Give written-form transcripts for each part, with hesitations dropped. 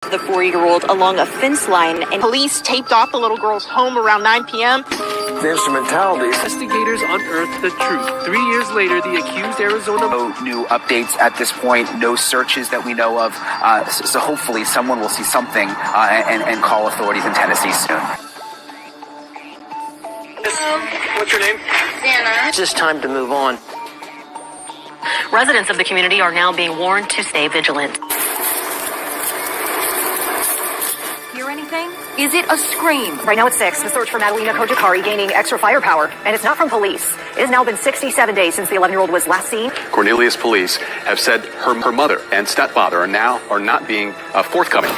The 4-year-old along a fence line, and police taped off the little girl's home around 9 p.m. The instrumentalities. Investigators unearthed the truth. 3 years later, the accused Arizona... No new updates at this point, no searches that we know of. So hopefully someone will see something and call authorities in Tennessee soon. What's your name? Sienna. It's just time to move on. Residents of the community are now being warned to stay vigilant. Hear anything? Is it a scream? Right now it's 6. The search for Madalina Kojikari gaining extra firepower, and it's not from police. It has now been 67 days since the 11-year-old was last seen. Cornelius police have said her mother and stepfather are not being forthcoming.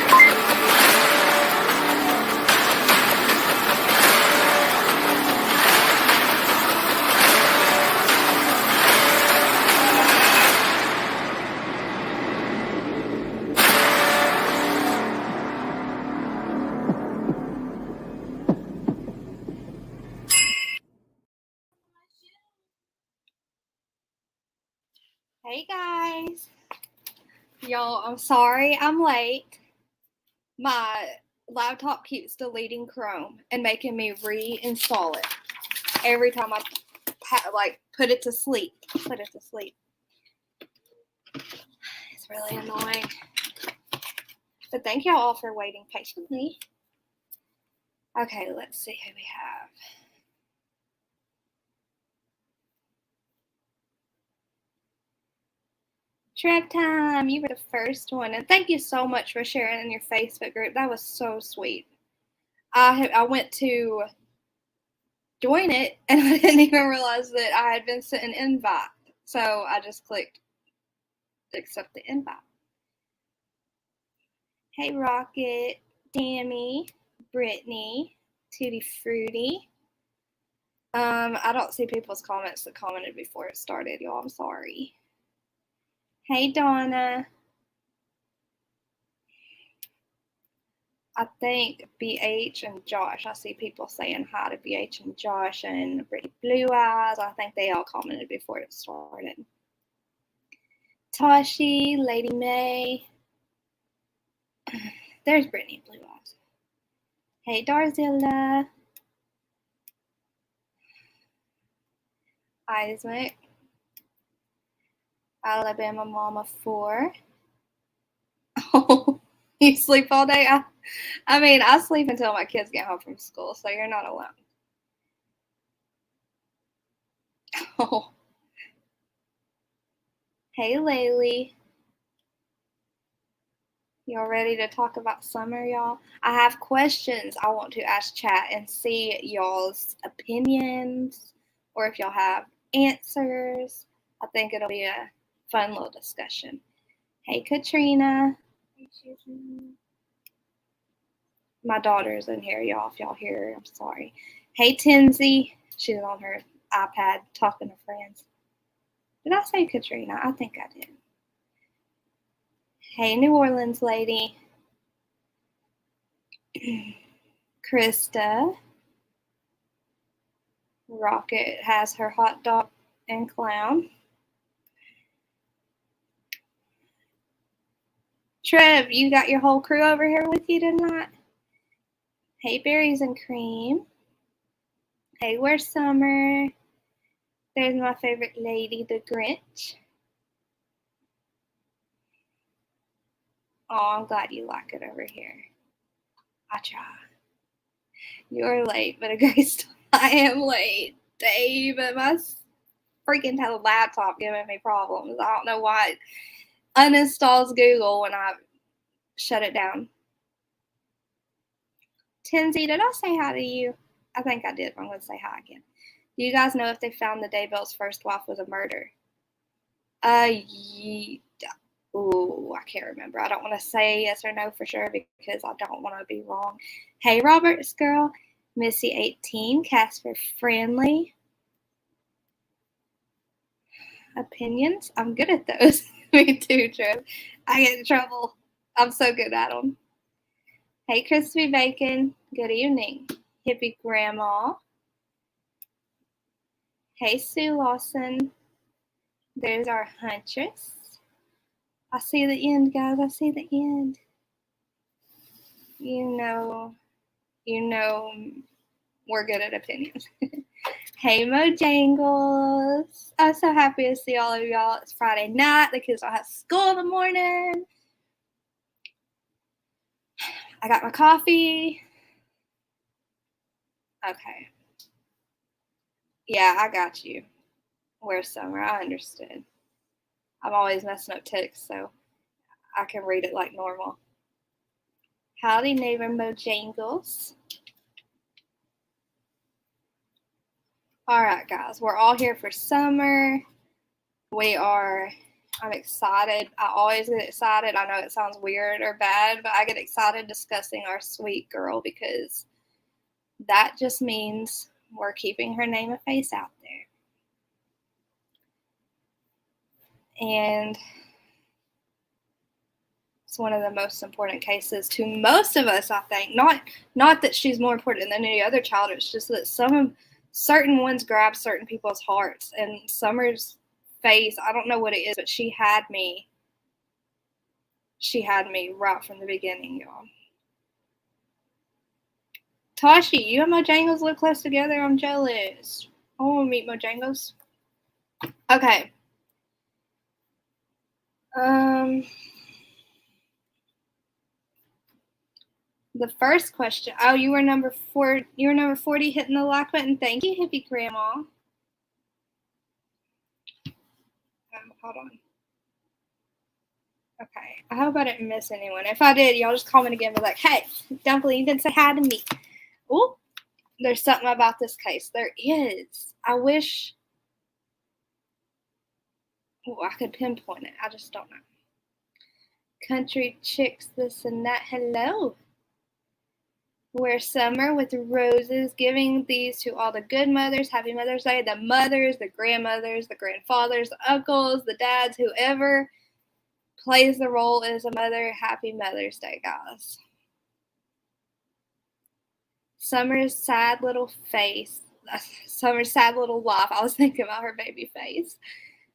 Hey guys, y'all, I'm sorry I'm late. My laptop keeps deleting Chrome and making me reinstall it every time I put it to sleep. It's really annoying. But thank y'all all for waiting patiently. Okay, let's see who we have. Trev time, you were the first one, and thank you so much for sharing in your Facebook group. That was so sweet. I went to join it, and I didn't even realize that I had been sent an invite, so I just clicked accept the invite. Hey Rocket, Tammy, Brittany, Tutti Fruity. I don't see people's comments that commented before it started, y'all. I'm sorry. Hey, Donna. I think BH and Josh. I see people saying hi to BH and Josh and Brittany Blue Eyes. I think they all commented before it started. Tashi, Lady May. There's Brittany Blue Eyes. Hey, Darzilla. Isaac. Alabama Mama 4. Oh, you sleep all day? I mean, I sleep until my kids get home from school, so you're not alone. Oh. Hey, Laylee. Y'all ready to talk about summer, y'all? I have questions I want to ask chat and see y'all's opinions, or if y'all have answers. I think it'll be a fun little discussion. Hey, Katrina. My daughter's in here, y'all. If y'all hear her, I'm sorry. Hey, Tinsy. She's on her iPad talking to friends. Did I say Katrina? I think I did. Hey, New Orleans lady. Krista. Rocket has her hot dog and clown. Trev, you got your whole crew over here with you tonight? Hey, Berries and Cream. Hey, where's Summer? There's my favorite lady, the Grinch. Oh, I'm glad you like it over here. I try. You're late, but a great start. I am late, Dave, but my freaking laptop giving me problems. I don't know why it uninstalls Google when I shut it down. Tinsy, did I say hi to you? I think I did, but I'm going to say hi again. Do you guys know if they found the Daybell's first wife was a murder? Ooh, I can't remember. I don't want to say yes or no for sure because I don't want to be wrong. Hey, Robert's girl. Missy 18, Casper Friendly. Opinions? I'm good at those. Me too, Trev. I get in trouble. I'm so good at them. Hey, Crispy Bacon. Good evening. Hippie Grandma. Hey, Sue Lawson. There's our Huntress. I see the end, guys. I see the end. You know, we're good at opinions. Hey, Mojangles. I'm so happy to see all of y'all. It's Friday night. The kids don't have school in the morning. I got my coffee. Okay. Yeah, I got you. Where's Summer? I understood. I'm always messing up text, so I can read it like normal. Howdy, neighbor Mojangles. All right, guys. We're all here for summer. I'm excited. I always get excited. I know it sounds weird or bad, but I get excited discussing our sweet girl because that just means we're keeping her name and face out there. And it's one of the most important cases to most of us, I think. Not that she's more important than any other child. It's just that certain ones grab certain people's hearts. And Summer's face, I don't know what it is, but she had me right from the beginning, y'all. Tashi, you and Mojangles live close together. I'm jealous. I want to meet Mojangles. Okay. The first question. Oh, you were number 4. You were number 40 hitting the like button. Thank you, hippie grandma. Hold on. Okay. I hope I didn't miss anyone. If I did, y'all just comment again and be like, hey, don't believe you didn't say hi to me. Oh, there's something about this case. There is. I wish I could pinpoint it. I just don't know. Country chicks, this and that. Hello. We're Summer with roses, giving these to all the good mothers. Happy Mother's Day. The mothers, the grandmothers, the grandfathers, the uncles, the dads, whoever plays the role as a mother. Happy Mother's Day, guys. Summer's sad little face, Summer's sad little life, I was thinking about her baby face,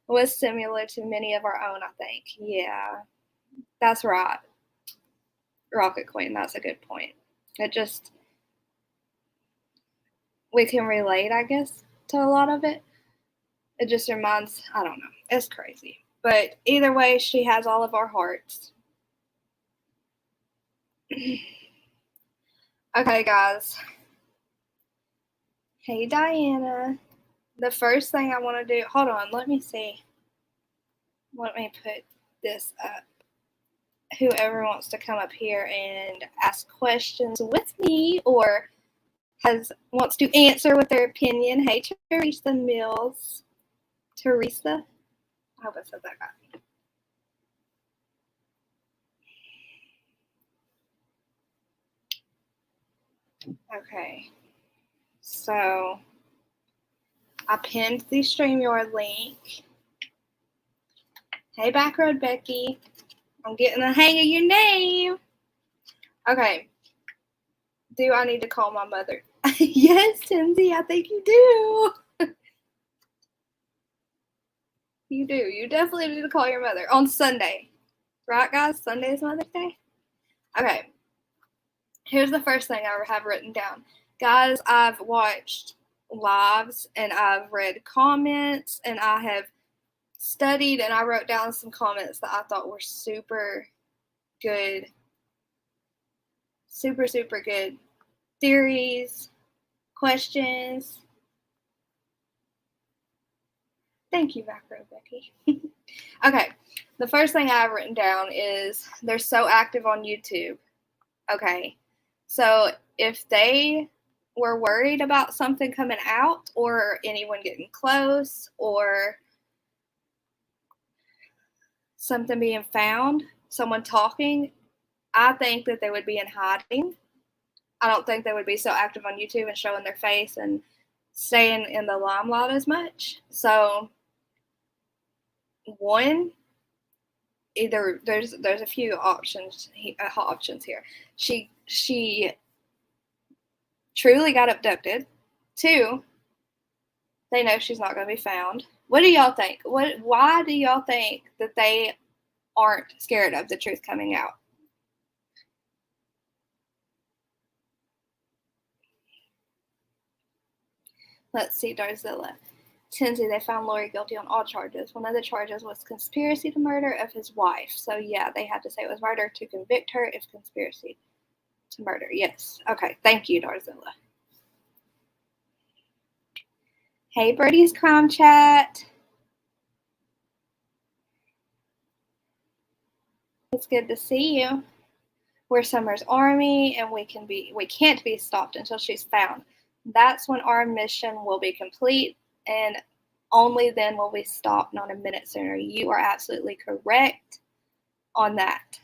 was similar to many of our own, I think. Yeah, that's right. Rocket Queen, that's a good point. We can relate, I guess, to a lot of it. It just reminds, I don't know, it's crazy. But either way, she has all of our hearts. Okay, guys. Hey, Diana. The first thing I want to do, hold on, let me see. Let me put this up. Whoever wants to come up here and ask questions with me or wants to answer with their opinion. Hey, Teresa Mills. Teresa? I hope I said that right. Okay. So, I pinned the StreamYard link. Hey, Backroad Becky. I'm getting the hang of your name. Okay. Do I need to call my mother? Yes, Tinsy, I think you do. You do. You definitely need to call your mother on Sunday. Right, guys? Sunday is Mother's Day? Okay. Here's the first thing I have written down. Guys, I've watched lives and I've read comments and I have studied and I wrote down some comments that I thought were super good. Super, super good theories, questions. Thank you, Macro Becky. Okay, the first thing I have written down is they're so active on YouTube. Okay, so if they were worried about something coming out or anyone getting close or something being found, someone talking, I think that they would be in hiding. I don't think they would be so active on YouTube and showing their face and staying in the limelight as much. So, one, either there's a few options here. She truly got abducted. 2, they know she's not going to be found. What do y'all think? Why do y'all think that they aren't scared of the truth coming out? Let's see, Darzilla. Tennessee, they found Lori guilty on all charges. One of the charges was conspiracy to murder of his wife. So, yeah, they had to say it was murder to convict her if conspiracy to murder. Yes. Okay. Thank you, Darzilla. Hey, Birdie's Crime Chat. It's good to see you. We're Summer's army, and we can't be stopped until she's found. That's when our mission will be complete, and only then will we stop, not a minute sooner. You are absolutely correct on that.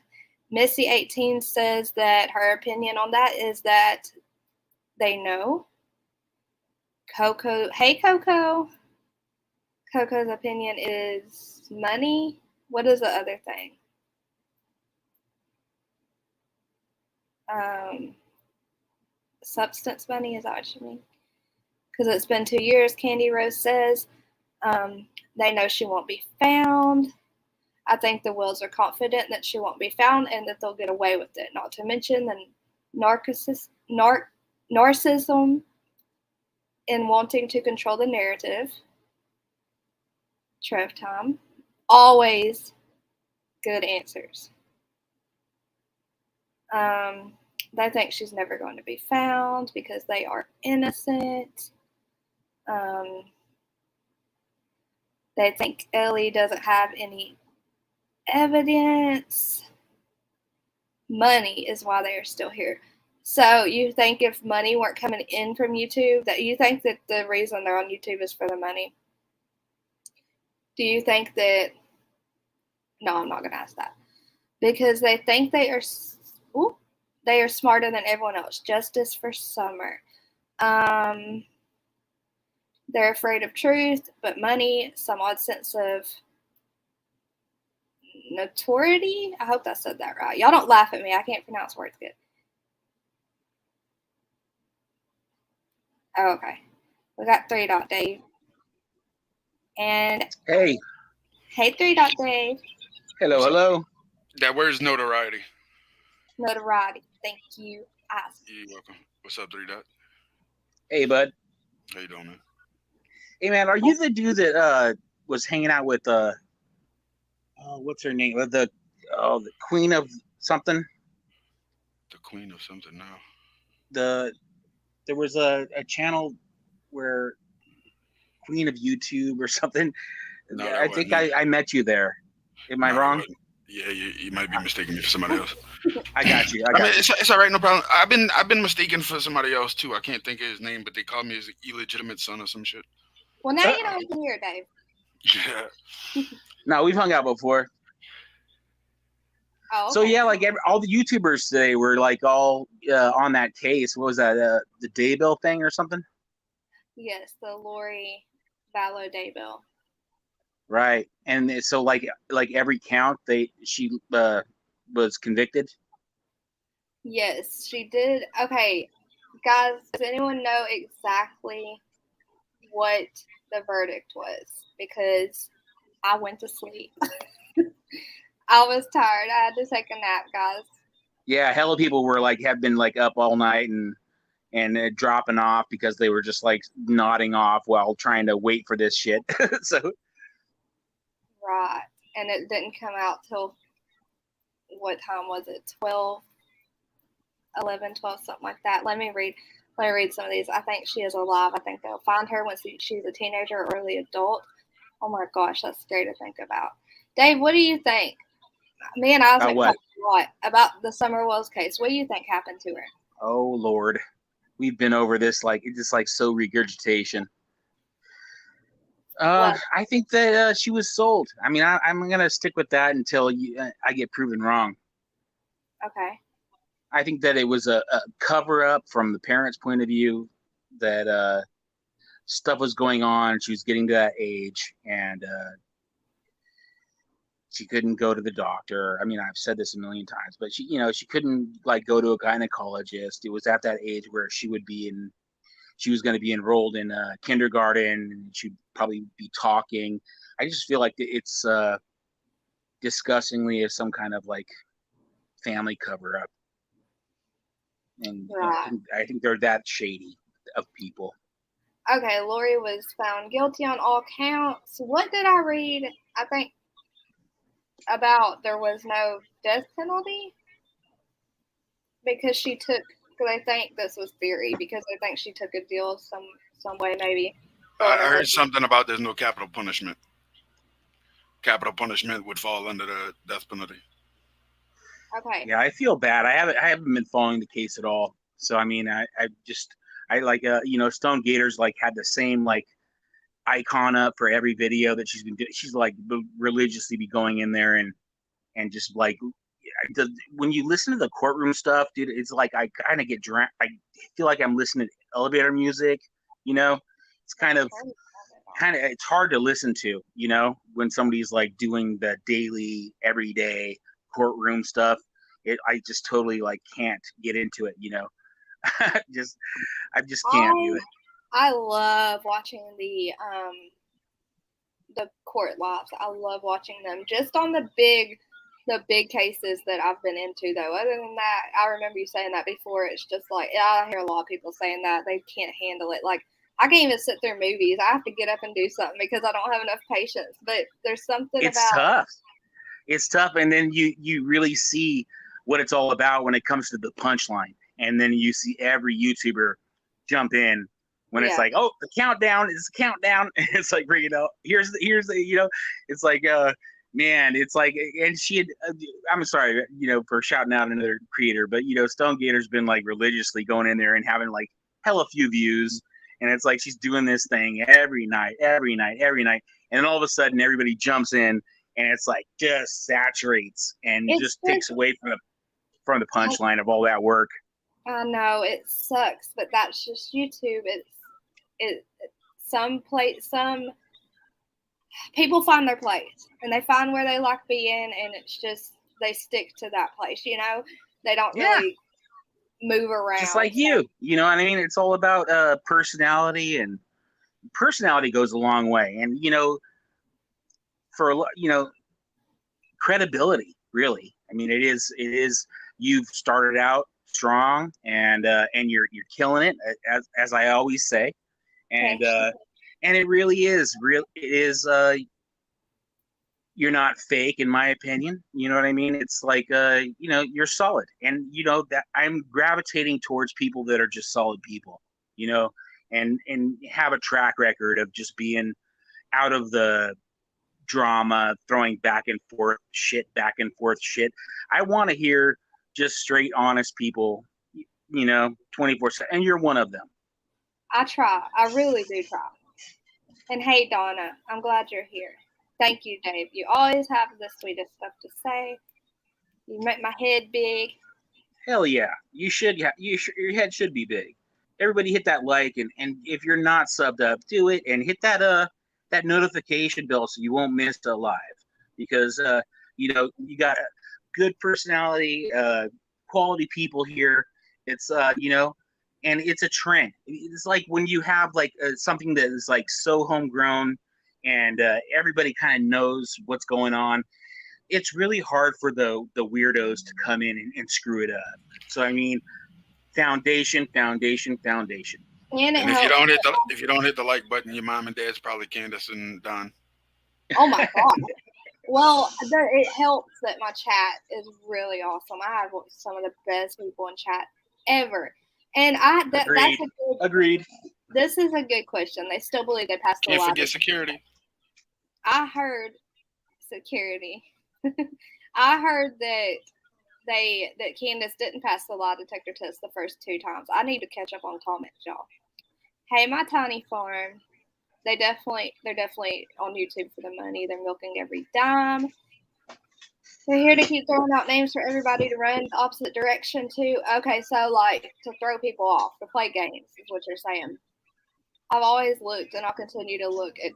Missy18 says that her opinion on that is that they know. Coco, hey Coco. Coco's opinion is money. What is the other thing? Substance money, is that what you mean? Because it's been 2 years, Candy Rose says. They know she won't be found. I think the Wills are confident that she won't be found and that they'll get away with it. Not to mention the narcissism in wanting to control the narrative. Trev Time. Always good answers. They think she's never going to be found because they are innocent. They think Ellie doesn't have any evidence. Money is why they are still here. So you think if money weren't coming in from YouTube, that you think that the reason they're on YouTube is for the money? Do you think that... No, I'm not going to ask that. Because they think they are smarter than everyone else. Justice for Summer. They're afraid of truth, but money, some odd sense of notoriety. I hope I said that right. Y'all don't laugh at me. I can't pronounce words good. Oh, okay. We got 3 Dot Dave. And hey 3 Dot Dave. Hello. That word's notoriety. Notoriety. Thank you. You're welcome. What's up, 3 Dot? Hey, bud. How you doing, man? Hey, man, are you the dude that was hanging out with what's her name? The Queen of something? The Queen of something now. There was a channel where Queen of YouTube or something. No, I think I met you there. Am I wrong? Yeah, you might be mistaking me for somebody else. I got you. I mean, it's all right, no problem. I've been mistaken for somebody else too. I can't think of his name, but they call me his illegitimate son or some shit. Well, now you know we can hear, Dave. Yeah. No, we've hung out before. Oh, okay. So yeah, like all the YouTubers today were like all on that case. What was that? The Daybell thing or something? Yes, the Lori Vallow Daybell. Right, and so like every count, she was convicted. Yes, she did. Okay, guys, does anyone know exactly what the verdict was? Because I went to sleep. I was tired. I had to take a nap, guys. Yeah, hella people were have been up all night and dropping off because they were just nodding off while trying to wait for this shit. So. Right, and it didn't come out till, what time was it? 12, 11, 12, something like that. Let me read some of these. I think she is alive. I think they'll find her when she's a teenager or early adult. Oh my gosh, that's scary to think about. Dave, what do you think? Me and Isaac talked a lot about the Summer Wells case. What do you think happened to her? Oh Lord, we've been over this it's just so regurgitation. I think that she was sold. I mean, I'm gonna stick with that until I get proven wrong. Okay. I think that it was a cover up from the parents' point of view, that stuff was going on. She was getting to that age, and she couldn't go to the doctor. I mean, I've said this a million times, but she couldn't go to a gynecologist. It was at that age where she was going to be enrolled in kindergarten, and she'd probably be talking. I just feel like it's disgustingly some kind of family cover up. And right. I think they're that shady of people. Okay, Lori was found guilty on all counts. What did I read? I think about there was no death penalty because she took. Because I think this was theory because I think she took a deal some way maybe. I heard something about there's no capital punishment. Capital punishment would fall under the death penalty. Okay. Yeah, I feel bad. I haven't been following the case at all. So I mean, I like Stone Gators like had the same like icon up for every video that she's been doing. She's like religiously be going in there and just like when you listen to the courtroom stuff, dude, it's like I kind of get drowned. I feel like I'm listening to elevator music. It's kind of it's hard to listen to. When somebody's like doing the daily, everyday courtroom stuff. I just totally like can't get into it. I just can't do it. I love watching the court lives. I love watching them just on the big cases that I've been into though. Other than that, I remember you saying that before. It's just like, I hear a lot of people saying that they can't handle it. Like I can't even sit through movies. I have to get up and do something because I don't have enough patience. But there's something about it's tough. And then you really see what it's all about when it comes to the punchline. And then you see every YouTuber jump in when it's like, oh, the countdown is countdown. It's like bringing out here's the it's like man, it's like, and she had, I'm sorry, for shouting out another creator, but Stone Gator's been like religiously going in there and having like hella few views. And it's like she's doing this thing every night. And then all of a sudden everybody jumps in and it's like just saturates and just takes away from the punchline of all that work. I know it sucks, but that's just YouTube. Some people find their place and they find where they like being, and it's just they stick to that place. They don't really move around. Just like you know what I mean? It's all about personality, and personality goes a long way. And for credibility, really. I mean, it is. You've started out strong, and you're killing it, as I always say, and it really is real. It is. You're not fake, in my opinion. You know what I mean? It's like you're solid, and that I'm gravitating towards people that are just solid people, and have a track record of just being out of the drama, throwing back and forth shit. I want to hear just straight, honest people, 24/7, and you're one of them. I try. I really do try. And hey, Donna, I'm glad you're here. Thank you, Dave. You always have the sweetest stuff to say. You make my head big. Hell yeah. You should. Your head should be big. Everybody hit that like, and if you're not subbed up, do it, and hit that notification bell so you won't miss a live, because you got a good personality, quality people here. It's and it's a trend. It's like when you have like something that is like so homegrown, and everybody kind of knows what's going on. It's really hard for the weirdos to come in and screw it up. So I mean, foundation. And if you don't hit the like button, your mom and dad's probably Candace and Don. Oh my god. Well, it helps that my chat is really awesome. I have some of the best people in chat ever. And Agreed. This is a good question. They still believe they passed the law. Can't forget security. I heard security. I heard that Candace didn't pass the lie detector test the first 2 times. I need to catch up on comments, y'all. Hey, my tiny farm. They're definitely on YouTube for the money. They're milking every dime. They're here to keep throwing out names for everybody to run the opposite direction too. Okay, so like to throw people off, to play games is what you're saying. I've always looked, and I'll continue to look at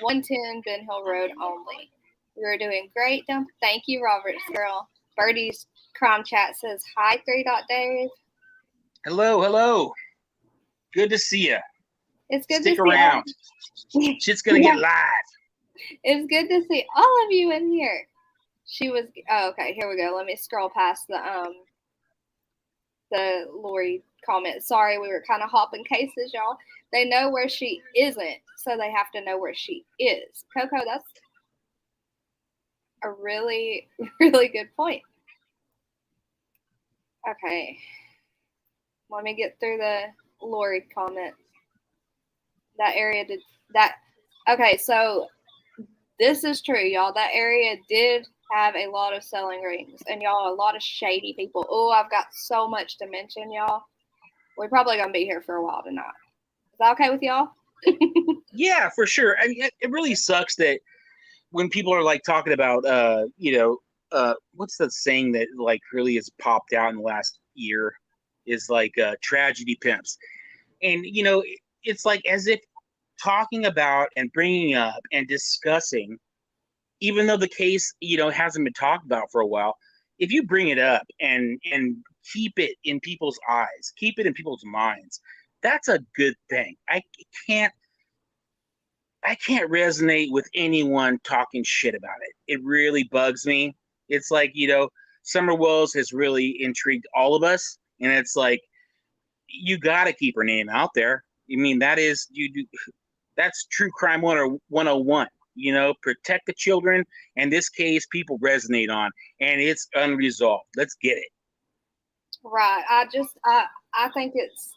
110 Ben Hill Road only. You're doing great. Thank you, Robert's girl. Birdie's crime chat says hi, 3. Dave. Hello. Good to see you. It's good Stick to around. see you. Shit's gonna get live. It's good to see all of you in here. Okay, here we go. Let me scroll past the the Lori comment. Sorry, we were kind of hopping cases, y'all. They know where she isn't, so they have to know where she is. Coco, that's a really, really good point. Okay. Let me get through the Lori comments. That area did that. Okay, so this is true, y'all. That area did have a lot of selling rings, and y'all, a lot of shady people. Oh, I've got so much to mention, y'all. We're probably gonna be here for a while tonight. Is that okay with y'all? Yeah, for sure. I mean, it really sucks that when people are like talking about, what's the saying that like really has popped out in the last year is like tragedy pimps, and it's like as if talking about and bringing up and discussing, even though the case hasn't been talked about for a while, if you bring it up and keep it in people's eyes, keep it in people's minds, that's a good thing. I can't resonate with anyone talking shit about it. It really bugs me. It's like, Summer Wells has really intrigued all of us, and it's like you got to keep her name out there. I mean, that's true crime 101. Protect the children, and this case people resonate on, and it's unresolved. Let's get it. Right. I think it's,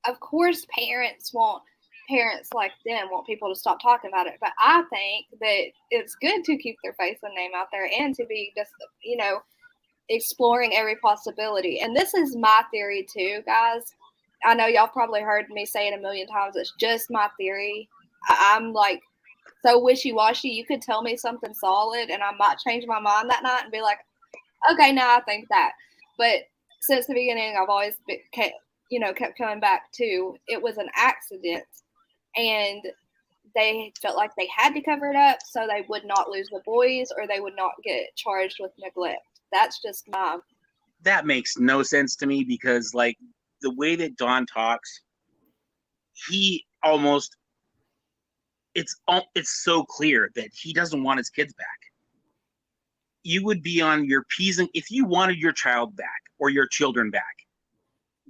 of course, parents like them want people to stop talking about it, but I think that it's good to keep their face and name out there and to be just, exploring every possibility. And this is my theory too, guys. I know y'all probably heard me say it a million times. It's just my theory. I'm like so wishy-washy. You could tell me something solid and I might change my mind that night and be like, okay, now I think that. But since the beginning, I've always kept coming back to it was an accident, and they felt like they had to cover it up so they would not lose the boys or they would not get charged with neglect. That's just that makes no sense to me, because like the way that Don talks, he almost, it's so clear that he doesn't want his kids back. You would be on your P's, and if you wanted your child back or your children back,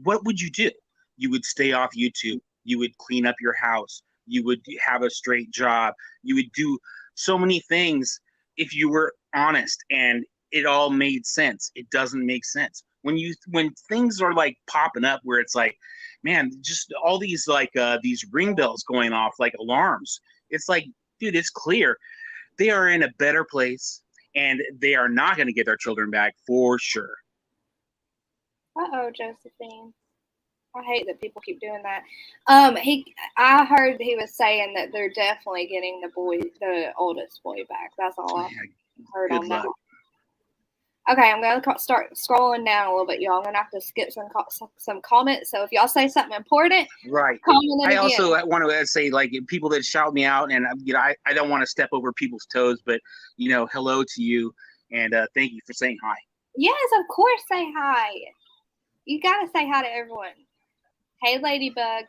what would you do? You would stay off YouTube. You would clean up your house. You would have a straight job. You would do so many things if you were honest and it all made sense. It doesn't make sense. When things are like popping up where it's like, man, just all these like these ring bells going off like alarms. It's like, dude, it's clear. They are in a better place and they are not going to get their children back for sure. Uh-oh, Josephine. I hate that people keep doing that. I heard he was saying that they're definitely getting the oldest boy back. That's all I heard on that. Okay, I'm going to start scrolling down a little bit, y'all. I'm going to have to skip some comments. So if y'all say something important, right. comment it I again. also want to say, like, people that shout me out, and I don't want to step over people's toes, but hello to you, and thank you for saying hi. Yes, of course, say hi. You got to say hi to everyone. Hey, Ladybug.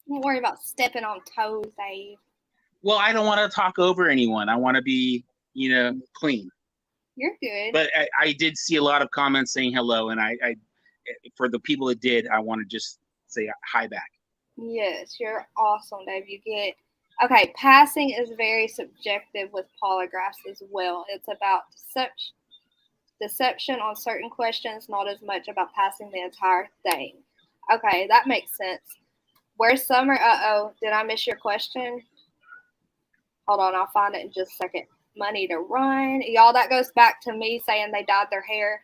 Don't worry about stepping on toes, Dave. Well, I don't want to talk over anyone. I want to be, clean. You're good. But I did see a lot of comments saying hello, and I for the people that did, I want to just say hi back. Yes, you're awesome, Dave. Okay, passing is very subjective with polygraphs as well. It's about deception on certain questions, not as much about passing the entire thing. Okay, that makes sense. Where's Summer? Uh-oh, did I miss your question? Hold on, I'll find it in just a second. Money to run. Y'all, that goes back to me saying they dyed their hair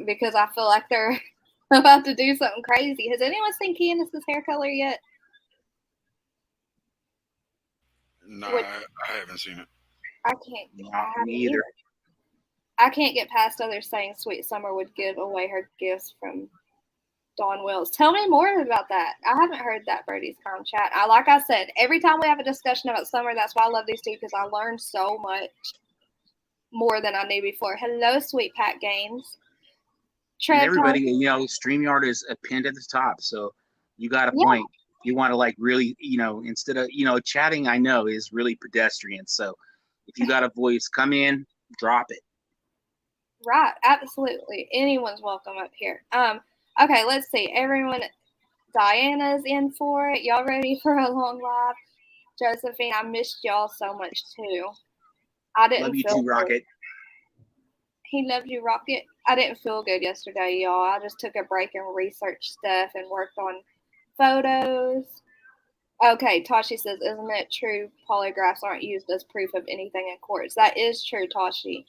because I feel like they're about to do something crazy. Has anyone seen Candace's hair color yet? No, I haven't seen it. I can't. Me either. I can't get past others saying Sweet Summer would give away her gifts from Dawn Wells. Tell me more about that. I haven't heard that, Brody's Calm Chat. Like I said, every time we have a discussion about Summer, that's why I love these two, because I learned so much more than I knew before. Hello, Sweet Pat Games. Everybody, StreamYard is pinned at the top, so you got a point. You want to like really, instead of, chatting, I know is really pedestrian. So if you got a voice, come in, drop it. Right, absolutely. Anyone's welcome up here. Okay, let's see. Everyone, Diana's in for it. Y'all ready for a long live? Josephine, I missed y'all so much too. I didn't Love you feel too, good. Rocket. He loved you, Rocket. I didn't feel good yesterday, y'all. I just took a break and researched stuff and worked on photos. Okay, Tashi says, isn't it true polygraphs aren't used as proof of anything in courts? That is true, Tashi.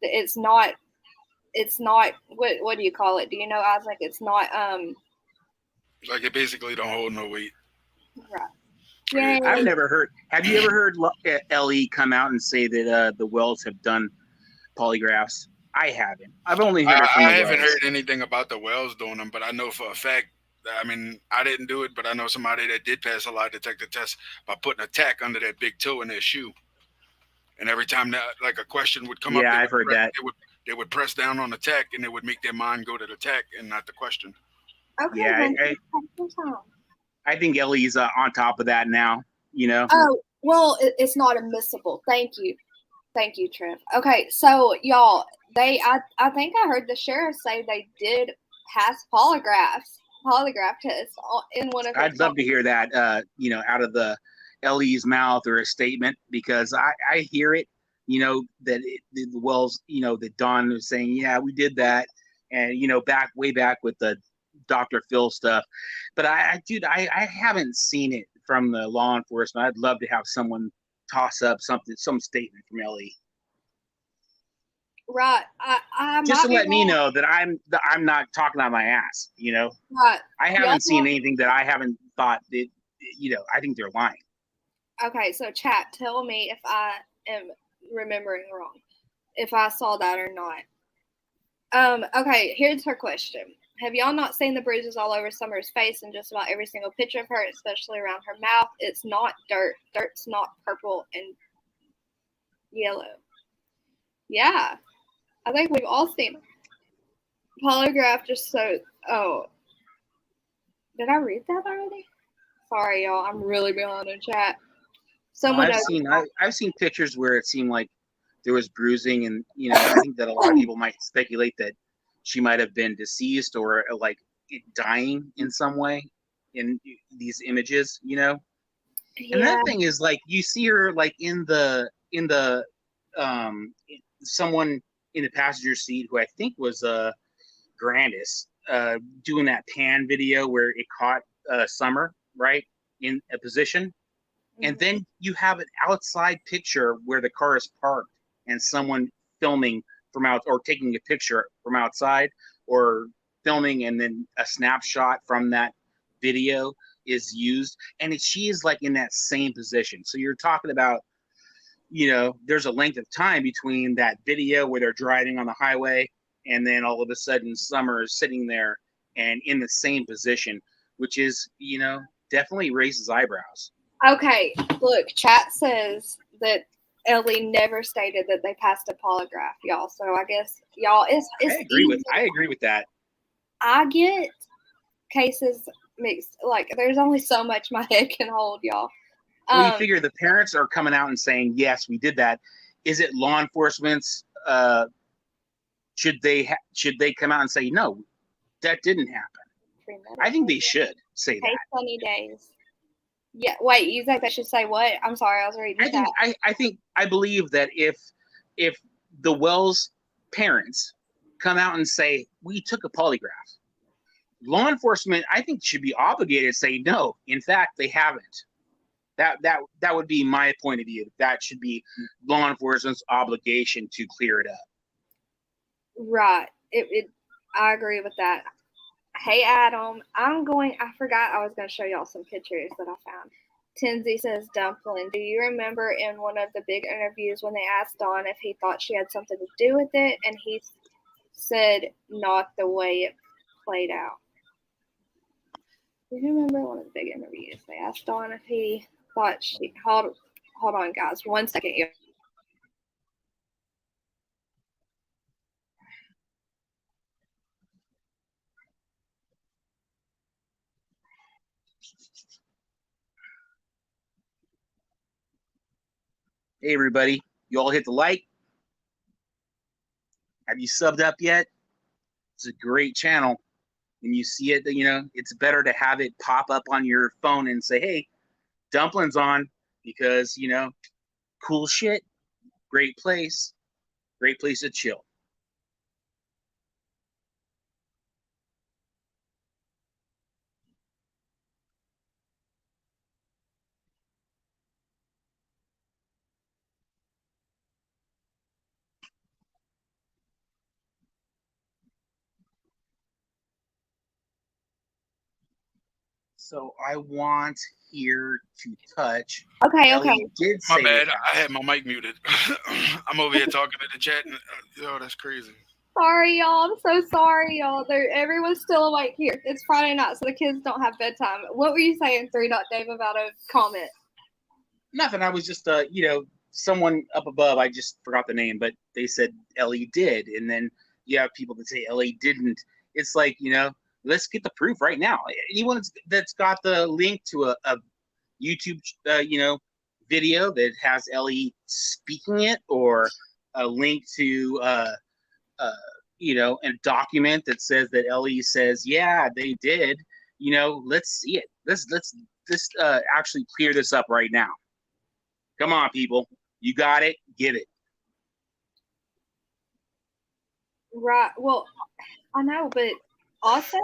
It's not, what do you call it? Do you know, Isaac? It's not, Like it basically don't hold no weight. right. Yeah. Yay. I've never heard. Have you ever heard LE come out and say that the Wells have done polygraphs? I haven't. I've only heard it from I the haven't Wells. heard anything about the Wells doing them, but I know for a fact. I mean, I didn't do it, but I know somebody that did pass a lie detector test by putting a tack under their big toe in their shoe. And every time that like a question would come up, Yeah, I've heard that. They would press down on the tack, and it would make their mind go to the tack and not the question. Okay, Yeah, honey, take your time. I think LE's on top of that now. You know. Oh, well, it's not admissible. Thank you. Thank you, Trev. Okay, so y'all, I think I heard the sheriff say they did pass polygraph tests in one of. I'd love to hear that. Out of the LE's mouth or a statement, because I hear it. That the Wells. That Don was saying, yeah, we did that, and way back with the Dr. Phil stuff. But I haven't seen it from the law enforcement. I'd love to have someone toss up some statement from LE. Right. I Just to might be let me wrong. know that I'm not talking out my ass. Right. I haven't seen anything that I haven't thought that. I think they're lying. Okay, so chat, tell me if I am remembering wrong, if I saw that or not. Okay, here's her question. Have y'all not seen the bruises all over Summer's face in just about every single picture of her, especially around her mouth? It's not dirt. Dirt's not purple and yellow. Yeah, I think we've all seen polygraph just so. Oh, did I read that already? Sorry, y'all. I'm really behind in chat. I've seen pictures where it seemed like there was bruising, and I think that a lot of people might speculate that she might have been deceased or like dying in some way in these images. Yeah. And that thing is like you see her like in the someone in the passenger seat who I think was Grandis doing that pan video where it caught Summer right in a position. Mm-hmm. And then you have an outside picture where the car is parked and someone filming from out or taking a picture from outside or filming, and then a snapshot from that video is used, and she is like in that same position. So you're talking about, there's a length of time between that video where they're driving on the highway and then all of a sudden Summer is sitting there and in the same position, which is, definitely raises eyebrows. Okay, look, chat says that Ellie never stated that they passed a polygraph, y'all. So I guess y'all, I agree with that. I get cases mixed. Like, there's only so much my head can hold, y'all. Well, you figure the parents are coming out and saying, yes, we did that. Is it law enforcement's? Should they come out and say, no, that didn't happen? I think they should say that. Sunny days. Yeah. Wait, you think they should say what? I'm sorry, I was reading chat. I believe that if the Wells parents come out and say we took a polygraph, law enforcement, I think, should be obligated to say no. In fact, they haven't. That would be my point of view. That should be law enforcement's obligation to clear it up. Right. I agree with that. Hey, Adam, I forgot I was going to show y'all some pictures that I found. Tinsy says, Dumpling, do you remember in one of the big interviews when they asked Don if he thought she had something to do with it? And he said, not the way it played out. Do you remember one of the big interviews? They asked Don if he thought she... Hold on, guys. 1 second here. Hey, everybody. You all hit the like. Have you subbed up yet? It's a great channel. And you see it, it's better to have it pop up on your phone and say, hey, Dumpling's on, because, cool shit, great place to chill. So I want here to touch. Okay, Ellie okay. did My say bad. I had my mic muted. I'm over here talking to the chat, and that's crazy. Sorry, y'all. I'm so sorry, y'all. Everyone's still awake here. It's Friday night, so the kids don't have bedtime. What were you saying, 3 Dot Dave, about a comment? Nothing. I was just, someone up above. I just forgot the name, but they said Ellie did, and then you have people that say Ellie didn't. It's like, let's get the proof right now. Anyone that's got the link to a YouTube, video that has Ellie speaking it, or a link to, a document that says that Ellie says, yeah, they did. Let's see it. Let's actually clear this up right now. Come on, people. You got it. Give it. Right. Well, I know, but also,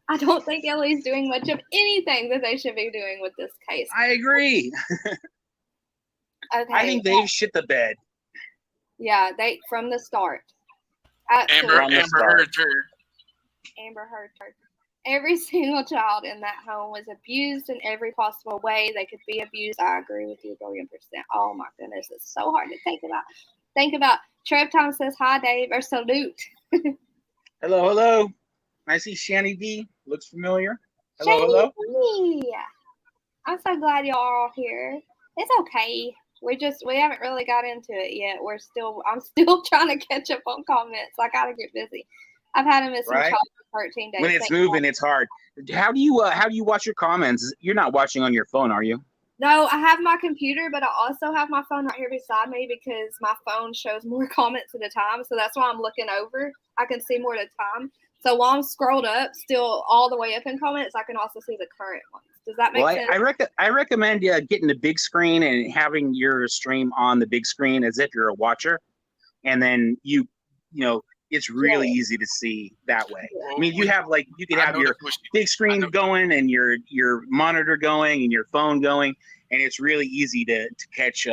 I don't think Ellie's doing much of anything that they should be doing with this case. I agree. Okay. I think they've shit the bed. Yeah, they from the start. Amber Heard. Amber Heard. Every single child in that home was abused in every possible way they could be abused. I agree with you 1,000,000%. Oh my goodness, it's so hard to think about. Trev Tom says hi, Dave, or salute. Hello. I see Shanny D. Looks familiar. Hello. I'm so glad y'all are all here. It's okay. We haven't really got into it yet. I'm still trying to catch up on comments. I gotta get busy. I've had a missing child for 13 days. When it's moving, it's hard. How do you watch your comments? You're not watching on your phone, are you? No, I have my computer, but I also have my phone right here beside me because my phone shows more comments at a time. So that's why I'm looking over. I can see more at a time. So while I'm scrolled up, still all the way up in comments, I can also see the current ones. Does that make sense? I recommend getting the big screen and having your stream on the big screen as if you're a watcher, and then it's really easy to see that way. I mean, you could have your big screen going and your monitor going and your phone going, and it's really easy to catch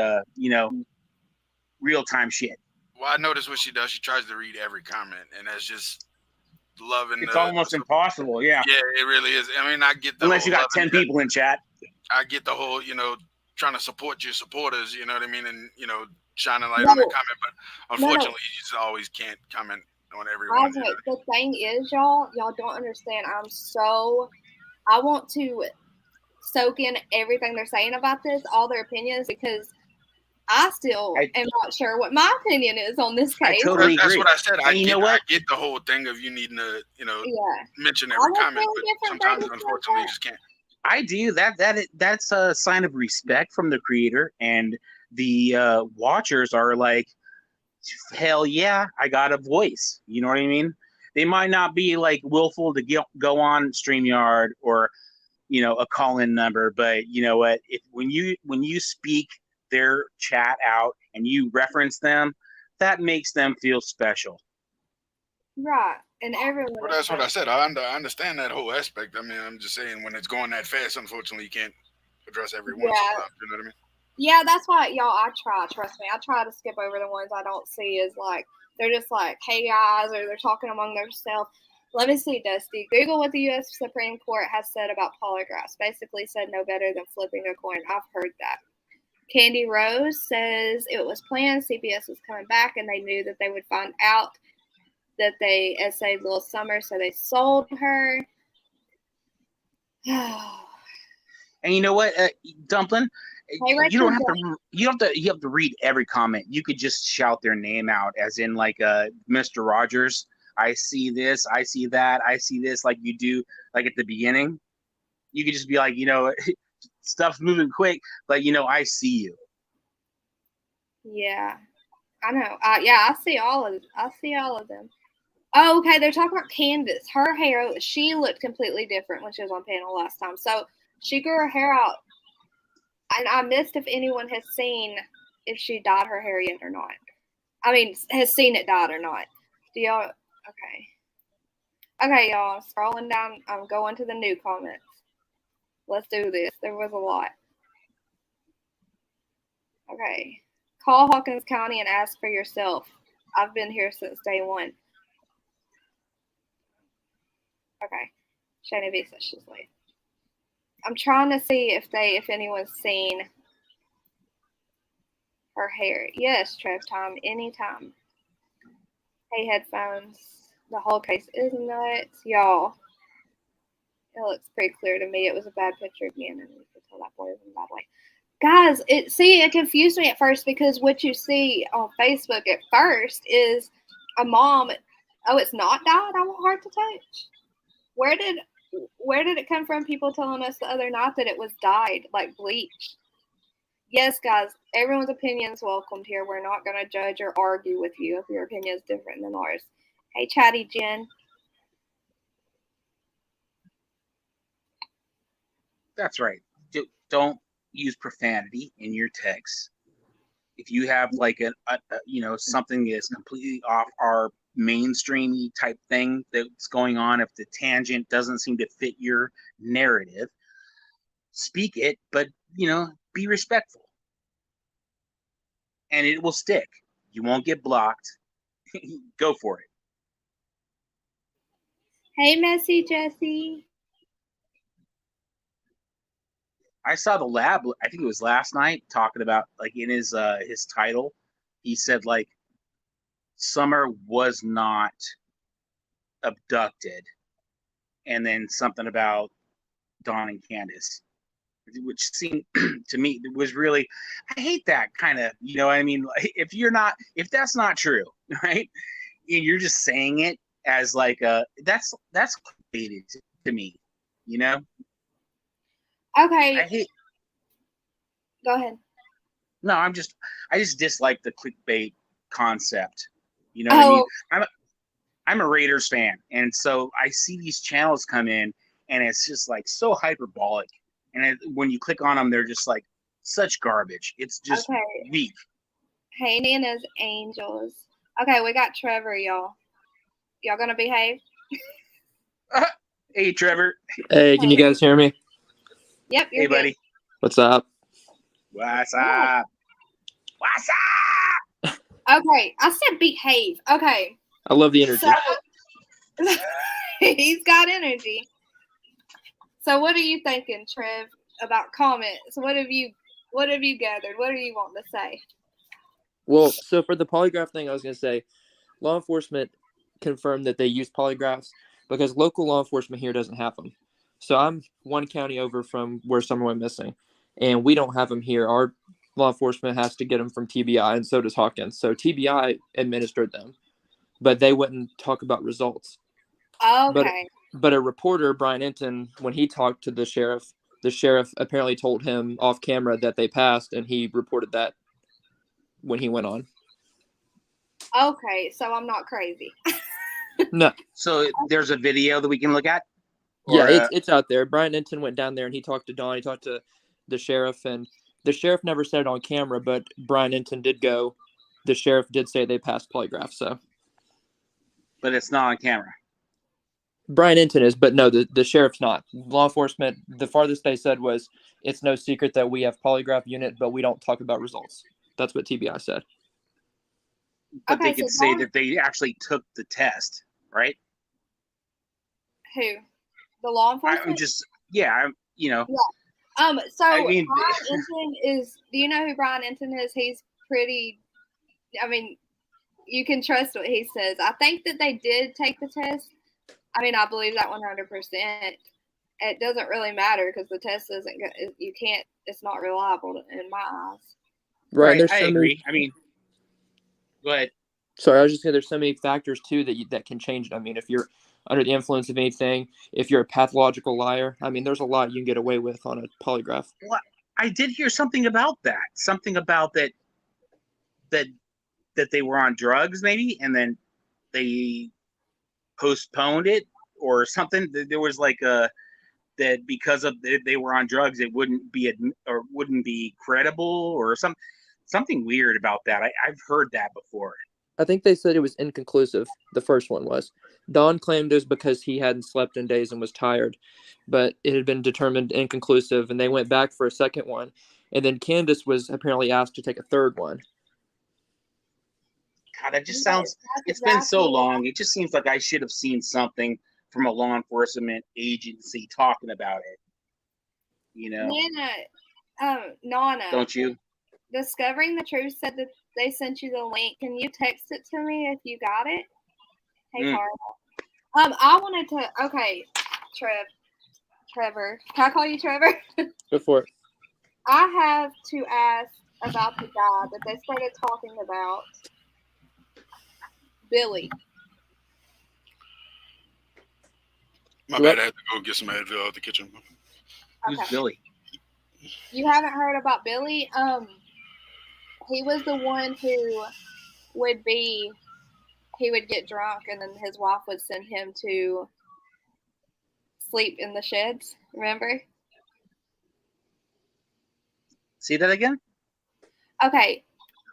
real time shit. Well, I noticed what she does. She tries to read every comment, and that's just loving. It's almost impossible. Yeah. Yeah, it really is. I mean, I get the unless you got 10 people in chat. I get the whole, trying to support your supporters. You know what I mean, and shining light on the comment. But unfortunately, you just always can't comment on everyone. The thing is, y'all don't understand. I want to soak in everything they're saying about this, all their opinions, because I am not sure what my opinion is on this case. I totally agree. That's what I said. I get the whole thing of you needing to, mention every comment, but sometimes, unfortunately, you just can't. I do. That's a sign of respect from the creator, and the watchers are like, hell yeah, I got a voice. You know what I mean? They might not be like willful to go on StreamYard or, a call-in number, but you know what? When you speak their chat out and you reference them, that makes them feel special. Right. And everyone. Well, that's what I said. I understand that whole aspect. I mean, I'm just saying when it's going that fast, unfortunately, you can't address every one. Yeah. You know what I mean? Yeah, that's why, y'all, I try. Trust me. I try to skip over the ones I don't see as like, they're just like, hey, guys, or they're talking among themselves. Let me see, Dusty. Google what the U.S. Supreme Court has said about polygraphs. Basically said no better than flipping a coin. I've heard that. Candy Rose says it was planned. CBS was coming back, and they knew that they would find out that they essayed Lil Summer, so they sold her. And you know what, Dumpling? You don't have to. You have to read every comment. You could just shout their name out, as in like Mr. Rogers. I see this. I see that. I see this. Like you do, like at the beginning. You could just be like, stuff's moving quick, but I see you. Yeah, I know. Yeah, I see all of them. Oh, okay. They're talking about Candace. Her hair, she looked completely different when she was on panel last time. So she grew her hair out. And I missed if anyone has seen if she dyed her hair yet or not. I mean, has seen it dyed or not. Do y'all? Okay. Okay, y'all. Scrolling down. I'm going to the new comments. Let's do this. There was a lot. Okay. Call Hawkins County and ask for yourself. I've been here since day one. Okay. Shayna V says she's late. I'm trying to see if anyone's seen her hair. Yes, Trev time, anytime. Hey, headphones. The whole case is nuts. Y'all. It looks pretty clear to me. It was a bad picture again, and you can tell that boy was in a bad way. Guys, it confused me at first because what you see on Facebook at first is a mom. Oh, it's not dyed. I want hard to touch. Where did it come from? People telling us the other night that it was dyed, like bleached. Yes, guys, everyone's opinion is welcomed here. We're not going to judge or argue with you if your opinion is different than ours. Hey, Chatty Jen. That's right. Don't use profanity in your text. If you have like something that is completely off our mainstreamy type thing that's going on, if the tangent doesn't seem to fit your narrative, speak it, but be respectful, and it will stick. You won't get blocked. Go for it. Hey, Messy Jesse. I saw the lab, I think it was last night, talking about, like, in his title, he said, like, Summer was not abducted, and then something about Dawn and Candace, which seemed to me was really, I hate that kind of, you know what I mean? If that's not true, right? And you're just saying it as like that's clickbaited to me, you know? Okay. Go ahead. No, I just dislike the clickbait concept. You know what I mean? I'm a Raiders fan, and so I see these channels come in, and it's just like so hyperbolic. And when you click on them, they're just like such garbage. It's just weak. Hey, Nana's Angels. Okay, we got Trevor, y'all. Y'all gonna behave? Hey, Trevor. Hey, can you guys hear me? Yep, you're Hey, buddy. good. What's up? What's up? What's up? Okay, I said behave. Okay. I love the energy. So, he's got energy. So what are you thinking, Trev, about comments? What have you gathered? What are you wanting to say? Well, so for the polygraph thing, I was going to say, law enforcement confirmed that they use polygraphs because local law enforcement here doesn't have them. So I'm one county over from where someone went missing, and we don't have them here. Our law enforcement has to get them from TBI, and so does Hawkins. So TBI administered them, but they wouldn't talk about results. Okay. But a reporter, Brian Enton, when he talked to the sheriff apparently told him off camera that they passed, and he reported that when he went on. Okay, so I'm not crazy. No. So there's a video that we can look at? Yeah, it's out there. Brian Enton went down there and he talked to Dawn. He talked to the sheriff, and the sheriff never said it on camera, but Brian Enton did go. The sheriff did say they passed polygraph, so. But it's not on camera. Brian Enton is, but no, the sheriff's not. Law enforcement, the farthest they said was, it's no secret that we have polygraph unit, but we don't talk about results. That's what TBI said. But they could say that they actually took the test, right? Who? The law enforcement? So I mean, Brian Enton is, do you know who Brian Enton is? He's pretty, I mean, you can trust what he says. I think that they did take the test. I mean, I believe that 100%. It doesn't really matter because the test isn't good. You can't, it's not reliable in my eyes. Right. I agree. I mean, go ahead. Sorry, I was just saying there's so many factors too that can change it. I mean, if you're under the influence of anything, if you're a pathological liar, I mean, there's a lot you can get away with on a polygraph. Well, I did hear something about that. Something about that that they were on drugs, maybe, and then they postponed it or something. There was like a that because of they were on drugs, it wouldn't be credible or something weird about that. I've heard that before. I think they said it was inconclusive. The first one was. Don claimed it was because he hadn't slept in days and was tired, but it had been determined inconclusive, and they went back for a second one. And then Candace was apparently asked to take a third one. God, that just sounds, it's been so long. It just seems like I should have seen something from a law enforcement agency talking about it. You know? Nana. Don't you? Discovering the Truth said that they sent you the link. Can you text it to me if you got it? Hey, Carla. I wanted to, okay, Trevor. Can I call you Trevor? Go for it. I have to ask about the guy that they started talking about. Billy. My bad, I had to go get some Advil out the kitchen. Who's Billy? You haven't heard about Billy? He was the one who he would get drunk and then his wife would send him to sleep in the sheds. Remember? See that again? Okay.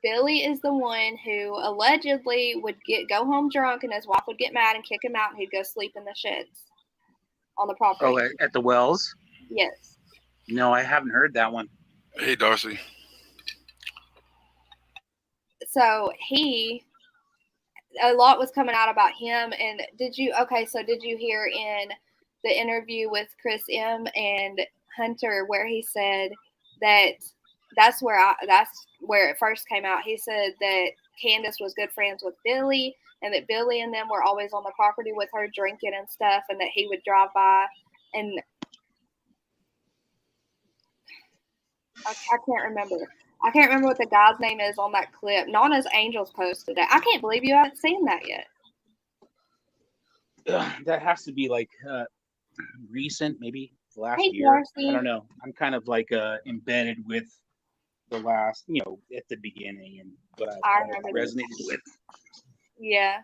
Billy is the one who allegedly would go home drunk and his wife would get mad and kick him out and he'd go sleep in the sheds on the property. Oh, at the wells? Yes. No, I haven't heard that one. Hey, Darcy. So a lot was coming out about him. And did you hear in the interview with Chris M. and Hunter where he said that that's where it first came out. He said that Candace was good friends with Billy and that Billy and them were always on the property with her drinking and stuff and that he would drive by and I can't remember. I can't remember what the guy's name is on that clip. Nana's Angels posted it. I can't believe you haven't seen that yet. That has to be like recent, maybe last Hey, year. Darcy. I don't know. I'm kind of like embedded with the last, at the beginning and what I resonated with. Yeah.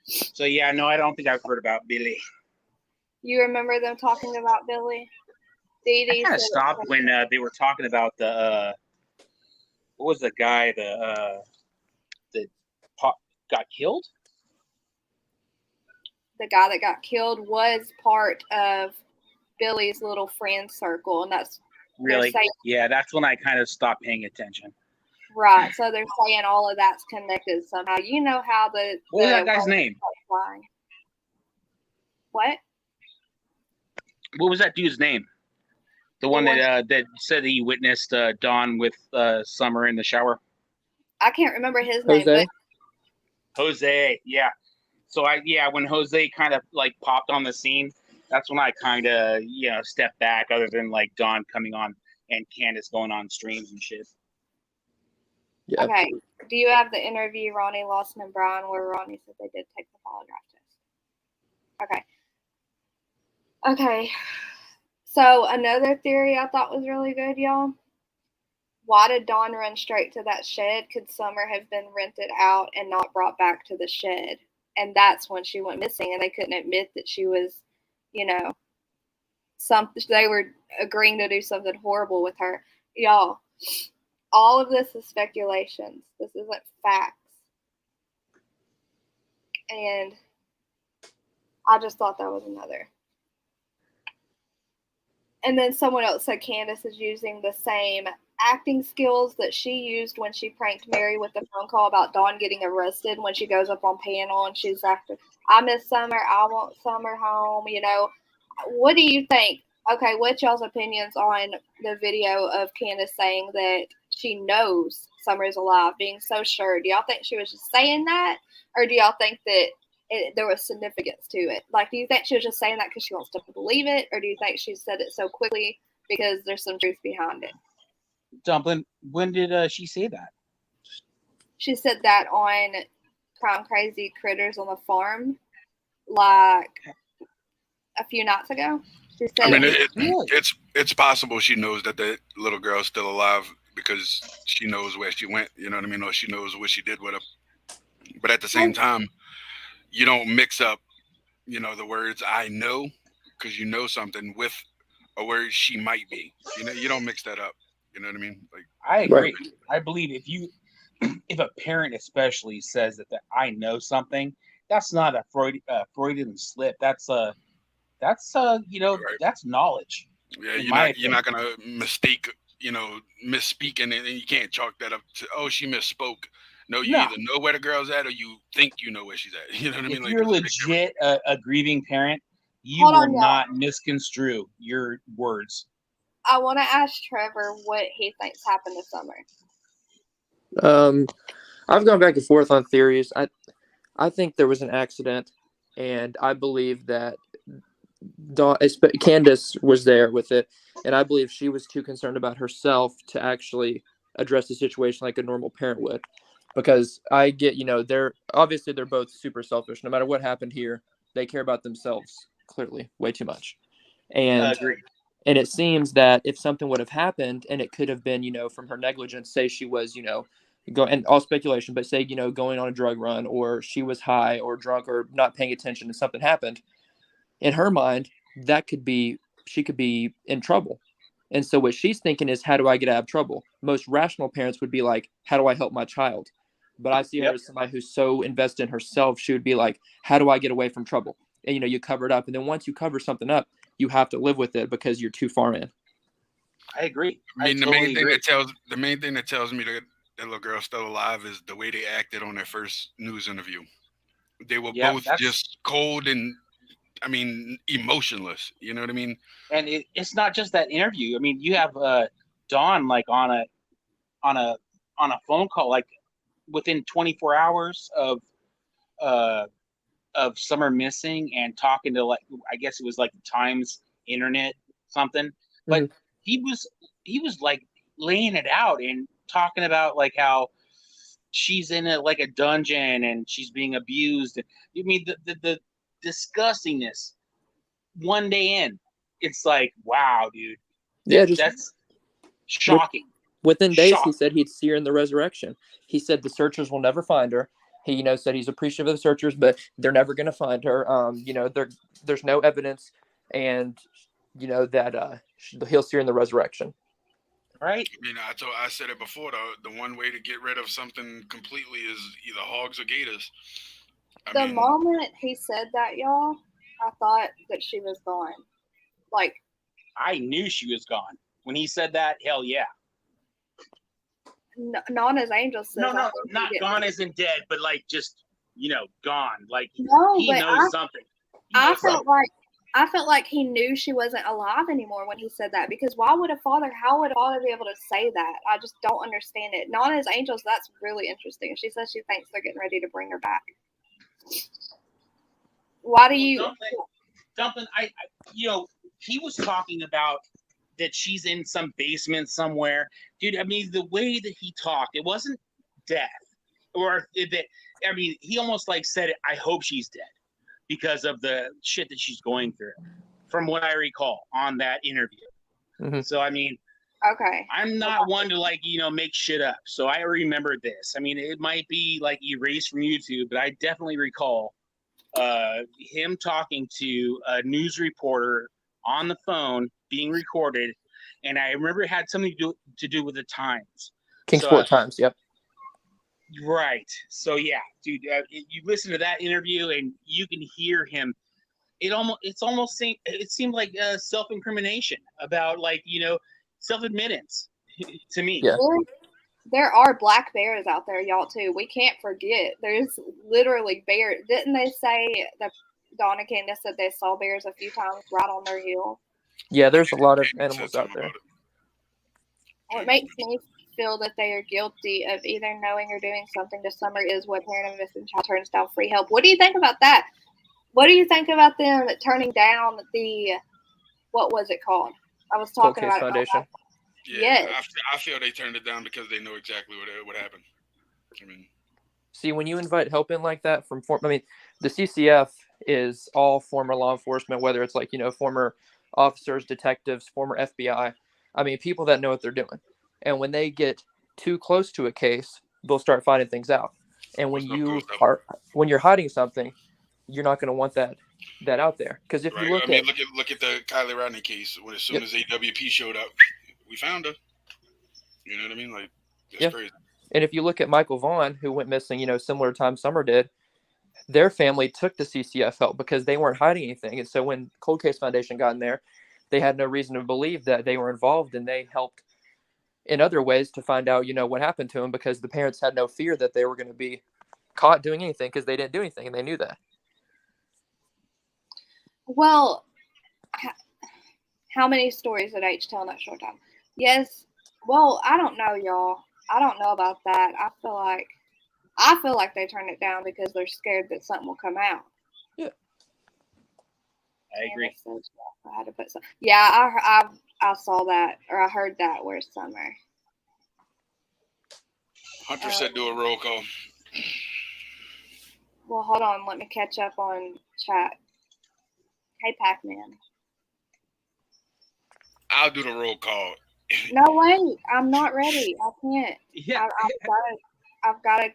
So yeah, no, I don't think I've heard about Billy. You remember them talking about Billy? I kind of stopped when they were talking about the what was the guy that got killed? The guy that got killed was part of Billy's little friend circle, and that's really, yeah, that's when I kind of stopped paying attention. Right, so they're saying all of that's connected somehow. You know how what was that guy's name? What? What was that dude's name? The one that said he witnessed Dawn with Summer in the shower. I can't remember his name. But Jose, yeah. So when Jose kind of like popped on the scene, that's when I kind of stepped back. Other than like Dawn coming on and Candace going on streams and shit. Yeah. Okay. Do you have the interview Ronnie Lawson and Brian where Ronnie said they did take the polygraph test? Okay. Okay. So another theory I thought was really good, y'all. Why did Dawn run straight to that shed? Could Summer have been rented out and not brought back to the shed? And that's when she went missing, and they couldn't admit that she was, they were agreeing to do something horrible with her. Y'all, all of this is speculations. This isn't facts. And I just thought that was another. And then someone else said Candace is using the same acting skills that she used when she pranked Mary with the phone call about Dawn getting arrested when she goes up on panel and she's acting, I miss Summer, I want Summer home, What do you think? Okay, what's y'all's opinions on the video of Candace saying that she knows Summer is alive, being so sure? Do y'all think she was just saying that? Or do y'all think that there was significance to it? Like, do you think she was just saying that because she wants to believe it? Or do you think she said it so quickly because there's some truth behind it? Dumplin', when did she say that? She said that on Crime Crazy Critters on the Farm, like a few nights ago. She said it's possible she knows that the little girl's still alive because she knows where she went. You know what I mean? Or she knows what she did with her. But at the same time, you don't mix up, the words "I know" because you know something with a word "she might be." You don't mix that up. You know what I mean? Like, I agree. I believe if a parent especially says that I know something, that's not a Freudian slip. That's that's knowledge. yeah, in you're my not you're opinion. not gonna misspeak, and you can't chalk that up to, oh, she misspoke. No, you No. either know where the girl's at or you think you know where she's at. You know what I mean? If Like, you're there's a big difference. legit a grieving parent, you Hold will on, y'all. not misconstrue your words. I want to ask Trevor what he thinks happened this summer. I've gone back and forth on theories. I think there was an accident, and I believe that Candace was there with it, and I believe she was too concerned about herself to actually address the situation like a normal parent would. Because I get, they're both super selfish. No matter what happened here, they care about themselves clearly way too much. And Agreed. and it seems that if something would have happened, and it could have been, from her negligence, say she was, and all speculation, but say, going on a drug run, or she was high or drunk or not paying attention and something happened, in her mind, she could be in trouble. And so what she's thinking is, how do I get out of trouble? Most rational parents would be like, how do I help my child? But I see her as somebody who's so invested in herself, she would be like, how do I get away from trouble? And, you cover it up. And then once you cover something up, you have to live with it because you're too far in. I agree. I mean, totally the main thing that tells me that little girl's still alive is the way they acted on their first news interview. They were both just cold and, emotionless. You know what I mean? And it's not just that interview. I mean, you have Dawn like on a phone call, like within 24 hours of Summer missing, and talking to, like, I guess it was like the Times internet something, but he was like laying it out and talking about like how she's in a dungeon and she's being abused. I mean, the disgustingness. One day in, it's like, wow, dude. Yeah, that's shocking. Within days, he said he'd see her in the resurrection. He said the searchers will never find her. He, said he's appreciative of the searchers, but they're never going to find her. There's no evidence, and that he'll see her in the resurrection. Right. I mean, I said it before. The one way to get rid of something completely is either hogs or gators. The moment he said that, y'all, I thought that she was gone. Like, I knew she was gone when he said that. Hell yeah. Nana's Angel says, no, not gone as in dead, but like just gone. Like, he knows something. I felt like he knew she wasn't alive anymore when he said that, because how would a father be able to say that? I just don't understand it. Nana's Angels, that's really interesting. She says she thinks they're getting ready to bring her back. Why do you? Something he was talking about that she's in some basement somewhere, dude. I mean, the way that he talked, it wasn't death, or that. I mean, he almost like said it. I hope she's dead because of the shit that she's going through, from what I recall on that interview. Mm-hmm. So I mean, okay, I'm not one to make shit up. So I remember this. I mean, it might be like erased from YouTube, but I definitely recall him talking to a news reporter on the phone, being recorded, and I remember it had something to do with the Times, Kingsport Times. Yep. Right. So yeah, dude, you listen to that interview and you can hear him. It seemed like self-incrimination about self-admittance to me. Yeah. There are black bears out there, y'all, too. We can't forget. There's literally bears. Didn't they say that Dawn and Candace said they saw bears a few times right on their heel? Yeah, there's a lot of animals out there. What makes me feel that they are guilty of either knowing or doing something to Summer is what parent of a missing child turns down free help. What do you think about that? What do you think about them turning down what was it called? I was talking about Foundation. Yeah, yes. I feel they turned it down because they know exactly what happened. I mean, see, when you invite help in like that the CCF is all former law enforcement, whether it's former officers, detectives, former FBI. I mean, people that know what they're doing. And when they get too close to a case, they'll start finding things out. And What's up, Ghost? when you're hiding something, you're not going to want that out there. Because if Right. you look look at the Kylie Rodney case. When as soon as AWP showed up, we found her. You know what I mean? Like, that's crazy. And if you look at Michael Vaughn, who went missing, similar time Summer did, their family took the CCF help because they weren't hiding anything. And so when Cold Case Foundation got in there, they had no reason to believe that they were involved, and they helped in other ways to find out, what happened to them, because the parents had no fear that they were going to be caught doing anything because they didn't do anything, and they knew that. Well, how many stories did H tell in that short time? Yes. Well, I don't know, y'all. I don't know about that. I feel like they turned it down because they're scared that something will come out. Yeah. I agree. I had to put some. Yeah, I saw that, or I heard that. Where's Summer? Hunter said do a roll call. Well, hold on. Let me catch up on chat. Hey, Pac-Man. I'll do the roll call. No, wait. I'm not ready. I can't. Yeah. I've got to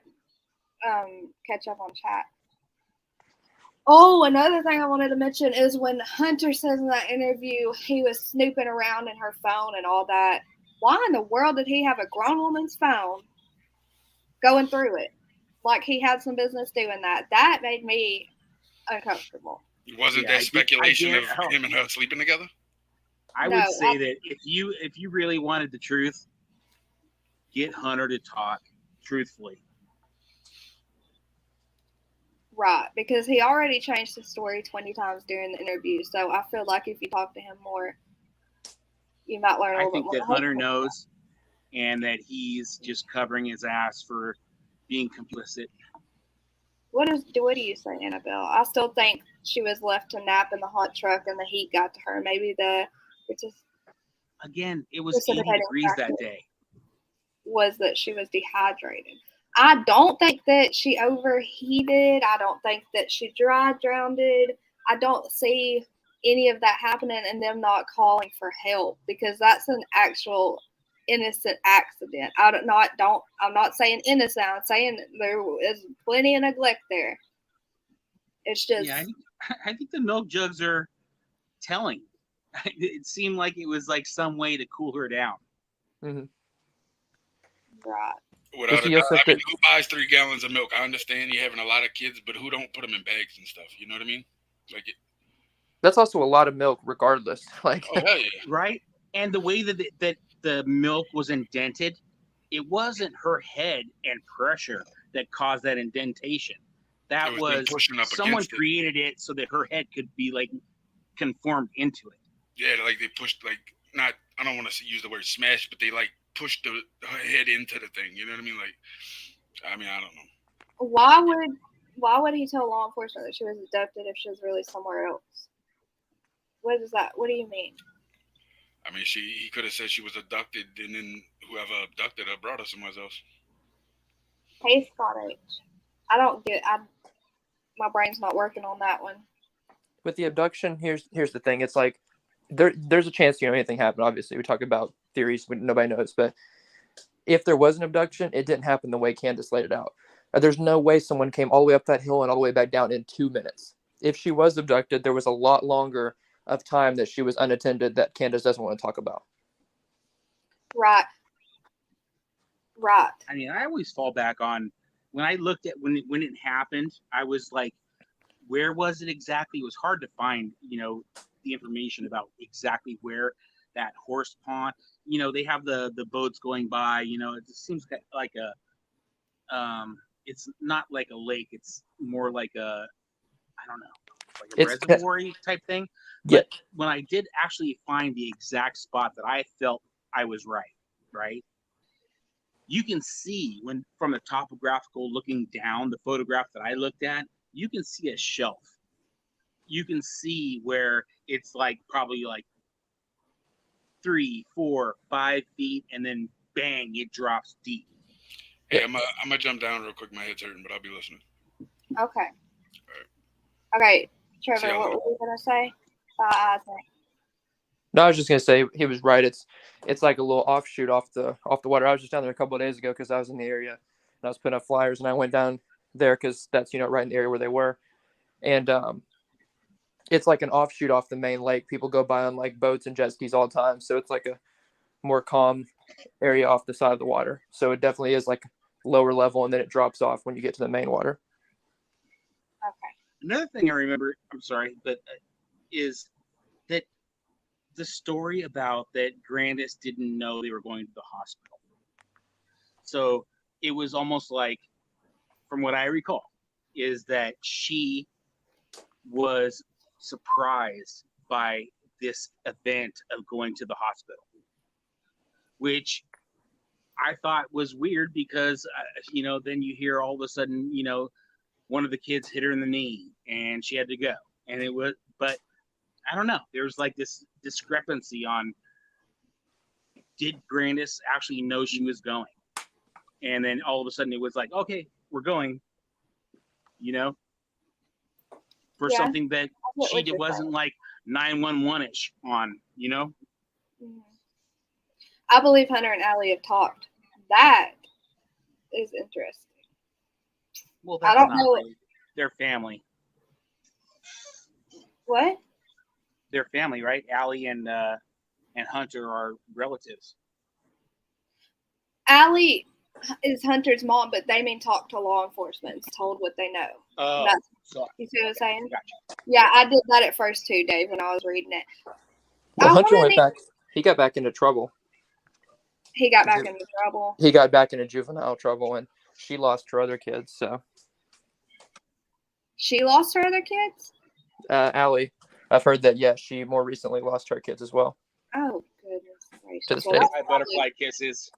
catch up on chat. Oh, another thing I wanted to mention is when Hunter says in that interview he was snooping around in her phone and all that. Why in the world did he have a grown woman's phone going through it? Like he had some business doing that. That made me uncomfortable. Wasn't there speculation of him and her sleeping together? I would say that if you really wanted the truth, get Hunter to talk truthfully. Right, because he already changed his story 20 times during the interview. So I feel like if you talk to him more, you might learn a little bit more. I think that Hunter knows, and that he's just covering his ass for being complicit. What do you say, Annabelle? I still think she was left to nap in the hot truck and the heat got to her. Maybe Again, it was 80 degrees that day. Was that she was dehydrated. I don't think that she overheated. I don't think that she dry drowned. I don't see any of that happening and them not calling for help, because that's an actual innocent accident. I'm not saying innocent. I'm saying there is plenty of neglect there. It's just. Yeah, I think the milk jugs are telling. It seemed like it was like some way to cool her down. Mm-hmm. Right. Without a doubt. I mean, who buys 3 gallons of milk? I understand you having a lot of kids, but who don't put them in bags and stuff? You know what I mean? That's also a lot of milk, regardless. Like, oh, hell yeah. Right? And the way that the milk was indented, it wasn't her head and pressure that caused that indentation. That was someone created it so that her head could be like conformed into it. Yeah, like they pushed, like, not, I don't want to use the word smash, but they like pushed her head into the thing. You know what I mean? Like, I mean, I don't know. Why would he tell law enforcement that she was abducted if she was really somewhere else? What is that? What do you mean? I mean, he could have said she was abducted, and then whoever abducted her brought her somewhere else. Hey, Scott H. My brain's not working on that one. With the abduction, here's the thing. It's like there's a chance anything happened. Obviously, we talk about theories when nobody knows, but if there was an abduction, it didn't happen the way Candace laid it out. There's no way someone came all the way up that hill and all the way back down in 2 minutes. If she was abducted, there was a lot longer of time that she was unattended that Candace doesn't want to talk about. Right. I mean, I always fall back on when I looked at when it happened. I was like, where was it exactly? It was hard to find, the information about exactly where that horse pond. They have the boats going by. It just seems like it's not like a lake. It's more like I don't know, like a reservoir type thing. But when I did actually find the exact spot that I felt I was right? You can see when from a topographical looking down, the photograph that I looked at, you can see a shelf. You can see where it's like probably like 3, 4, 5 feet, and then bang, it drops deep. Hey, I'm gonna jump down real quick. My head's hurting, but I'll be listening. Okay. Okay, Trevor, what were you gonna say? No, I was just gonna say he was right. It's like a little offshoot off the water. I was just down there a couple of days ago because I was in the area, and I was putting up flyers, and I went down there because that's, right in the area where they were. And it's like an offshoot off the main lake. People go by on like boats and jet skis all the time. So it's like a more calm area off the side of the water. So it definitely is like lower level, and then it drops off when you get to the main water. Okay. Another thing I remember, I'm sorry, but is that the story about that Grandis didn't know they were going to the hospital. So it was almost like, from what I recall, is that she was surprised by this event of going to the hospital, which I thought was weird because, then you hear all of a sudden, one of the kids hit her in the knee and she had to go. And it was, but I don't know. There's like this discrepancy on, did Grandis actually know she was going? And then all of a sudden it was like, okay, we're going, for something that she wasn't like 911-ish on, Mm-hmm. I believe Hunter and Allie have talked. That is interesting. Well, I don't know really their family. What? Their family, right? Allie and Hunter are relatives. Allie is Hunter's mom, but they talk to law enforcement and told what they know. Oh, you see what I'm saying? Gotcha. Yeah, I did that at first too, Dave, when I was reading it. Well, Hunter went back. He got back into trouble. He got back into trouble. He got back into juvenile trouble, and she lost her other kids. So she lost her other kids? Allie, I've heard that. Yeah, she more recently lost her kids as well. Oh goodness gracious! To the state. Butterfly kisses.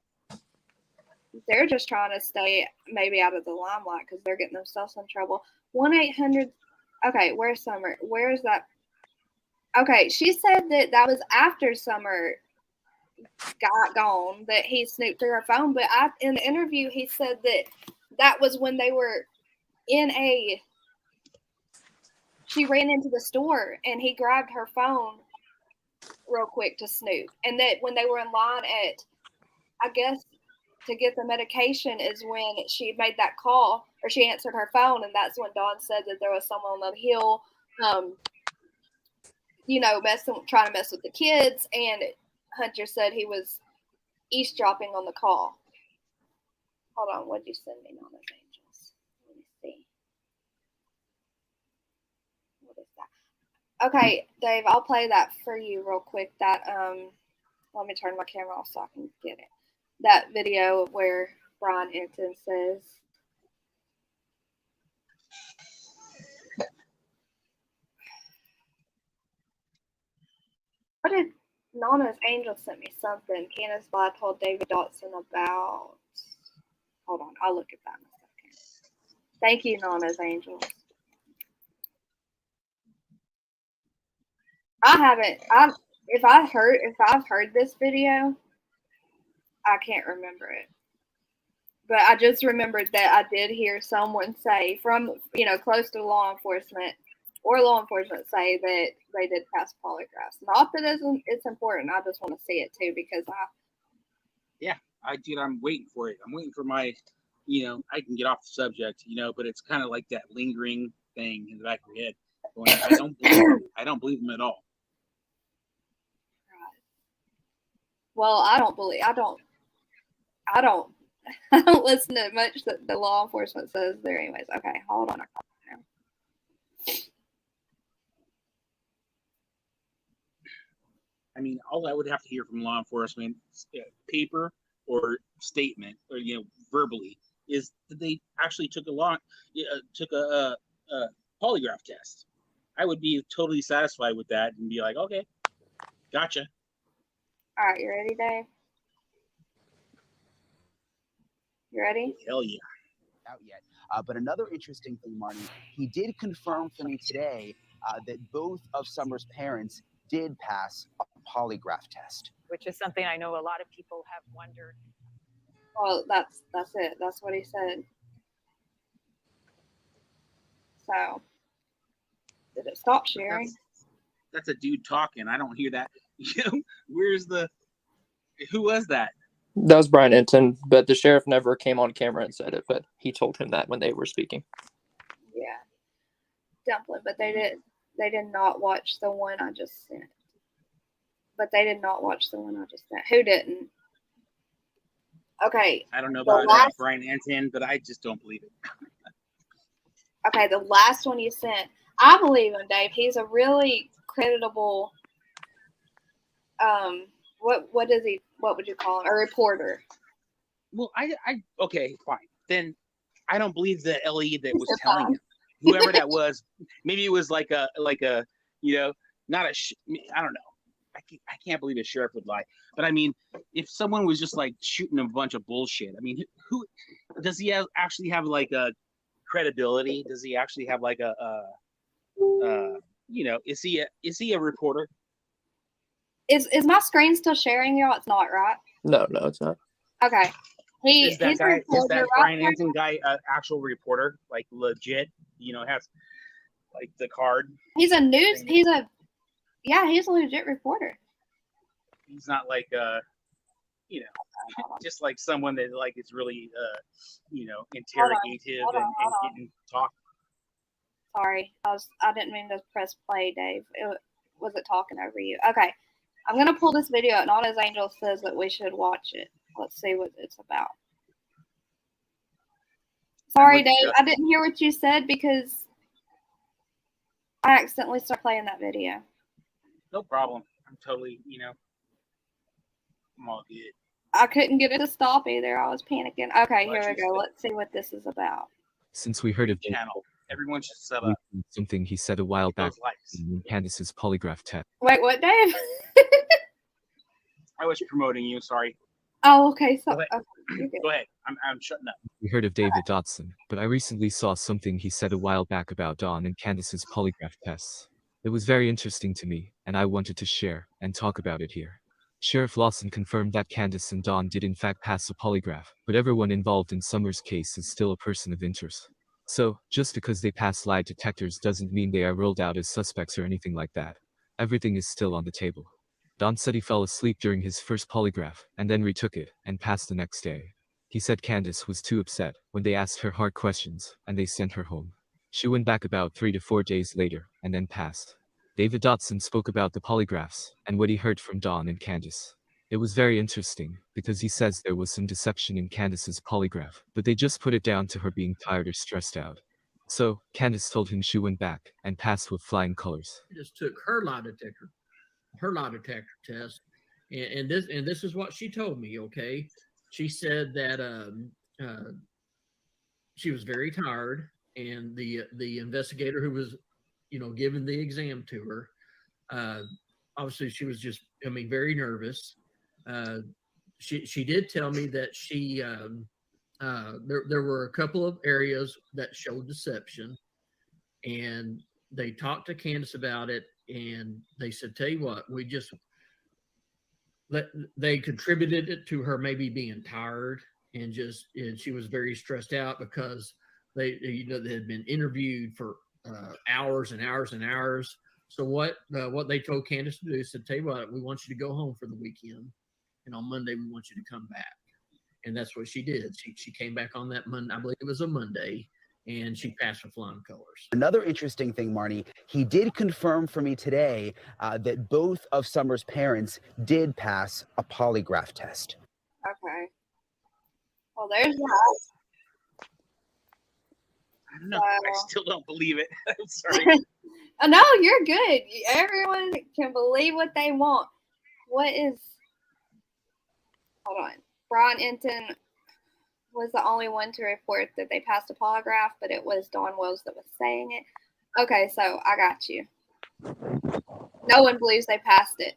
They're just trying to stay maybe out of the limelight because they're getting themselves in trouble. 1-800. Okay, where's Summer? Where is that? Okay, she said that was after Summer got gone that he snooped through her phone. But in the interview, he said that was when they were she ran into the store and he grabbed her phone real quick to snoop. And that when they were in line I guess, to get the medication is when she made that call, or she answered her phone, and that's when Dawn said that there was someone on the hill, trying to mess with the kids, and Hunter said he was eavesdropping on the call. Hold on, what'd you send me, Nana's Angels? Let me see. What is that? Okay, Dave, I'll play that for you real quick. That let me turn my camera off so I can get it. That video where Brian Enton says, what did Nana's Angel sent me something Candace Bly told David Dotson about. Hold on, I'll look at that in a second. Thank you, Nana's Angels. If I've heard this video, I can't remember it. But I just remembered that I did hear someone say from, close to law enforcement say that they did pass polygraphs. Not that it's important. I just want to see it too because I'm waiting for it. I'm waiting for my, I can get off the subject, but it's kind of like that lingering thing in the back of your head. Going, I don't believe them at all. Well, I don't listen to much that the law enforcement says there anyways. Okay, hold on. I mean, all I would have to hear from law enforcement, paper or statement, or verbally, is that they actually took a polygraph test. I would be totally satisfied with that and be like, okay, gotcha. All right, you ready, Dave? You ready? Hell yeah. Out yet. But another interesting thing, Marnie, he did confirm for me today that both of Summer's parents did pass a polygraph test. Which is something I know a lot of people have wondered. Well, that's it. That's what he said. So, did it stop sharing? That's a dude talking. I don't hear that. Who was that? That was Brian Enton, but the sheriff never came on camera and said it, but he told him that when they were speaking. Yeah, Dumpling, but they did not watch the one I just sent. But they did not watch the one I just sent. Who didn't? Okay. I don't know the about last, Brian Anton, but I just don't believe it. Okay, the last one you sent, I believe him, Dave. He's a really creditable. What would you call him? A reporter. Well, okay, fine. Then I don't believe the LE that was telling him. Whoever that was, maybe it was like a not a. I don't know. I can't believe a sheriff would lie. But I mean, if someone was just like shooting a bunch of bullshit, I mean, who does he actually have like a credibility? Does he actually have like is he a reporter? Is my screen still sharing, y'all? It's not, right? No, it's not. Okay. Is that Brian right? Anton guy an actual reporter, like legit? Has like the card. He's a legit reporter. He's not like just like someone that like is really interrogative and can talk. Sorry, I didn't mean to press play, Dave. Was it talking over you? Okay, I'm gonna pull this video up. Not as Angel says that we should watch it. Let's see what it's about. Sorry, Dave, I didn't hear what you said because I accidentally started playing that video. No problem. I'm totally, I'm all good. I couldn't get it to stop either. I was panicking. Okay, here we go. Let's see what this is about. Since we heard of channel, everyone should sub up. Something he said a while back in Candace's polygraph test. Wait, what, Dave? I was promoting you. Sorry. Oh, okay. So, Go ahead. I'm shutting up. We heard of David Dotson, but I recently saw something he said a while back about Dawn and Candace's polygraph tests. It was very interesting to me, and I wanted to share and talk about it here. Sheriff Lawson confirmed that Candace and Dawn did in fact pass a polygraph, but everyone involved in Summer's case is still a person of interest. So, just because they pass lie detectors doesn't mean they are ruled out as suspects or anything like that. Everything is still on the table. Dawn said he fell asleep during his first polygraph, and then retook it, and passed the next day. He said Candace was too upset when they asked her hard questions, and they sent her home. She went back about 3 to 4 days later, and then passed. David Dotson spoke about the polygraphs, and what he heard from Dawn and Candace. It was very interesting, because he says there was some deception in Candace's polygraph, but they just put it down to her being tired or stressed out. So, Candace told him she went back, and passed with flying colors. Just took her lie detector test, and this is what she told me. Okay, she said that she was very tired, and the investigator who was giving the exam to her, obviously she was just very nervous. She did tell me that she there were a couple of areas that showed deception, and they talked to Candace about it. And they said, tell you what, they contributed it to her maybe being tired and she was very stressed out because they had been interviewed for hours and hours and hours. So what they told Candace to do is said, tell you what, we want you to go home for the weekend, and on Monday we want you to come back. And that's what she did. She came back on that Monday. I believe it was a Monday. And she passed with flying colors. Another interesting thing, Marnie, he did confirm for me today that both of Summer's parents did pass a polygraph test. Okay. Well, there's that. I don't know. I still don't believe it. I'm sorry. No, you're good. Everyone can believe what they want. Hold on. Brian Enton was the only one to report that they passed a polygraph, but it was Dawn Wells that was saying it. Okay, so I got you. No one believes they passed it.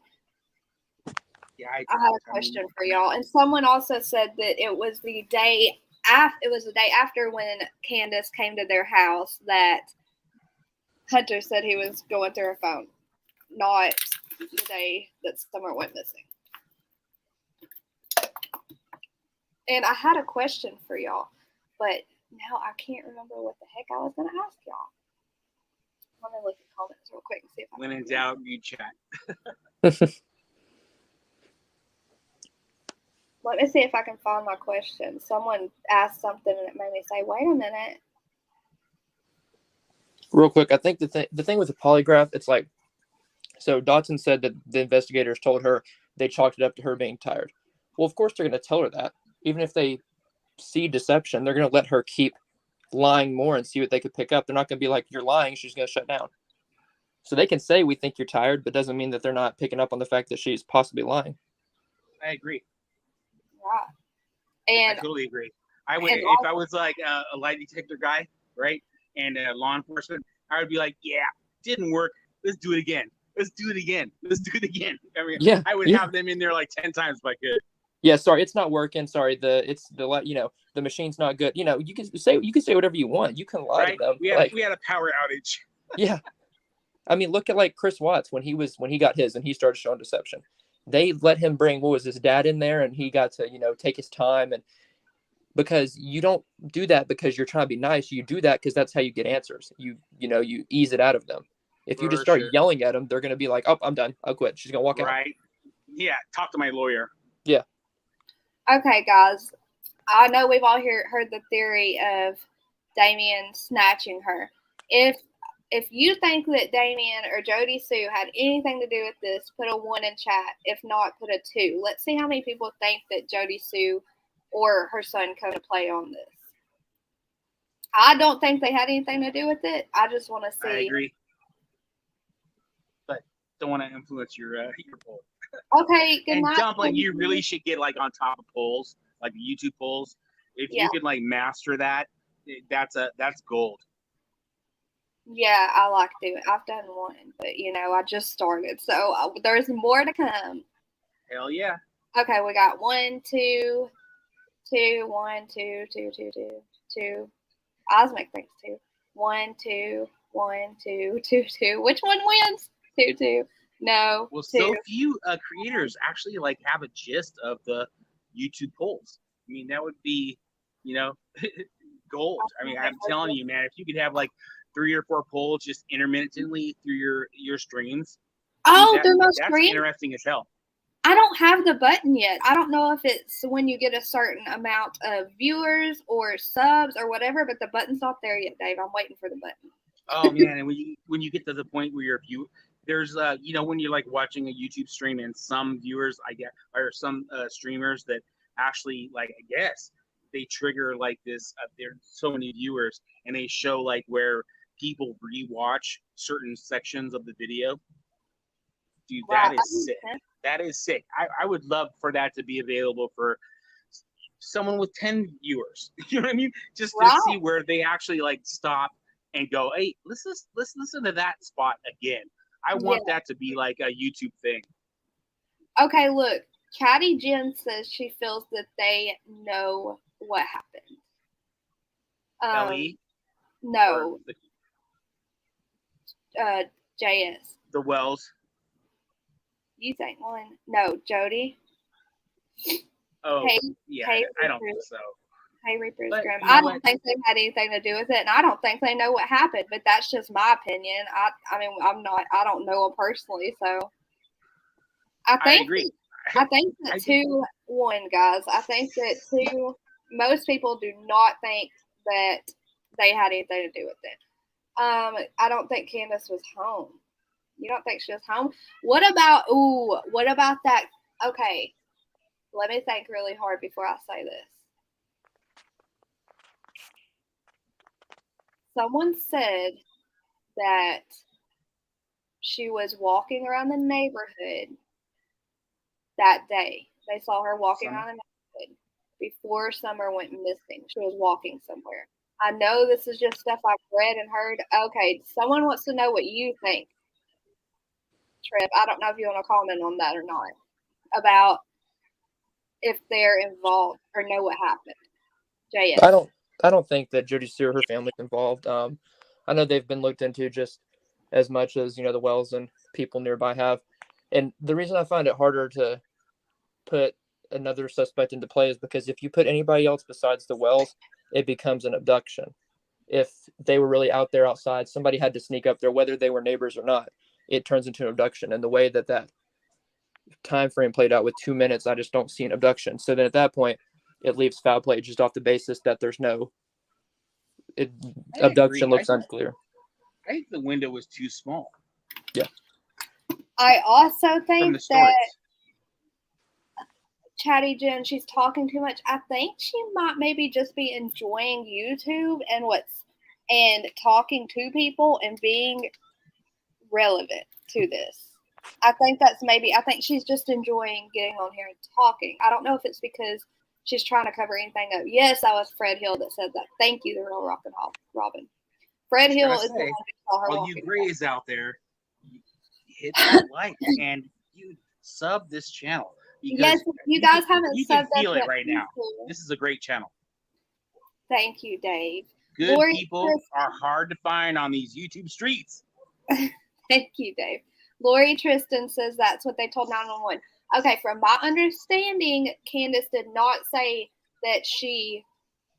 Yeah, I have a question for y'all. And someone also said that it was the day after when Candace came to their house that Hunter said he was going through her phone, not the day that Summer went missing. And I had a question for y'all, but now I can't remember what the heck I was going to ask y'all. Let me look at comments real quick and see if I when in doubt, you chat. Let Let me see if I can find my question. Someone asked something and it made me say, wait a minute. Real quick, I think the thing with the polygraph, it's like, so Dotson said that the investigators told her they chalked it up to her being tired. Well, of course they're going to tell her that. Even if they see deception, they're going to let her keep lying more and see what they could pick up. They're not going to be like, you're lying, she's going to shut down. So they can say, we think you're tired, but doesn't mean that they're not picking up on the fact that she's possibly lying. I agree. Right. And I totally agree. I would, if I was like a lie detector guy, right, and law enforcement, I would be like, yeah, didn't work. Let's do it again. Let's do it again. Let's do it again. I mean, yeah, I would have them in there like 10 times if I could. Yeah, sorry, it's not working. Sorry, the machine's not good. You can say whatever you want. You can lie to them. We had a power outage. Yeah, I mean, look at like Chris Watts when he got his and he started showing deception. They let him bring what was his dad in there, and he got to take his time, and because you don't do that because you're trying to be nice. You do that because that's how you get answers. You ease it out of them. If you just start yelling at them, they're gonna be like, "Oh, I'm done. I'll quit." She's gonna walk out. Right? Yeah. Talk to my lawyer. Yeah. Okay, guys. I know we've all heard the theory of Damien snatching her. If you think that Damien or Jody Sue had anything to do with this, put a 1 in chat. If not, put a 2. Let's see how many people think that Jody Sue or her son come to play on this. I don't think they had anything to do with it. I just want to see. I agree. But don't want to influence your poll. Okay, good and night. Dumpling, you really should get like on top of polls, like YouTube polls. If you could like master that, that's gold. Yeah, I like doing. I've done one, but I just started, so there's more to come. Hell yeah. Okay, we got 1, 2, 2, 1, 2, 2, 2, 2, 2. I was making things 2. 1, 2, 1, 2, 2, 2. Which one wins? 2, 2. No. Well, 2. so few creators actually like have a gist of the YouTube polls. I mean, that would be, gold. I mean, I'm telling you, man, if you could have like 3 or 4 polls just intermittently through your streams. Oh, through my stream? That's interesting as hell. I don't have the button yet. I don't know if it's when you get a certain amount of viewers or subs or whatever, but the button's not there yet, Dave. I'm waiting for the button. Oh man, and when you get to the point where there's when you're like watching a YouTube stream and some viewers or some streamers that actually like I guess they trigger like this. There's so many viewers and they show like where people rewatch certain sections of the video. Dude, that is sick. That is sick. I would love for that to be available for someone with 10 viewers. You know what I mean? Just to see where they actually like stop and go, hey, let's listen to that spot again. I want that to be like a YouTube thing. Okay, look. Caddy Jen says she feels that they know what happened. Ellie? No. JS. The Wells. You think one? No, Jody. Oh, I don't think so. Hey, Reaper's Grim. I don't think they had anything to do with it, and I don't think they know what happened. But that's just my opinion. I mean, I don't know them personally, so I agree. I think that 2-1, guys. I think that 2. Most people do not think that they had anything to do with it. I don't think Candace was home. You don't think she was home? What about that? Okay, let me think really hard before I say this. Someone said that she was walking around the neighborhood that day. They saw her walking around the neighborhood before Summer went missing. She was walking somewhere. I know this is just stuff I've read and heard. Okay, someone wants to know what you think. Trip, I don't know if you want to comment on that or not, about if they're involved or know what happened. JS. I don't think that Jody Sue or her family's involved. I know they've been looked into just as much as the Wells and people nearby have. And the reason I find it harder to put another suspect into play is because if you put anybody else besides the Wells, it becomes an abduction. If they were really out there outside, somebody had to sneak up there, whether they were neighbors or not. It turns into an abduction. And the way that time frame played out with 2 minutes. I just don't see an abduction. So then at that point, it leaves foul play just off the basis that there's no abduction looks unclear. I think the window was too small. Yeah. I also think the stories. that Chatty Jen, she's talking too much. I think she might maybe just be enjoying YouTube and talking to people and being relevant to this. I think she's just enjoying getting on here and talking. I don't know if it's because she's trying to cover anything up. Yes, that was Fred Hill that said that. Thank you, the real Rockin' Robin. Fred Hill is the one who saw her all walking. you Grays out there, hit that like and you sub this channel. Yes, you guys haven't you subbed can feel up it right yet. now. This is a great channel. Thank you, Dave. Good Lori people are hard to find on these YouTube streets. Thank you, Dave. Lori Tristan says that's what they told 911. Okay, from my understanding, Candace did not say that she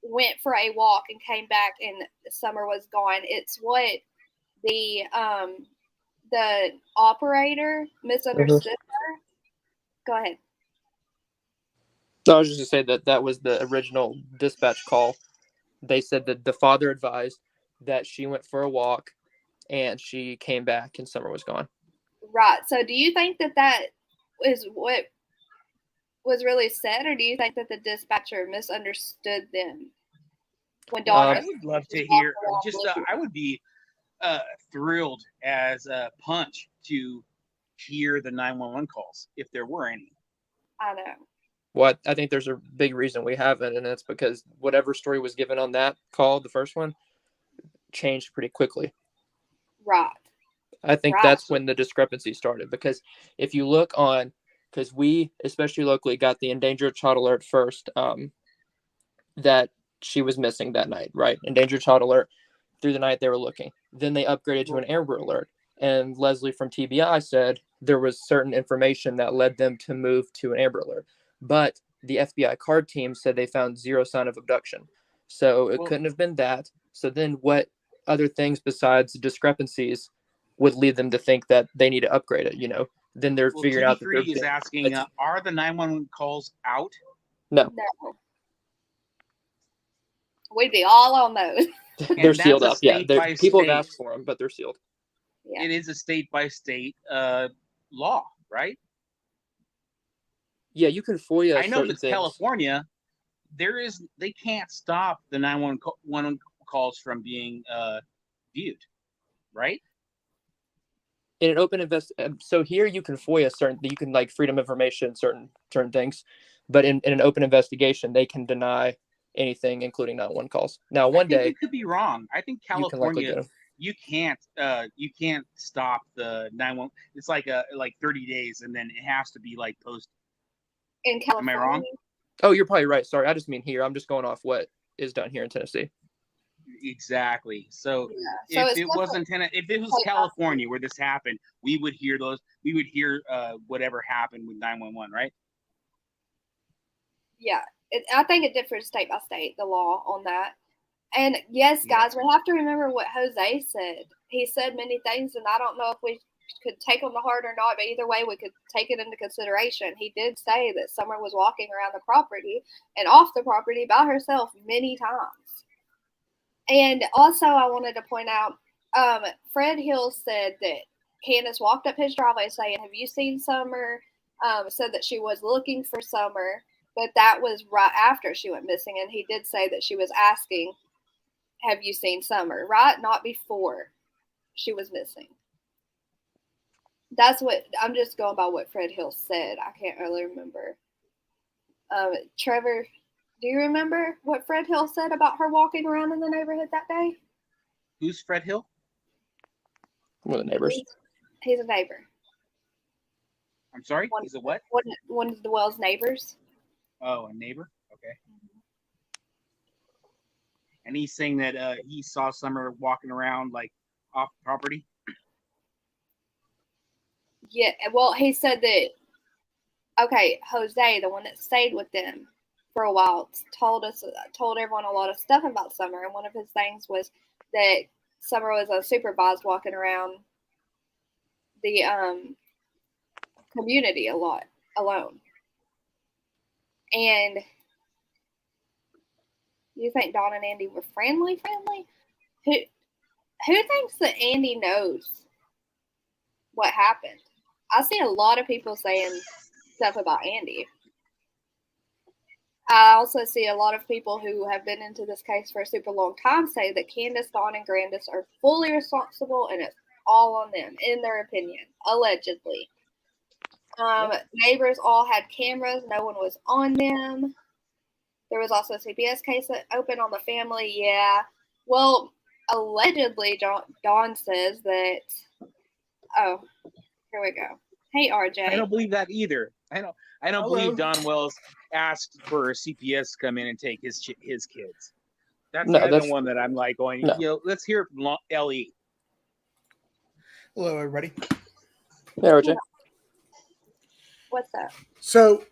went for a walk and came back and Summer was gone. It's what the operator misunderstood her. Go ahead. So I was just going to say that was the original dispatch call. They said that the father advised that she went for a walk and she came back and Summer was gone. Right. So do you think that is what was really said, or do you think that the dispatcher misunderstood them? When Dawn I would love to hear. I would be thrilled as a Punch to hear the 911 calls if there were any. I know. Well, I think there's a big reason we haven't, and that's because whatever story was given on that call, the first one, changed pretty quickly. Right. I think that's when the discrepancy started, because if you look on, because we, especially locally, got the endangered child alert first, that she was missing that night, right? Endangered child alert. Through the night they were looking. Then they upgraded to an Amber Alert. And Leslie from TBI said there was certain information that led them to move to an Amber Alert. But the FBI card team said they found zero sign of abduction. So it couldn't have been that. So then what other things besides discrepancies would lead them to think that they need to upgrade it, you know? Then they're figuring out that they're is asking, are the 911 calls out? No. We'd be all on those. They're sealed up. Yeah, people have asked for them, but they're sealed. Yeah. It is a state-by-state law, right? Yeah, you can FOIA. I know if it's things. California, they can't stop the 911 calls from being viewed, right? In an open so here you can FOIA you can like freedom of information, certain things, but in an open investigation, they can deny anything, including 911 calls. Now, one day you could be wrong. I think California, you can't stop the 911. It's like 30 days, and then it has to be like post. In California. Am I wrong? Oh, you're probably right. Sorry, I just mean here. I'm just going off what is done here in Tennessee. Exactly. So if it wasn't if it was California where this happened, we would hear whatever happened with 911, right? Yeah. I think it differs state by state, the law on that. And yes, guys, we have to remember what Jose said. He said many things, and I don't know if we could take them to heart or not, but either way, we could take it into consideration. He did say that Summer was walking around the property and off the property by herself many times. And also, I wanted to point out, Fred Hill said that Candace walked up his driveway saying, "Have you seen Summer?" Said that she was looking for Summer. But that was right after she went missing, and he did say that she was asking, "Have you seen Summer?" Right? Not before she was missing. That's what I'm just going by what Fred Hill said. I can't really remember. Trevor, do you remember what Fred Hill said about her walking around in the neighborhood that day? Who's Fred Hill? One of the neighbors. He's a neighbor. I'm sorry? He's a what? One of the Wells neighbors. Oh, a neighbor? Okay. And he's saying that he saw Summer walking around like off property? Yeah, well, he said that, okay, Jose, the one that stayed with them for a while, told everyone a lot of stuff about Summer, and one of his things was that Summer was unsupervised walking around the community a lot alone. And you think Dawn and Andy were friendly? Who thinks that Andy knows what happened? I see a lot of people saying stuff about Andy. I also see a lot of people who have been into this case for a super long time say that Candace, Dawn, and Grandis are fully responsible and it's all on them, in their opinion, allegedly. Neighbors all had cameras. No one was on them. There was also a CPS case that opened on the family. Yeah. Well, allegedly, Dawn says that. Oh, here we go. Hey, RJ. I don't believe that either. I don't believe Don Wells asked for a CPS to come in and take his kids. That's the other one that I'm like going. No. Let's hear it from Ellie. Hello, everybody. Hey, RJ. What's up? So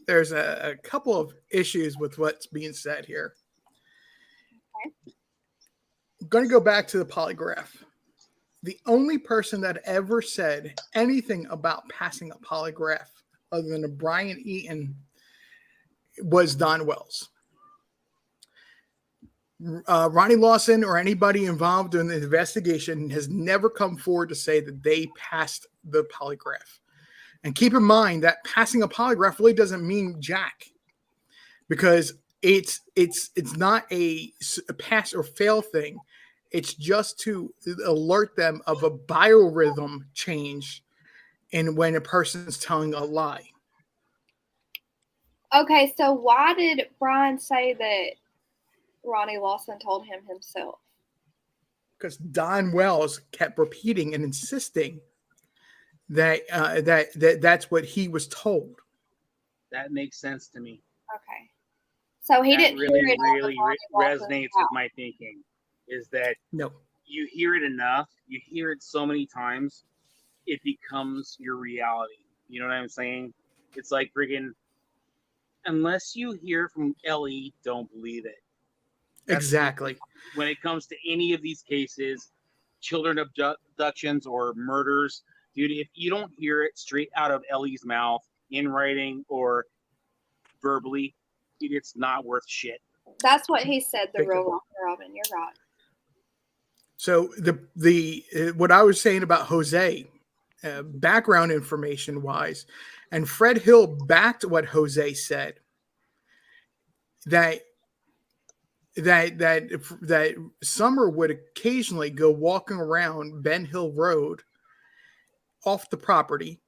there's a couple of issues with what's being said here. Okay. I'm going to go back to the polygraph. The only person that ever said anything about passing a polygraph other than Brian Eaton was Don Wells. Ronnie Lawson or anybody involved in the investigation has never come forward to say that they passed the polygraph. And keep in mind that passing a polygraph really doesn't mean jack, because it's not a pass or fail thing. It's just to alert them of a biorhythm change in when a person's telling a lie. Okay, so why did Brian say that Ronnie Lawson told him himself? Because Don Wells kept repeating and insisting that that's what he was told. That makes sense to me. Okay, so he that didn't really, hear it really resonates with my thinking. Is that no? You hear it enough. You hear it so many times, it becomes your reality. You know what I'm saying? It's like friggin'. Unless you hear from Ellie, don't believe it. Exactly. When it comes to any of these cases, children abductions or murders, dude, if you don't hear it straight out of Ellie's mouth in writing or verbally, dude, it's not worth shit. That's what he said. The real Robin. You're right. So the what I was saying about Jose, background information wise, and Fred Hill backed what Jose said. That Summer would occasionally go walking around Ben Hill Road off the property,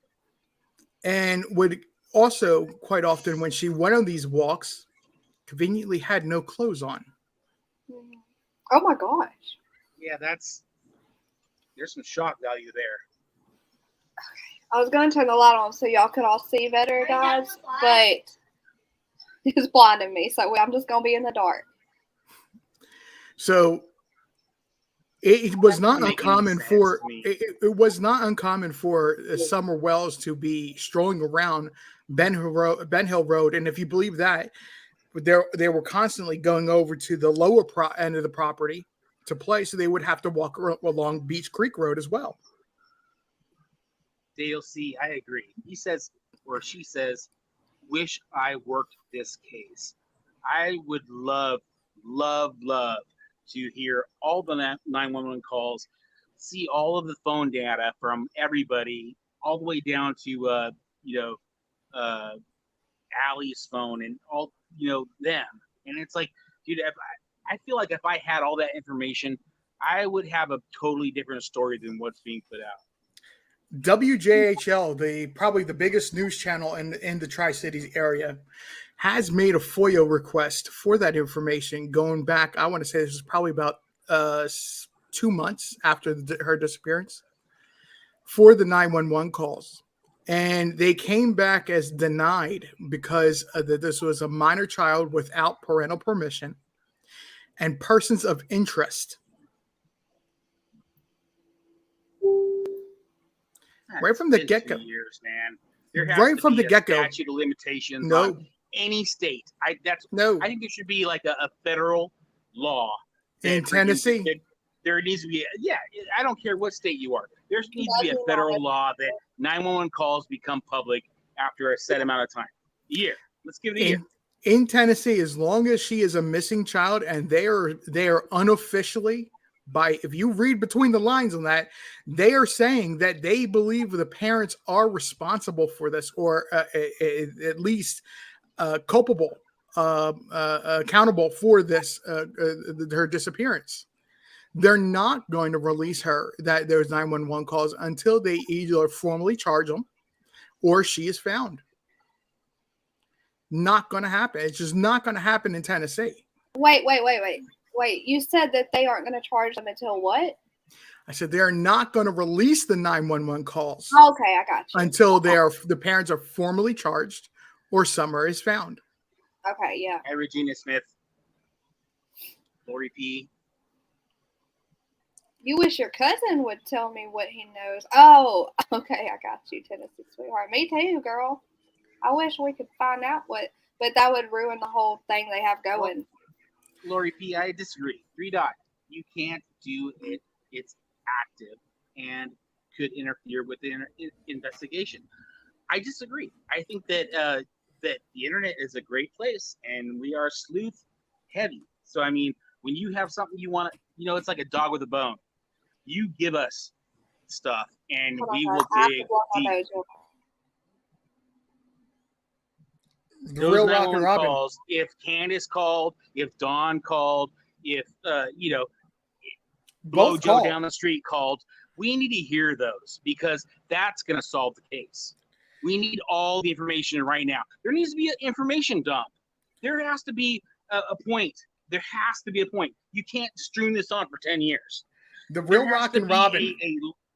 and would also quite often when she went on these walks, conveniently had no clothes on. Oh my gosh. Yeah, there's some shock value there. I was going to turn the light on so y'all could all see better, guys, but it's blinding me, so I'm just going to be in the dark. So it was not uncommon for it was not uncommon for Summer Wells to be strolling around Ben Hill Road, and if you believe that, they were constantly going over to the lower end of the property to play, so they would have to walk along Beach Creek Road as well. Dale C, I agree. He says, or she says, wish I worked this case. I would love to hear all the 911 calls, see all of the phone data from everybody, all the way down to Allie's phone and all them. And it's like, dude, I feel like if I had all that information, I would have a totally different story than what's being put out. WJHL, probably the biggest news channel in the Tri-Cities area, has made a FOIA request for that information going back. I want to say this is probably about 2 months after her disappearance for the 911 calls. And they came back as denied because this was a minor child without parental permission and persons of interest. Right from the get-go. Years, man. There has right to from be the get-go. Statute of limitations. No. On any state. I think there should be like a federal law in Tennessee. there needs to be, I don't care what state you are. There needs to be a federal law that 911 calls become public after a set amount of time. A year. Let's give it a year. In Tennessee, as long as she is a missing child, and they are unofficially, if you read between the lines on that, they are saying that they believe the parents are responsible for this, or at least culpable, accountable for this, her disappearance. They're not going to release those 911 calls until they either formally charge them or she is found. Not going to happen. It's just not going to happen in Tennessee. Wait. You said that they aren't going to charge them until what? I said they are not going to release the 911 calls. Okay, I got you. Until the parents are formally charged or Summer is found. Okay, yeah. Hi, Regina Smith. Lori P. You wish your cousin would tell me what he knows. Oh, okay, I got you, Tennessee sweetheart. Me too, girl. I wish we could find out but that would ruin the whole thing they have going. Lori P, I disagree. 3 dot. You can't do it. It's active and could interfere with the investigation. I disagree. I think that that the internet is a great place, and we are sleuth heavy. So I mean, when you have something you want to, it's like a dog with a bone. You give us stuff, and we will dig deep. The real Rock and Robin calls. If Candace called, if Dawn called, if Bo Joe down the street called, we need to hear those, because that's going to solve the case. We need all the information right now. There needs to be an information dump. There has to be a point. There has to be a point. You can't stream this on for 10 years. The real Rock and Robin,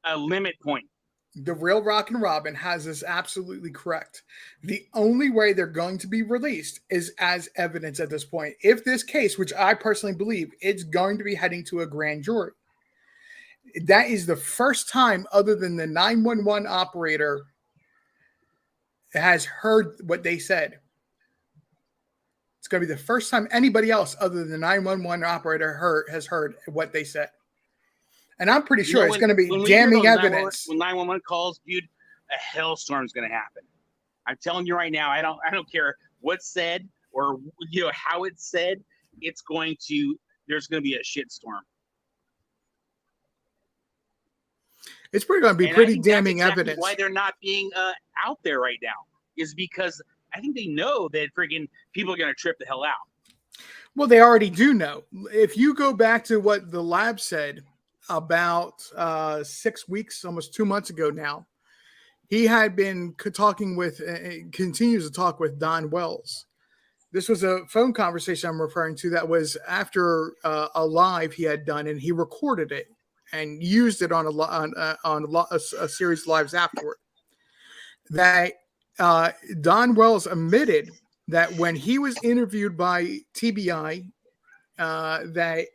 a limit point. The real Rock and Robin has this absolutely correct. The only way they're going to be released is as evidence at this point. If this case, which I personally believe, it's going to be heading to a grand jury. That is the first time, other than the 911 operator has heard what they said. It's going to be the first time anybody else other than the 911 operator has heard what they said. And I'm pretty sure it's going to be damning evidence. When 911 calls, dude, a hailstorm is going to happen. I'm telling you right now. I don't care what's said or how it's said. There's going to be a shitstorm. It's going to be pretty damning evidence. Why they're not being out there right now is because I think they know that friggin' people are going to trip the hell out. Well, they already do know. If you go back to what the lab said about 6 weeks, almost 2 months ago now, he had been talking with, continues to talk with Don Wells. This was a phone conversation I'm referring to that was after a live he had done, and he recorded it and used it on a series of lives afterward. That Don Wells admitted that when he was interviewed by TBI, that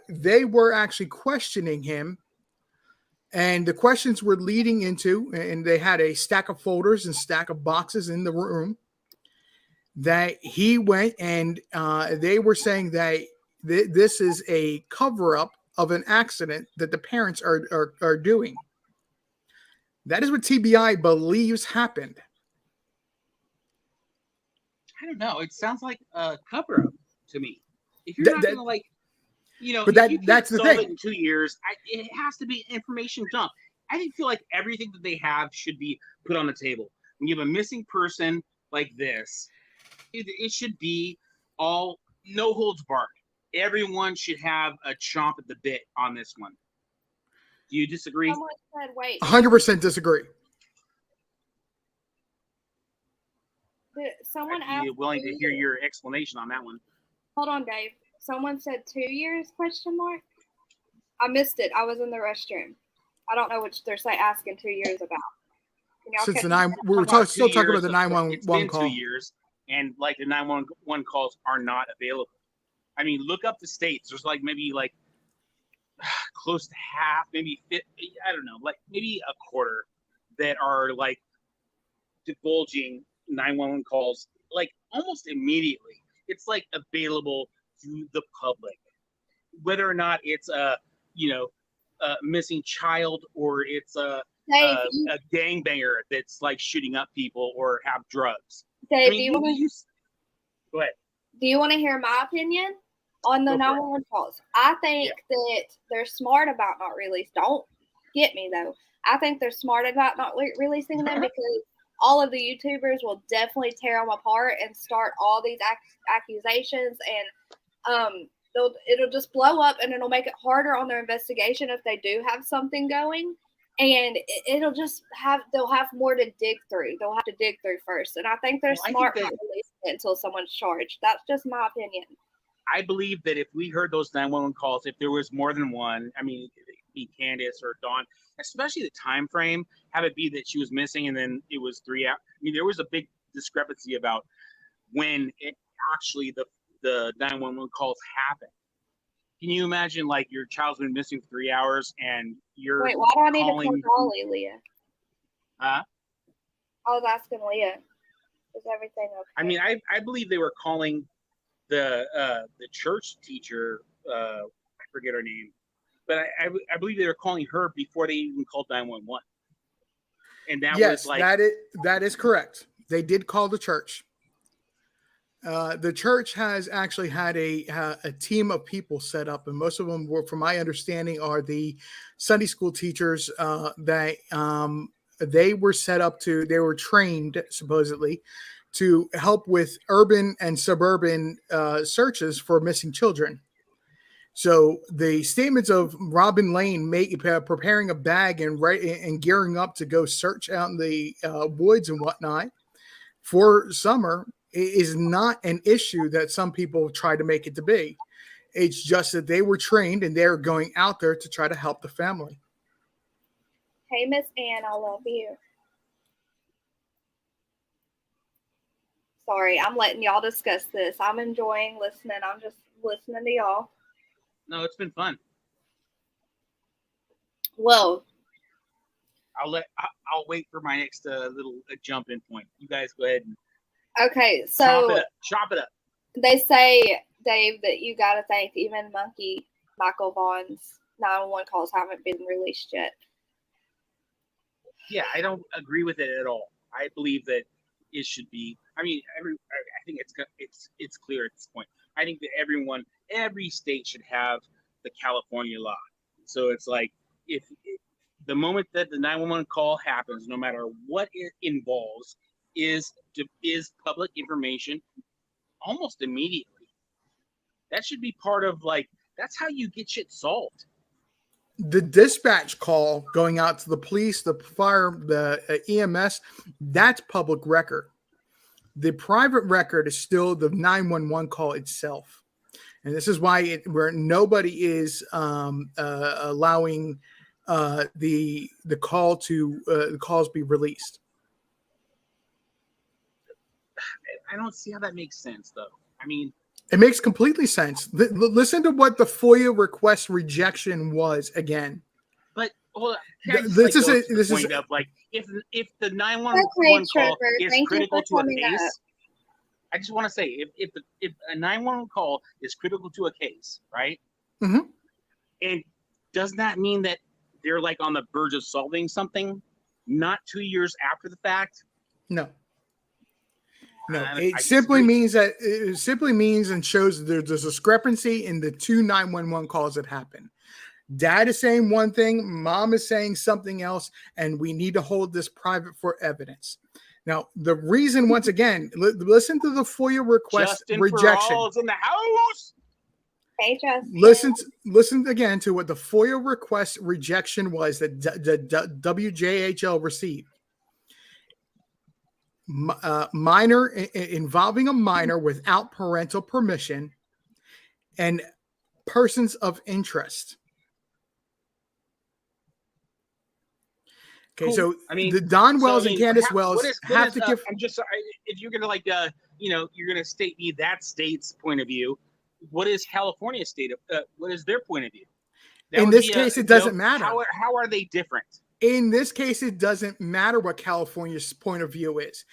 they were actually questioning him, and the questions were leading into, and they had a stack of folders and stack of boxes in the room, that he went and they were saying that this is a cover-up of an accident that the parents are doing. That is what TBI believes happened. I don't know. It sounds like a cover-up to me. If you're not going to but that's the thing. It in 2 years, it has to be information dump. I feel like everything that they have should be put on the table. When you have a missing person like this, it should be all no holds barred. Everyone should have a chomp at the bit on this one. Do you disagree? Someone said, wait. 100% disagree. Someone I'd be willing to hear your explanation on that one. Hold on, Dave. Someone said 2 years, question mark? I missed it. I was in the restroom. I don't know which they're asking 2 years about. Since we were still talking about the 911 call. 2 years, and like the 911 calls are not available. I mean, look up the states. There's maybe close to half, maybe 50, I don't know, maybe a quarter that are divulging 911 calls almost immediately. It's available to the public. whether or not it's a missing child or it's a gangbanger that's like shooting up people or have drugs. Dave, go ahead. Do you want to hear my opinion on the 911 calls? I think that they're smart about not releasing. Don't get me though. I think they're smart about not releasing them because all of the YouTubers will definitely tear them apart and start all these accusations, and it'll just blow up, and it'll make it harder on their investigation if they do have something going, and they'll have more to dig through. They'll have to dig through first, and I think they're smart not releasing it until someone's charged. That's just my opinion. I believe that if we heard those 911 calls, if there was more than one, I mean, it could be Candace or Dawn, especially the time frame, have it be that she was missing and then it was 3 hours. I mean, there was a big discrepancy about when it actually the 911 calls happened. Can you imagine, like, your child's been missing for 3 hours and you're Wait, why do I need to call Ollie, Leah? Huh? I was asking Leah, is everything okay? I mean, I believe they were calling the church teacher, I forget her name, but I believe they were calling her before they even called 911. And that was like that is correct. They did call the church. The church has actually had a team of people set up, and most of them were, from my understanding, are the Sunday school teachers that they were set up to. They were trained supposedly to help with urban and suburban searches for missing children. So the statements of Robin Lane preparing a bag and gearing up to go search out in the woods and whatnot for summer is not an issue that some people try to make it to be. It's just that they were trained and they're going out there to try to help the family. Hey, Miss Ann, I love you. Sorry, I'm letting y'all discuss this. I'm enjoying listening. I'm just listening to y'all. No, it's been fun. Well, I'll wait for my next little jump in point. You guys go ahead and okay, so chop it up. They say, Dave, that you got to thank even Michael Vaughn's 911 calls haven't been released yet. Yeah, I don't agree with it at all. I believe that it should be. I mean, I think it's clear at this point. I think that every state should have the California law. So it's like if the moment that the 911 call happens, no matter what it involves, is public information almost immediately. That should be part of, like, that's how you get shit solved. The dispatch call going out to the police, the fire, the EMS, that's public record. The private record is still the 911 call itself. And this is why where nobody is allowing the calls be released. I don't see how that makes sense, though. I mean, it makes completely sense. Listen to what the FOIA request rejection was again. But hold on. This is like if the 911 call is critical to a case. I just want to say if a 911 call is critical to a case, right? Mm-hmm. And does that mean that they're like on the verge of solving something, not 2 years after the fact? No. No, it simply means and shows that there's a discrepancy in the two 911 calls that happen. Dad is saying one thing, mom is saying something else, and we need to hold this private for evidence. Now, the reason, once again, listen to the FOIA request rejection. Is in the house. Hey, Justin. Listen again to what the FOIA request rejection was that the WJHL received. Minor involving a minor without parental permission and persons of interest. Okay, cool. So I mean, the Don Wells and Candace Wells have to give. I'm just if you're gonna you're gonna state me that state's point of view. What is California's state of? What is their point of view? In this case, it doesn't matter. How are they different? In this case, it doesn't matter what California's point of view is.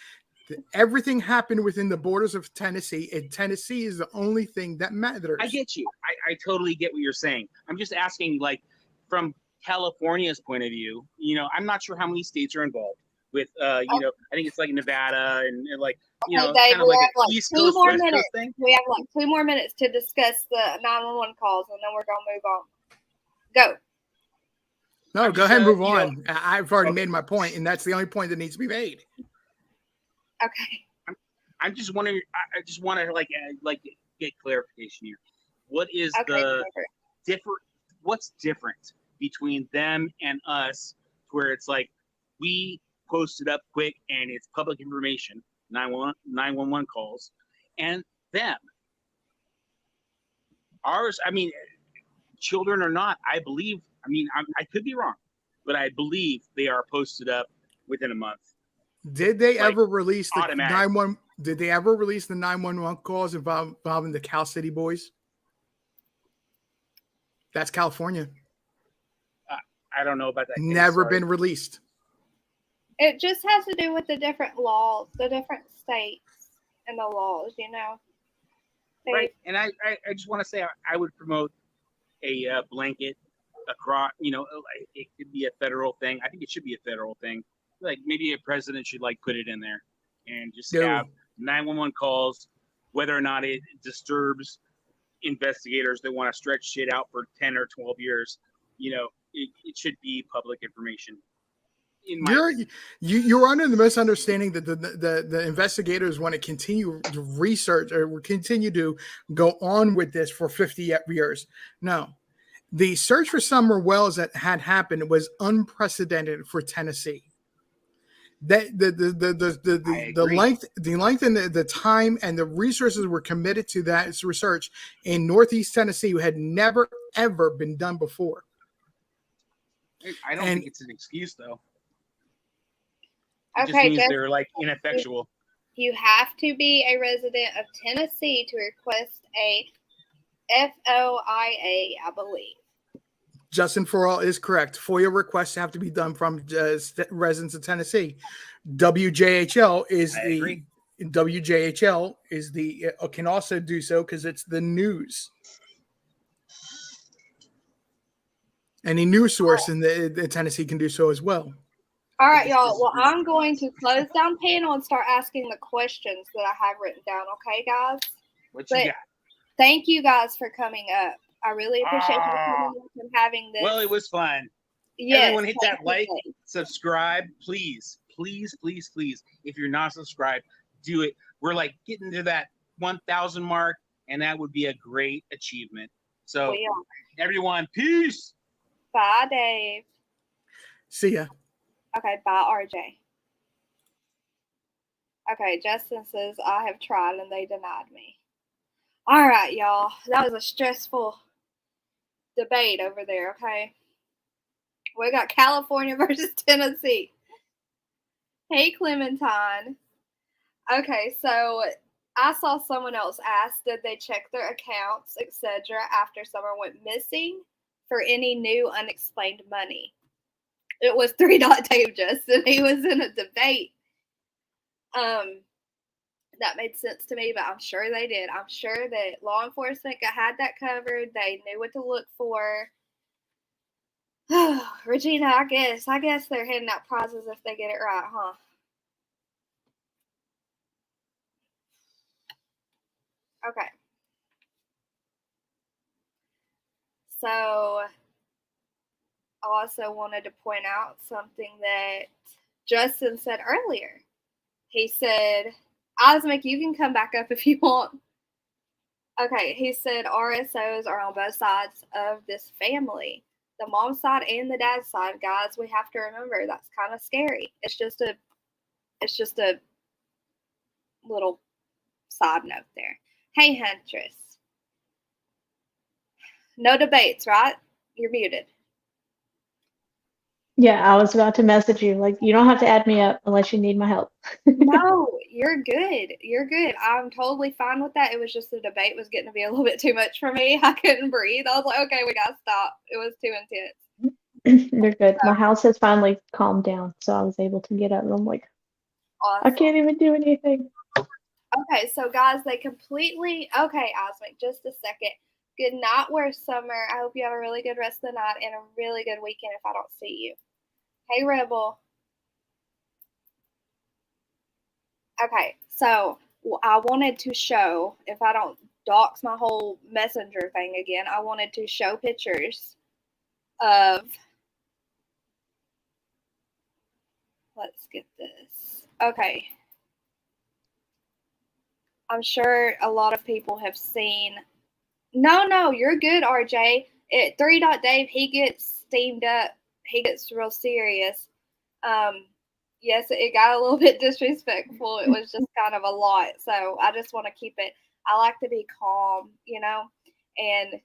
Everything happened within the borders of Tennessee, and Tennessee is the only thing that matters. I get you. I totally get what you're saying. I'm just asking, like, from California's point of view, I'm not sure how many states are involved with, I think it's like Nevada and like, Dave, kind of we like have an like East 2 Coast, more West minutes. Coast thing. We have like 2 more minutes to discuss the 911 calls, and then we're gonna move on. Go. No, go ahead and move on. I've already made my point, and that's the only point that needs to be made. Okay. I'm just wondering. I just want to like get clarification here. What is the different? What's different between them and us, where it's like we post it up quick and it's public information, 911 calls, and them? Ours, I mean, children or not, I believe. I mean, I could be wrong, but I believe they are posted up within a month. Did they ever release the automatic. 911? Did they ever release the 911 calls involving the Cal City boys? That's California. I don't know about that. Never been released. It just has to do with the different laws, the different states and the laws, Right. And I just want to say I would promote a blanket across, it could be a federal thing. I think it should be a federal thing. Like maybe a president should like put it in there and just have 911 calls, whether or not it disturbs investigators that want to stretch shit out for 10 or 12 years. It should be public information. You're under the misunderstanding that the investigators want to continue to research or continue to go on with this for 50 years. No, the search for Summer Wells that had happened was unprecedented for Tennessee. That the length and the time and the resources were committed to that research in Northeast Tennessee had never ever been done before. I don't think it's an excuse though. Okay, it just means they're like ineffectual. You have to be a resident of Tennessee to request a FOIA, I believe. Justin Farrell is correct. FOIA requests have to be done from residents of Tennessee. WJHL can also do so because it's the news. Any news source in the Tennessee can do so as well. All right, y'all. Well, I'm going to close down panel and start asking the questions that I have written down. Okay, guys? What you got? Thank you guys for coming up. I really appreciate you coming up and having this. Well, it was fun. Yes, everyone hit that like, subscribe, please. If you're not subscribed, do it. We're like getting to that 1,000 mark, and that would be a great achievement. So, everyone, peace. Bye, Dave. See ya. Okay, bye, RJ. Okay, Justin says, I have tried and they denied me. All right, y'all. That was a stressful debate over there, okay? We got California versus Tennessee. Hey, Clementine. Okay, so I saw someone else ask, did they check their accounts, etc., after someone went missing for any new unexplained money? It was 3 Dave Justin. He was in a debate. That made sense to me, but I'm sure they did. I'm sure that law enforcement had that covered. They knew what to look for. Regina, I guess they're handing out prizes if they get it right, huh? Okay. So I also wanted to point out something that Justin said earlier. He said, Osmic, you can come back up if you want. Okay, he said RSOs are on both sides of this family. The mom side and the dad side, guys, we have to remember that's kind of scary. It's just a little side note there. Hey, Huntress. No debates, right? You're muted. Yeah, I was about to message you. Like, you don't have to add me up unless you need my help. No, you're good. You're good. I'm totally fine with that. It was just the debate was getting to be a little bit too much for me. I couldn't breathe. I was like, okay, we gotta stop. It was too intense. You're good. My house has finally calmed down, so I was able to get up. And I'm like, Awesome. I can't even do anything. Okay, so guys, they completely. Okay, Osmic, just a second. Good night, we're Summer. I hope you have a really good rest of the night and a really good weekend if I don't see you. Hey, Rebel. Okay, so I wanted to show, if I don't dox my whole messenger thing again, I wanted to show pictures of. Let's get this. Okay. I'm sure a lot of people have seen. No, you're good, RJ. 3 Dot Dave, he gets steamed up. He gets real serious. Yes, it got a little bit disrespectful. It was just kind of a lot. So I just want to keep it. I like to be calm, and 3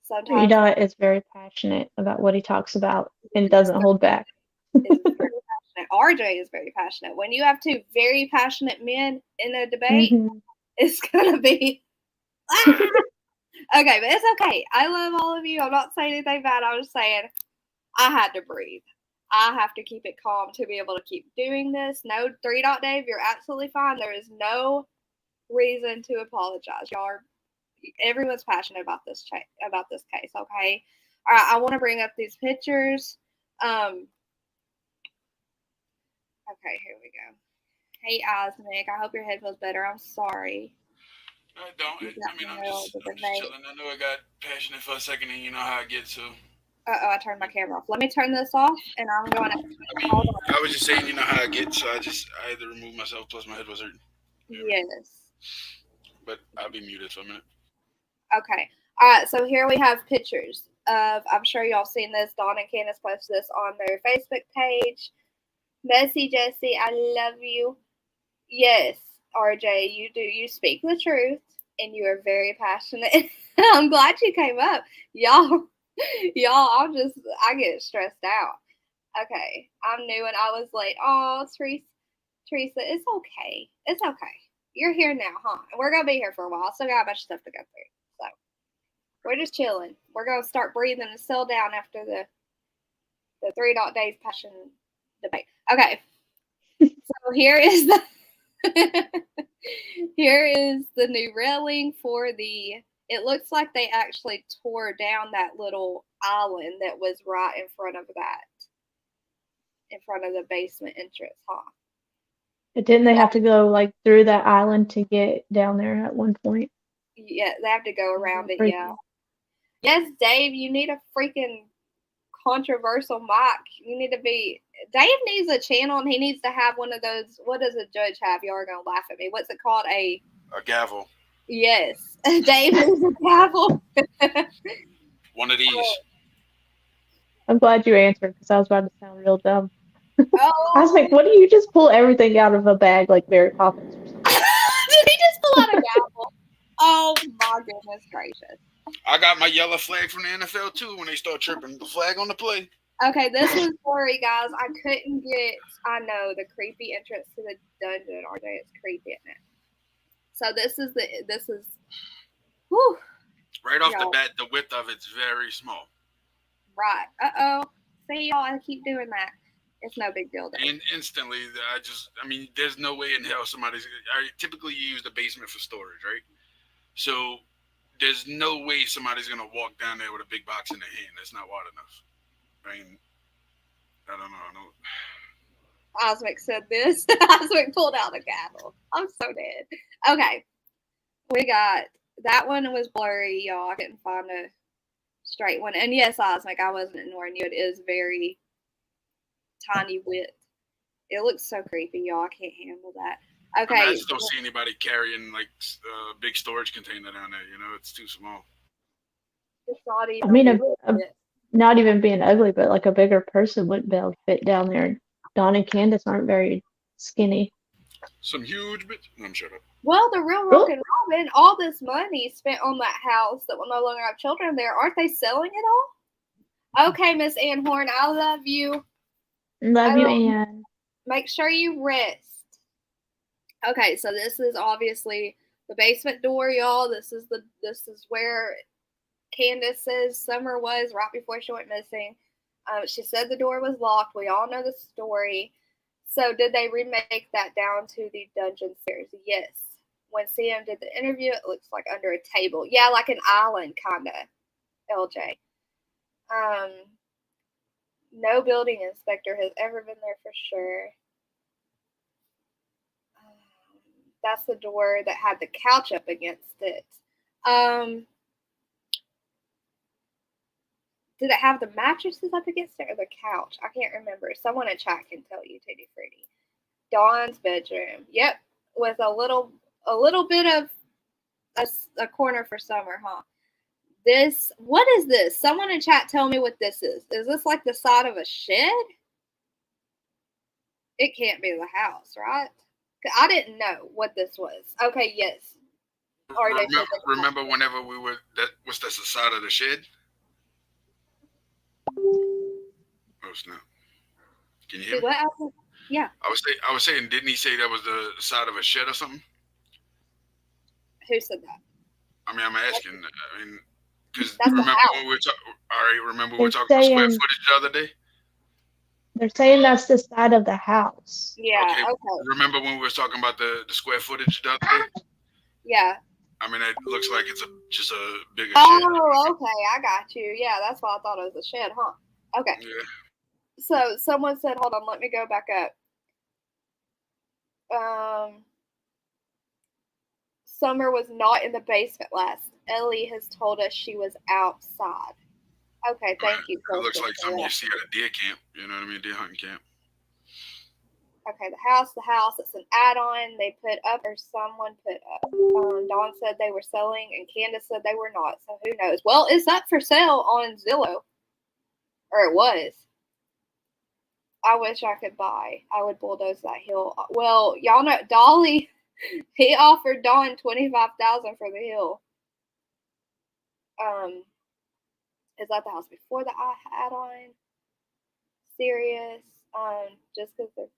sometimes Dot is very passionate about what he talks about and doesn't hold back. it's very passionate. RJ is very passionate. When you have two very passionate men in a debate, it's gonna be okay, but it's okay. I love all of you. I'm not saying anything bad. I was just saying I had to breathe. I have to keep it calm to be able to keep doing this. No, 3 Dot Dave, you're absolutely fine. There is no reason to apologize. Everyone's passionate about this case. Okay, all right. I want to bring up these pictures. Okay, here we go. Hey, Osmic, I hope your head feels better. I'm sorry. I don't. I'm just chilling. I know I got passionate for a second, and you know how I get to. I turned my camera off. Let me turn this off, and I'm going to. Hold on. I was just saying, you know how I get, so I had to remove myself. Plus, my head was hurting. Yes. But I'll be muted for a minute. Okay. All right. So here we have pictures of. I'm sure y'all seen this. Dawn and Candace posted this on their Facebook page. Messy Jessie, I love you. Yes, RJ, you do. You speak the truth, and you are very passionate. I'm glad you came up, y'all. I get stressed out. Okay, I'm new and I was late. Oh, Teresa, it's okay. It's okay. You're here now, huh? And we're gonna be here for a while. Still got a bunch of stuff to go through. So we're just chilling. We're gonna start breathing and settle down after the 3 Dot Dave passion debate. Okay, so here is the new railing for the. It looks like they actually tore down that little island that was right in front of the basement entrance, huh? But didn't they have to go through that island to get down there at one point? Yeah, they have to go around it. Yeah. Yes, Dave, you need a freaking controversial mic. Dave needs a channel, and he needs to have one of those. What does a judge have? Y'all are gonna laugh at me. What's it called? A gavel. Yes, Dave needs a gavel. One of these. I'm glad you answered because I was about to sound real dumb. Oh. I was like, what do you just pull everything out of a bag like Mary Poppins or something? Did he just pull out a gavel? Oh my goodness gracious. I got my yellow flag from the NFL too when they start tripping. The flag on the play. Okay, this was blurry, guys. I couldn't get. I know the creepy entrance to the dungeon. RJ, it's creepy, isn't it? So this is. Whew. Right off the bat, the width of it's very small. Right. See, y'all, I keep doing that. It's no big deal. And instantly, there's no way in hell typically you use the basement for storage, right? So there's no way somebody's going to walk down there with a big box in their hand. That's not wide enough. I don't know. Osmic said this. Osmic pulled out a gavel. I'm so dead. Okay. We got, that one was blurry, y'all. I couldn't find a straight one. And yes, Osmic, I wasn't ignoring you. It is very tiny width. It looks so creepy, y'all. I can't handle that. Okay. I just don't see anybody carrying a big storage container down there. It's too small. It's not even. Not even being ugly, but a bigger person wouldn't be able to fit down there. Dawn and Candace aren't very skinny. Some huge bitch. I'm shut up. Well, the real Rockin' Robin, all this money spent on that house that will no longer have children there. Aren't they selling it all? Okay, Miss Ann Horn, I love you. Love you, Ann. Make sure you rest. Okay, so this is obviously the basement door, y'all. This is where Candace says Summer was right before she went missing. She said the door was locked. We all know the story. So did they remake that down to the dungeon stairs? Yes. When Sam did the interview, it looks like under a table. Yeah, like an island, kind of, LJ. No building inspector has ever been there for sure. That's the door that had the couch up against it. Did it have the mattresses up against it or the couch? I can't remember. Someone in chat can tell you, Teddy Freddy. Dawn's bedroom. Yep, with a little bit of a corner for Summer, huh? What is this? Someone in chat tell me what this is. Is this like the side of a shed? It can't be the house, right? I didn't know what this was. Okay, yes. Remember whenever we were, that was the side of the shed? Oh snap! Can you hear me? What? Yeah. I was saying, didn't he say that was the side of a shed or something? Who said that? I mean, I'm asking. I mean, because That's the remember house. when we were talking? All right, remember we were They're talking about square saying- footage the other day? They're saying that's the side of the house. Yeah. Okay. Remember when we were talking about the square footage the other day? Yeah. I mean, it looks like it's just a bigger shed. Oh, okay. I got you. Yeah, that's why I thought it was a shed, huh? Okay. Yeah. So someone said, hold on, let me go back up. Summer was not in the basement last. Ellie has told us she was outside. Okay, thank you. It looks like something you see at a deer camp. You know what I mean? Deer hunting camp. Okay, the house. It's an add-on they put up or someone put up. Dawn said they were selling and Candace said they were not. So who knows? Well, it's up for sale on Zillow. Or it was. I wish I could buy. I would bulldoze that hill. Well, y'all know Dolly, he offered Dawn $25,000 for the hill. Is that the house before the add-on? Serious? Just because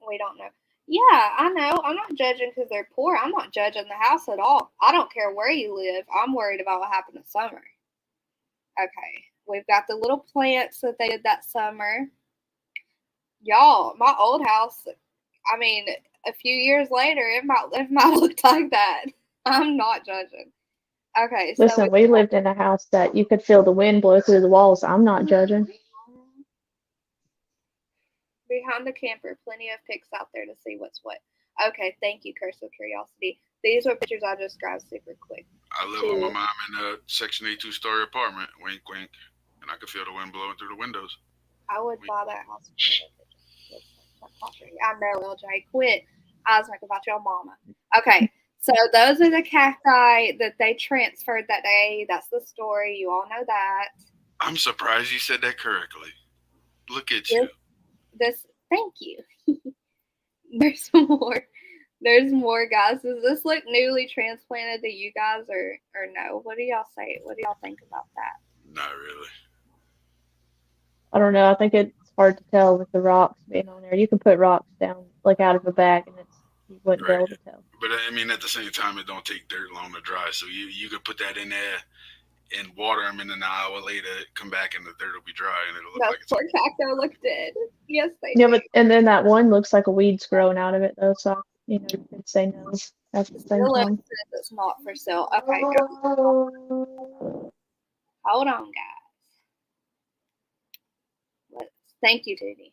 we don't know. Yeah, I know. I'm not judging because they're poor. I'm not judging the house at all. I don't care where you live. I'm worried about what happened this summer. Okay, we've got the little plants that they did that summer. Y'all, my old house, I mean, a few years later, it might look like that. I'm not judging. Okay, so Listen, we lived in a house that you could feel the wind blow through the walls. I'm not judging. Behind the camper, plenty of pics out there to see what's what. Okay, thank you, Curse of Curiosity. These were pictures I just grabbed super quick. I live with my mom in a Section 8 two-story apartment. Wink, wink. And I could feel the wind blowing through the windows. I would buy that house. I know, LJ. Quit. I was making about your mama. Okay, so those are the cacti that they transferred that day. That's the story. You all know that. I'm surprised you said that correctly. Look at you. Thank you. There's more. There's more, guys. Does this look newly transplanted to you guys or no? What do y'all say? What do y'all think about that? Not really. I don't know. I think it's hard to tell with the rocks being on there. You can put rocks down like out of a bag and you wouldn't be able to tell. But I mean, at the same time, it don't take dirt long to dry. So you could put that in there and water them, and then an hour later, come back and the dirt will be dry and it'll look like it's. Poor cacto look dead. Yes, they Yeah, do. but and then that one looks like a weed's growing out of it though, so you could say no at the same Zillow time. says it's not for sale. Okay, go. Hold on, guys. Thank you, Judy.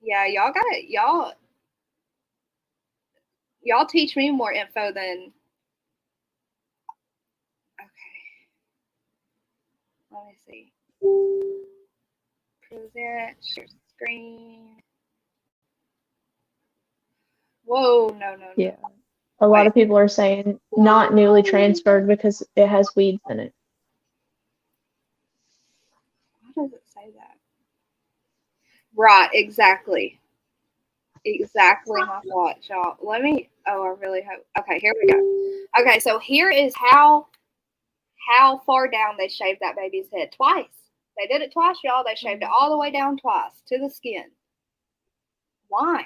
Yeah, y'all got it. Y'all teach me more info than. Okay. Let me see. Present, share screen. Whoa, no. Yeah. A lot of people are saying not newly transferred because it has weeds in it. Why does it say that? Right, exactly. Exactly my thoughts, y'all. I really hope. Okay, here we go. Okay, so here is how far down they shaved that baby's head. Twice. They did it twice, y'all. They shaved it all the way down twice to the skin. Why?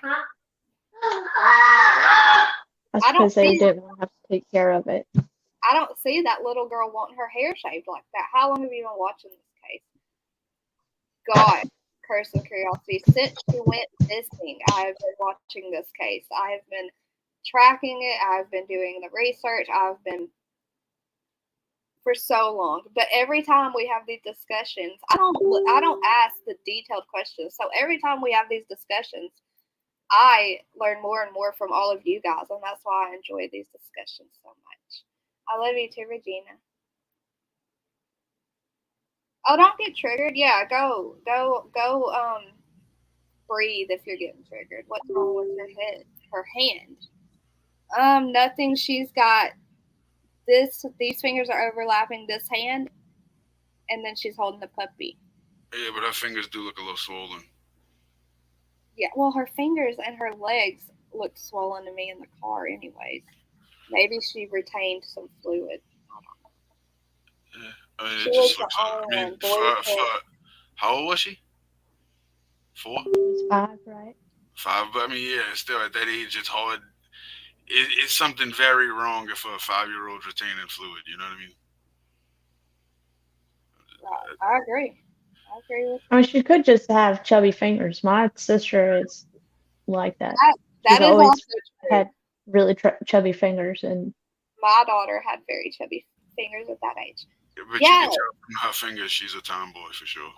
That's I don't because they see- didn't want to have to take care of it. I don't see that little girl wanting her hair shaved like that. How long have you been watching this case? God, personal curiosity. Since she went missing, I have been watching this case. I have been tracking it. I've been doing the research. I've been for so long. But every time we have these discussions, I don't ask the detailed questions. So every time we have these discussions, I learn more and more from all of you guys, and that's why I enjoy these discussions so much. I love you too, Regina. Oh, don't get triggered. Yeah, go, breathe if you're getting triggered. What's wrong with her hand? Nothing. She's got these fingers are overlapping this hand, and then she's holding the puppy. Yeah, but her fingers do look a little swollen. Yeah, well, her fingers and her legs looked swollen to me in the car anyways. Maybe she retained some fluid. I mean, She it was just the looks. only I one. mean, Boys how old was she? 4? It's 5, right? 5, but I mean, yeah, still at that age, it's hard. It's something very wrong if a 5-year-old's retaining fluid. You know what I mean? I agree. I agree with I mean, she could just have chubby fingers. My sister is like that. that. She's Is always also true. had really chubby fingers, and My daughter had very chubby fingers at that age. But Yeah. you can tell from her fingers she's a tomboy for sure.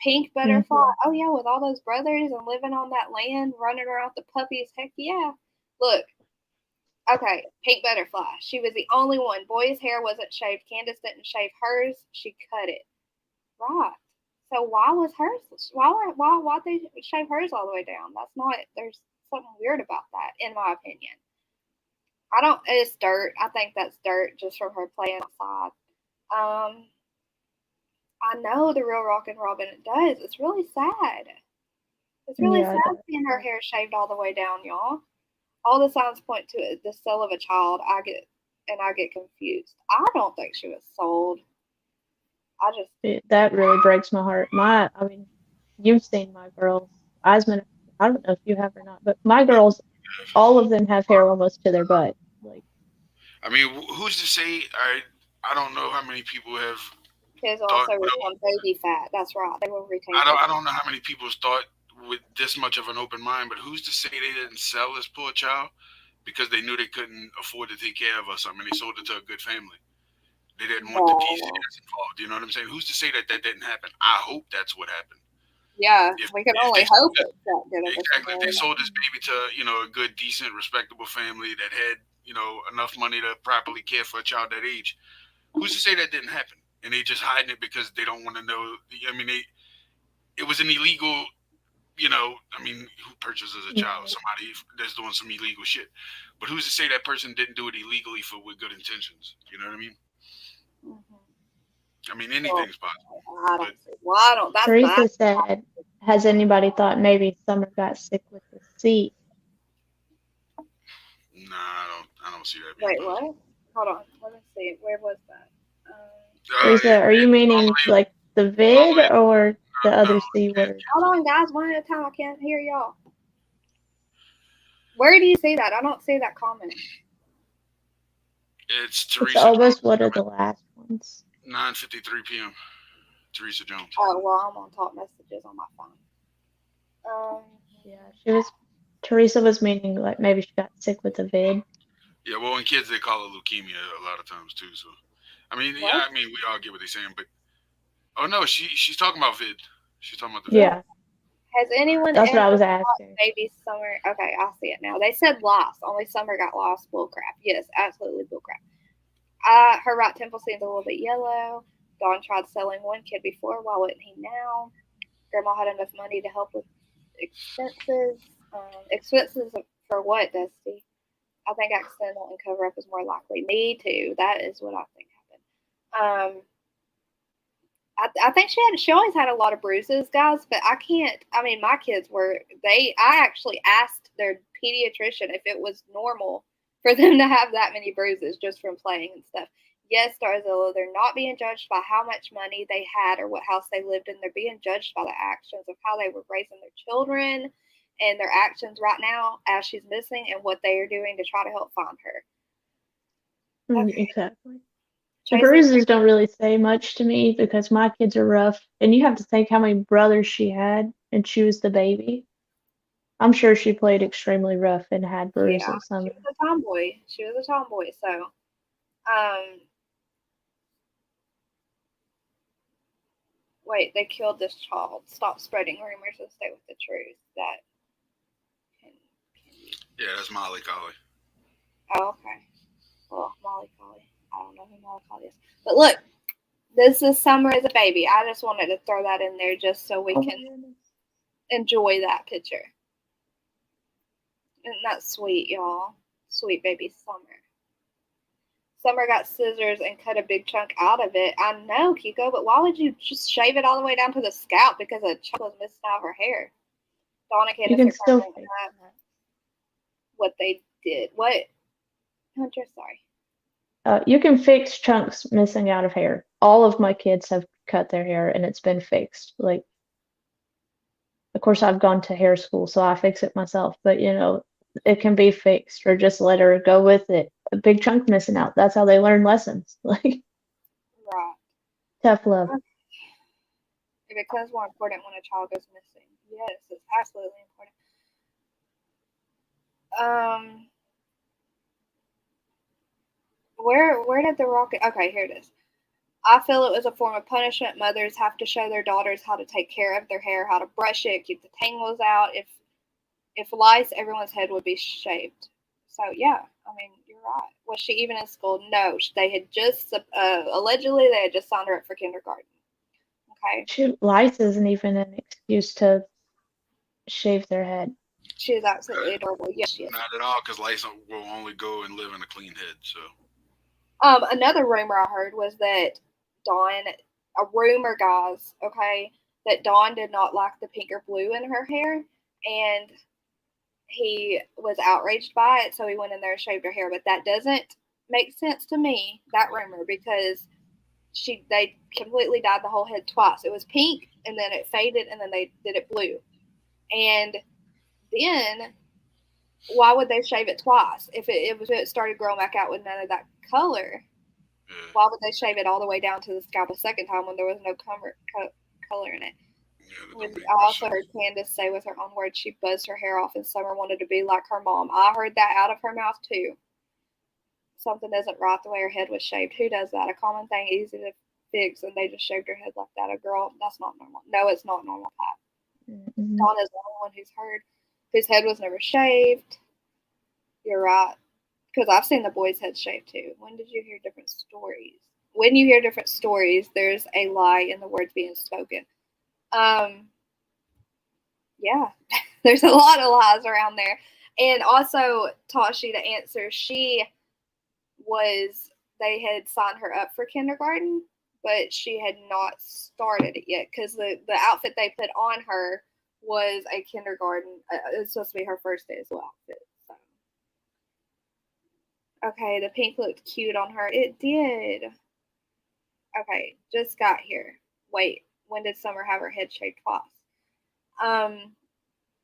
Pink butterfly. Oh yeah, with all those brothers and living on that land, running around with the puppies. Heck yeah. Look. Okay, pink butterfly. She was the only one. Boy's hair wasn't shaved. Candace didn't shave hers. She cut it. Right. So why was hers? Why they shave hers all the way down? That's not. There's something weird about that, in my opinion. I don't. It's dirt. I think that's dirt just from her playing outside. I know the real Rockin' Robin. It does. It's really sad. It's really Yeah, sad seeing her hair shaved all the way down, y'all. All the signs point to it. The cell of a child. I get confused. I don't think she was sold. that really breaks my heart. I mean, you've seen my girls. I don't know if you have or not, but my girls, all of them have hair almost to their butt. Like, I mean, who's to say? I don't know how many people have. Kids also retain baby fat. That's right. They will retain. I don't know how many people thought with this much of an open mind, but who's to say they didn't sell this poor child because they knew they couldn't afford to take care of her or something? They sold it to a good family. They didn't want the PCS involved. You know what I'm saying? Who's to say that didn't happen? I hope that's what happened. Yeah, we can only hope it's that good. Exactly. If they sold this baby to, a good, decent, respectable family that had, enough money to properly care for a child that age, who's to say that didn't happen? And they just hiding it because they don't want to know. I mean, it was an illegal, who purchases a child? Somebody that's doing some illegal shit. But who's to say that person didn't do it illegally with good intentions? You know what I mean? I mean, anything's possible. I don't. That's Teresa said, has anybody thought maybe Summer got sick with the seat? Nah, I don't see that. Wait, what? Hold on. Let me see. Where was that? Teresa, are you meaning like the vid or the other C word? Hold on, guys. One at a time. I can't hear y'all. Where do you see that? I don't see that comment. It's Teresa. It's almost one of the last ones. 9:53 p.m. Teresa Jones. Oh well, I'm on top messages on my phone. Yeah, Teresa was meaning like maybe she got sick with the vid. Yeah, well, in kids they call it leukemia a lot of times too. So, we all get what they're saying, but oh no, she's talking about vid. She's talking about the vid. Yeah. Has anyone? That's what I was asking. Maybe Summer. Okay, I see it now. They said lost. Only Summer got lost. Bullcrap. Yes, absolutely bullcrap. Her right temple seems a little bit yellow. Dawn tried selling one kid before. Why wouldn't he now? Grandma had enough money to help with expenses. Expenses for what, Dusty? I think accidental and cover up is more likely. Me too. That is what I think happened. I think she always had a lot of bruises, guys, but I can't. I mean, my kids I actually asked their pediatrician if it was normal for them to have that many bruises just from playing and stuff. Yes, Starzilla, they're not being judged by how much money they had or what house they lived in. They're being judged by the actions of how they were raising their children and their actions right now as she's missing and what they are doing to try to help find her. Okay. Exactly. The bruises don't really say much to me because my kids are rough. And you have to think how many brothers she had. and she was the baby. I'm sure she played extremely rough and had Yeah, bruises. she was a tomboy. She was a tomboy. So, wait, they killed this child. Stop spreading rumors and stay with the truth. That. Yeah, that's Molly Collie. Oh, okay. Well, Molly Collie. I don't know who Molly Collie is. But look, this is Summer as a baby. I just wanted to throw that in there just so we can enjoy that picture. Isn't that sweet, y'all? Sweet baby Summer. Summer got scissors and cut a big chunk out of it. I know, Kiko, but why would you just shave it all the way down to the scalp because a chunk was missing out of her hair? Donna You can Candace still are covering up what they did. What? Hunter, sorry. You can fix chunks missing out of hair. All of my kids have cut their hair and it's been fixed. Like, of course, I've gone to hair school, so I fix it myself. But it can be fixed, or just let her go with it. A big chunk missing out. That's how they learn lessons. Like, Right. tough love. It becomes more important when a child goes missing. Yes, it's absolutely important. Where did the rocket? Okay, here it is. I feel it was a form of punishment. Mothers have to show their daughters how to take care of their hair, how to brush it, keep the tangles out. If lice, everyone's head would be shaved. So yeah, I mean, you're right. Was she even in school? No, they had just allegedly they had just signed her up for kindergarten. Okay. Lice isn't even an excuse to shave their head. She is absolutely adorable. Yes, she is. Not at all, because lice will only go and live in a clean head. So. Another rumor I heard was that Dawn, a rumor, guys, okay, that Dawn did not like the pink or blue in her hair, and he was outraged by it, so he went in there and shaved her hair. But that doesn't make sense to me, that rumor, because they completely dyed the whole head twice. It was pink, and then it faded, and then they did it blue. And then, why would they shave it twice? If it started growing back out with none of that color, why would they shave it all the way down to the scalp a second time when there was no color in it? I also heard Candace say with her own words she buzzed her hair off and Summer wanted to be like her mom. I heard that out of her mouth too. Something isn't right the way her head was shaved. Who does that? A common thing, easy to fix, and they just shaved her head like that. A girl, that's not normal. No, it's not normal, Pat. Mm-hmm. Donna's the only one whose head was never shaved. You're right. Because I've seen the boys' heads shaved too. When did you hear different stories? When you hear different stories, there's a lie in the words being spoken. Yeah, there's a lot of lies around there. And also, Tashi, to answer, they had signed her up for kindergarten, but she had not started it yet because the outfit they put on her was a kindergarten. It's supposed to be her first day as well outfit. So. Okay, the pink looked cute on her. It did. Okay, just got here. Wait, when did Summer have her head shaved twice?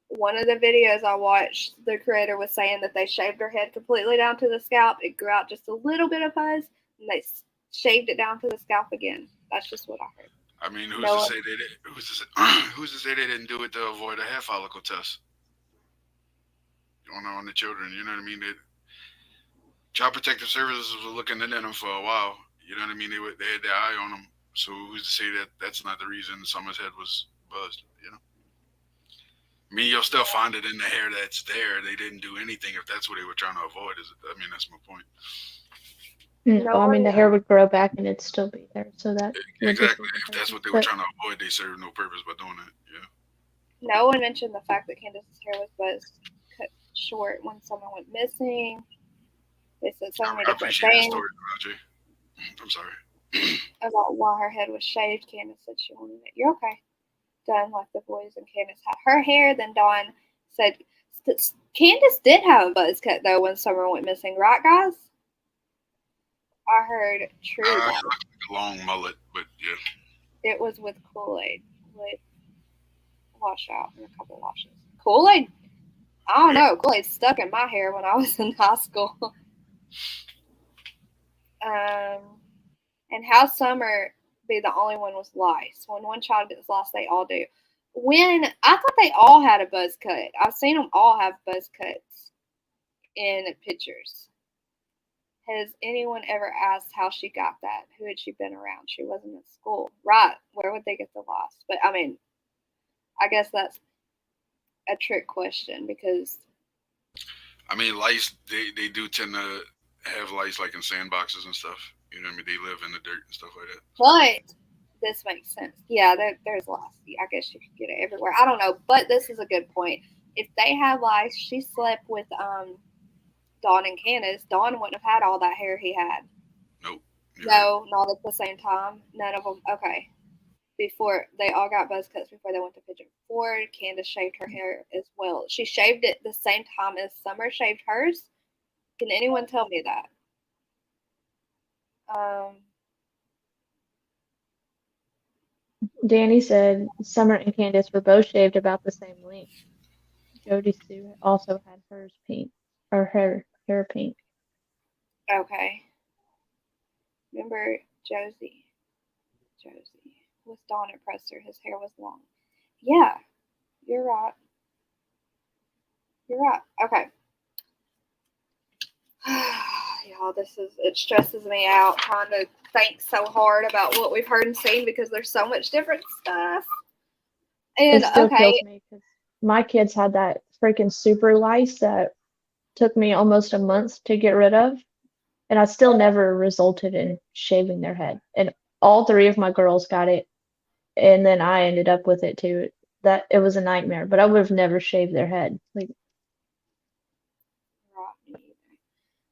One of the videos I watched, the creator was saying that they shaved her head completely down to the scalp. It grew out just a little bit of fuzz, and they shaved it down to the scalp again. That's just what I heard. I mean, who's to say they didn't do it to avoid a hair follicle test on the children? You know what I mean? Child Protective Services was looking into them for a while. You know what I mean? They had their eye on them. So who's to say that that's not the reason Summer's head was buzzed? You know. I mean, you'll still find it in the hair that's there. They didn't do anything if that's what they were trying to avoid. That's my point. No, I mean, the hair would grow back and it'd still be there. So that exactly. If that's what they were trying to avoid, they served no purpose by doing it. Yeah. No one mentioned the fact that Candace's hair was buzzed cut short when someone went missing. They said so many different things. Story, I'm sorry. About why her head was shaved. Candace said she wanted it. You're okay. Done like the boys, and Candace had her hair. Then Dawn said Candace did have a buzz cut though when Summer went missing, right, guys? I heard true. Like a long mullet, but yeah. It was with Kool-Aid, with wash out and a couple washes. Kool-Aid. I don't know. Kool-Aid stuck in my hair when I was in high school. And how Summer be the only one with lice. When one child gets lice, they all do. when I thought they all had a buzz cut. I've seen them all have buzz cuts in pictures. Has anyone ever asked how she got that? Who had she been around? She wasn't at school. Right. Where would they get the loss? But I mean, I guess that's a trick question because I mean, lice, they do tend to have lice like in sandboxes and stuff. You know what I mean? They live in the dirt and stuff like that. but this makes sense. Yeah, there's lice. I guess you could get it everywhere. I don't know, but this is a good point. If they had lice, she slept with Dawn and Candace. Dawn wouldn't have had all that hair he had. Nope. No, not at the same time. None of them. Okay. Before they all got buzz cuts before they went to Pigeon Forge, Candace shaved her hair as well. She shaved it the same time as Summer shaved hers. Can anyone tell me that? Danny said Summer and Candace were both shaved about the same length. Jody Sue also had hers pink, or her hair pink. Okay. Remember Josie with Dawn and Presser. His hair was long. Yeah, you're right. You're right. Okay. Y'all, it stresses me out trying to think so hard about what we've heard and seen because there's so much different stuff. And It still okay, kills me because my kids had that freaking super lice that took me almost a month to get rid of, and I still never resulted in shaving their head. And all three of my girls got it, and then I ended up with it too. That it was a nightmare, but I would have never shaved their head. Like,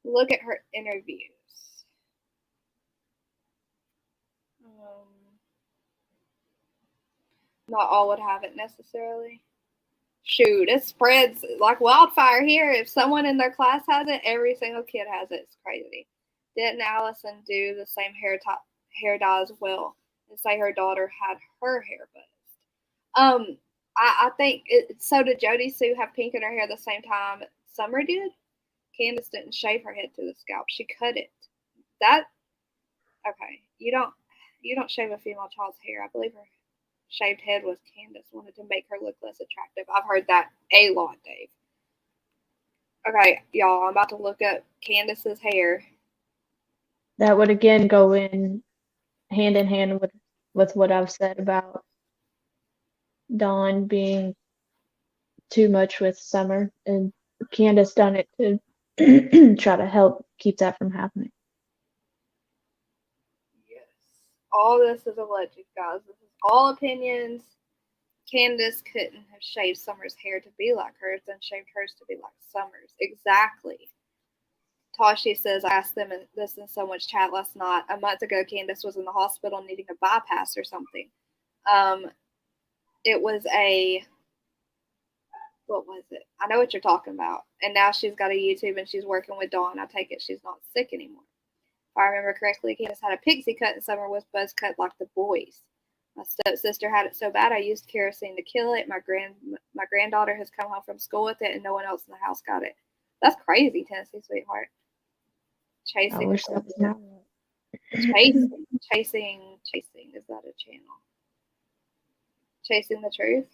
look at her interviews. Not all would have it necessarily. Shoot, it spreads like wildfire here. If someone in their class has it, every single kid has it. It's crazy. Didn't Allison do the same hair dye as well and say her daughter had her hair buzzed? I think so. Did Jody Sue have pink in her hair the same time Summer did? Candace didn't shave her head to the scalp. She cut it. Okay. You don't shave a female child's hair. I believe her shaved head was Candace wanted to make her look less attractive. I've heard that a lot, Dave. Okay, y'all, I'm about to look up Candace's hair. that would again go in hand with what I've said about Dawn being too much with Summer, and Candace done it to try to help keep that from happening. Yes. All this is alleged, guys. This is all opinions. Candace couldn't have shaved Summer's hair to be like hers, then shaved hers to be like Summer's. Exactly. Tashi says, I asked them this in so much chat last night. A month ago, Candace was in the hospital needing a bypass or something. It was what was it? I know what you're talking about. And now she's got a YouTube and she's working with Dawn. I take it she's not sick anymore. If I remember correctly, Candace had a pixie cut and Summer was buzz cut like the boys. My stepsister had it so bad I used kerosene to kill it. My granddaughter has come home from school with it and no one else in the house got it. That's crazy, Tennessee Sweetheart. I wish that was not Chasing. Is that a channel? Chasing the Truth.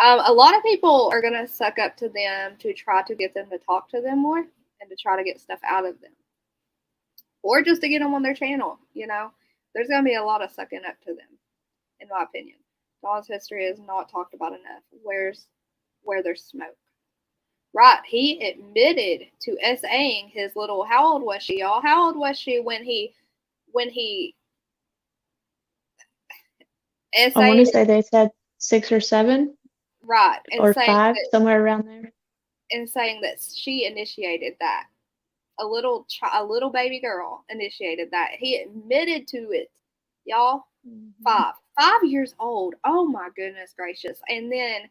A lot of people are gonna suck up to them to try to get them to talk to them more and to try to get stuff out of them, or just to get them on their channel. You know, there's gonna be a lot of sucking up to them, in my opinion. Dawn's history is not talked about enough. Where there's smoke. Right, he admitted to SAing his little. How old was she, y'all? How old was she when he I want to say they said 6 or 7. Right, and or saying 5, that, somewhere around there. and saying that she initiated that. A little baby girl initiated that. He admitted to it, y'all. 5 years old. Oh my goodness gracious! And then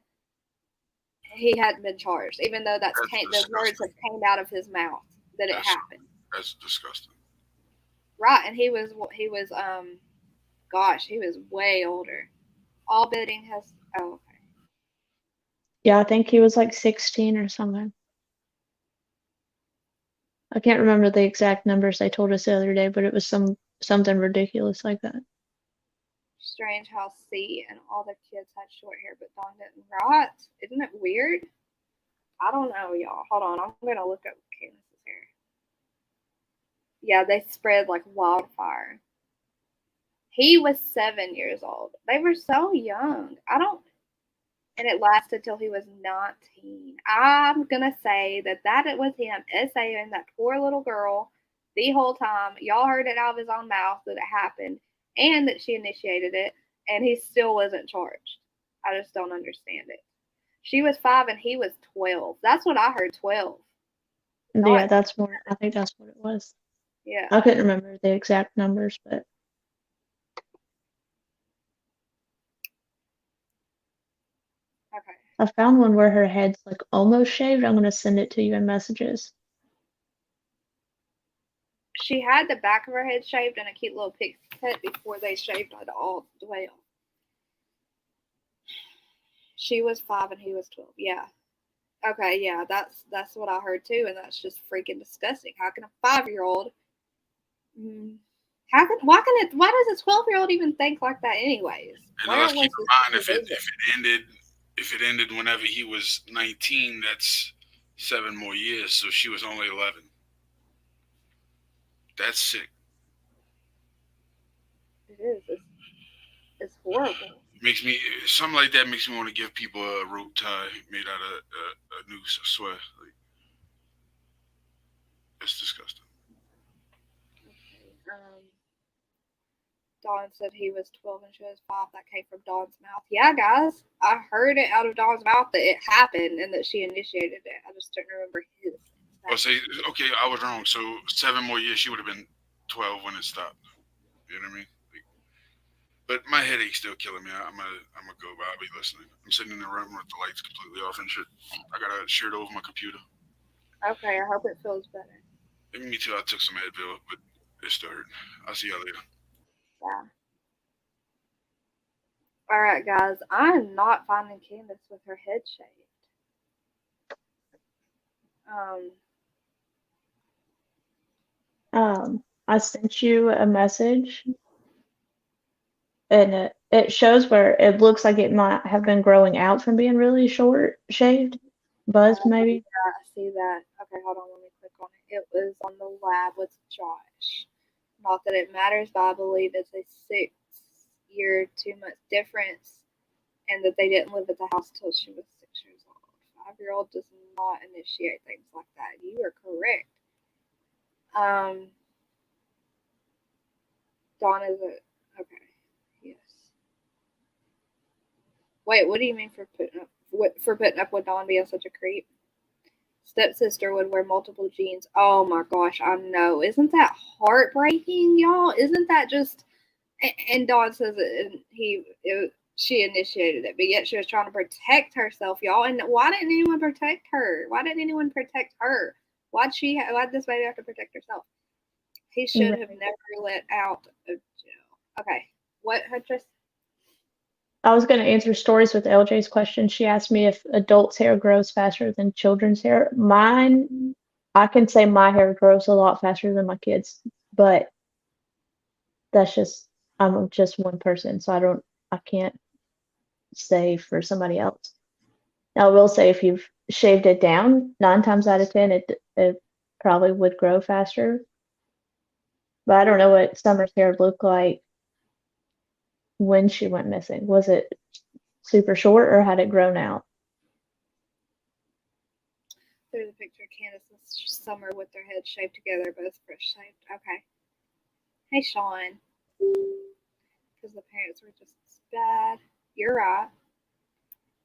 he hadn't been charged, even though the words have came out of his mouth that it happened. That's disgusting. Right, and he was gosh, he was way older. All bidding has. Oh, okay. Yeah, I think he was like 16 or something. I can't remember the exact numbers they told us the other day, but it was something ridiculous like that. Strange how C and all the kids had short hair, but Dawn didn't. Right? Isn't it weird? I don't know, y'all. Hold on. I'm going to look up Candace's hair. Yeah, they spread like wildfire. He was 7 years old. They were so young. And it lasted till he was 19. I'm going to say that it was him essaying that poor little girl the whole time. Y'all heard it out of his own mouth that it happened and that she initiated it, and he still wasn't charged. I just don't understand it. She was 5 and he was 12. That's what I heard, 12. Yeah, that's more. I think that's what it was. Yeah. I couldn't remember the exact numbers, but okay. I found one where her head's like almost shaved. I'm gonna send it to you in messages. She had the back of her head shaved and a cute little pixie cut before they shaved it all the way off. She was 5 and he was 12. Yeah. Okay, yeah, that's what I heard too, and that's just freaking disgusting. How can a 5-year-old why does a 12-year-old even think like that anyways? And let's keep in mind if it ended whenever he was 19, that's 7 more years, so she was only 11. That's sick. It is. It's horrible. Something like that makes me want to give people a rope tie made out of a noose. I swear, like, it's disgusting. Dawn said he was 12 and she was 5. That came from Dawn's mouth. Yeah, guys, I heard it out of Dawn's mouth that it happened and that she initiated it. I just don't remember his. Okay, I was wrong. So 7 more years, she would have been 12 when it stopped. You know what I mean? But my headache's still killing me. I'm gonna go, but I'll be listening. I'm sitting in the room with the lights completely off and shit. I got a shirt over my computer. Okay, I hope it feels better. Me too. I took some Advil, but it still hurt. I'll see y'all later. Yeah. All right, guys. I'm not finding Candace with her head shaved. I sent you a message, and it shows where it looks like it might have been growing out from being really short shaved, buzzed maybe. Yeah, I see that. Okay, hold on. Let me click on it. It was on the lab with Josh. Not that it matters, but I believe it's a 6-year, 2-month difference, and that they didn't live at the house till she was 6 years old. 5-year-old does not initiate things like that. You are correct. Dawn is okay. Yes. Wait, what do you mean for putting up with Dawn being such a creep? Stepsister would wear multiple jeans. Oh my gosh, I know. Isn't that heartbreaking, y'all? Isn't that just? And Dawn says she initiated it, but yet she was trying to protect herself, y'all. And why didn't anyone protect her? Why didn't anyone protect her? Why'd this baby have to protect herself? He should have never let out of jail. Okay, what, Huntress? I was going to answer stories with LJ's question. She asked me if adults' hair grows faster than children's hair. Mine, I can say my hair grows a lot faster than my kids, but that's just, I'm just one person, so I can't say for somebody else. Now, I will say if you've shaved it down, 9 times out of 10, it probably would grow faster. But I don't know what Summer's hair looked like when she went missing. Was it super short or had it grown out? There's a picture of Candace and Summer with their heads shaved together, both fresh shaved. Okay. Hey, Sean. Because the parents were just bad. You're right.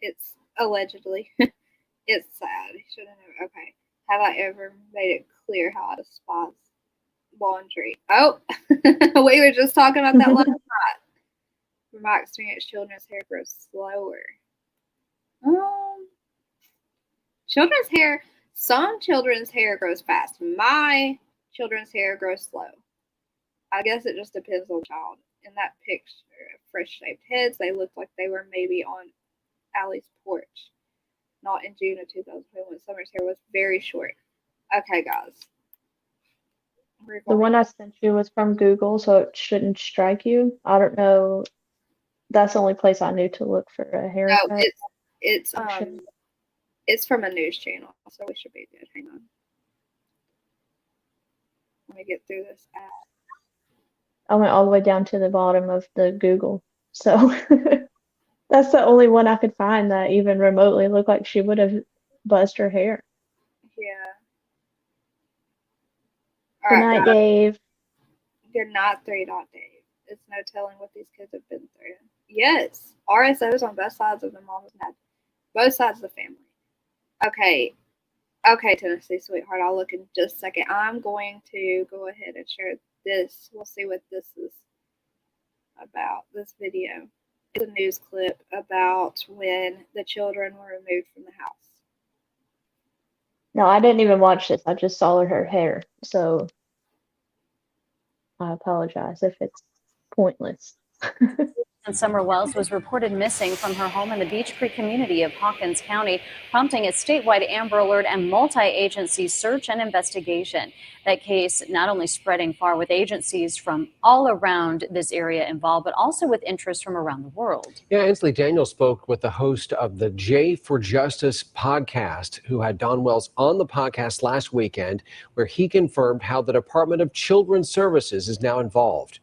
It's allegedly. It's sad. He should have never. Okay. Have I ever made it clear how I despise laundry? Oh, we were just talking about that last night. From my experience, children's hair grows slower. Some children's hair grows fast. My children's hair grows slow. I guess it just depends on the child. In that picture of fresh shaved heads, they looked like they were maybe on Allie's porch. Not in June of 2021. Summer's hair was very short. Okay, guys. The one I sent you was from Google, so it shouldn't strike you. I don't know That's the only place I knew to look for a No, haircut. it's from a news channel, so we should be good. Hang on. Let me get through this ad. I went all the way down to the bottom of the Google. So that's the only one I could find that even remotely looked like she would have buzzed her hair. Yeah. Good night, Dave. Good night, 3 Dot Dave. It's no telling what these kids have been through. Yes, RSOs on both sides of the mom and dad, both sides of the family. Okay, Tennessee sweetheart. I'll look in just a second. I'm going to go ahead and share this. We'll see what this is about. This video. It's a news clip about when the children were removed from the house. No, I didn't even watch this. I just saw her hair. So I apologize if it's pointless. And Summer Wells was reported missing from her home in the Beech Creek community of Hawkins County, prompting a statewide Amber Alert and multi-agency search and investigation. That case not only spreading far with agencies from all around this area involved, but also with interest from around the world. Yeah, Inslee Daniel spoke with the host of the J for Justice podcast, who had Dawn Wells on the podcast last weekend, where he confirmed how the Department of Children's Services is now involved.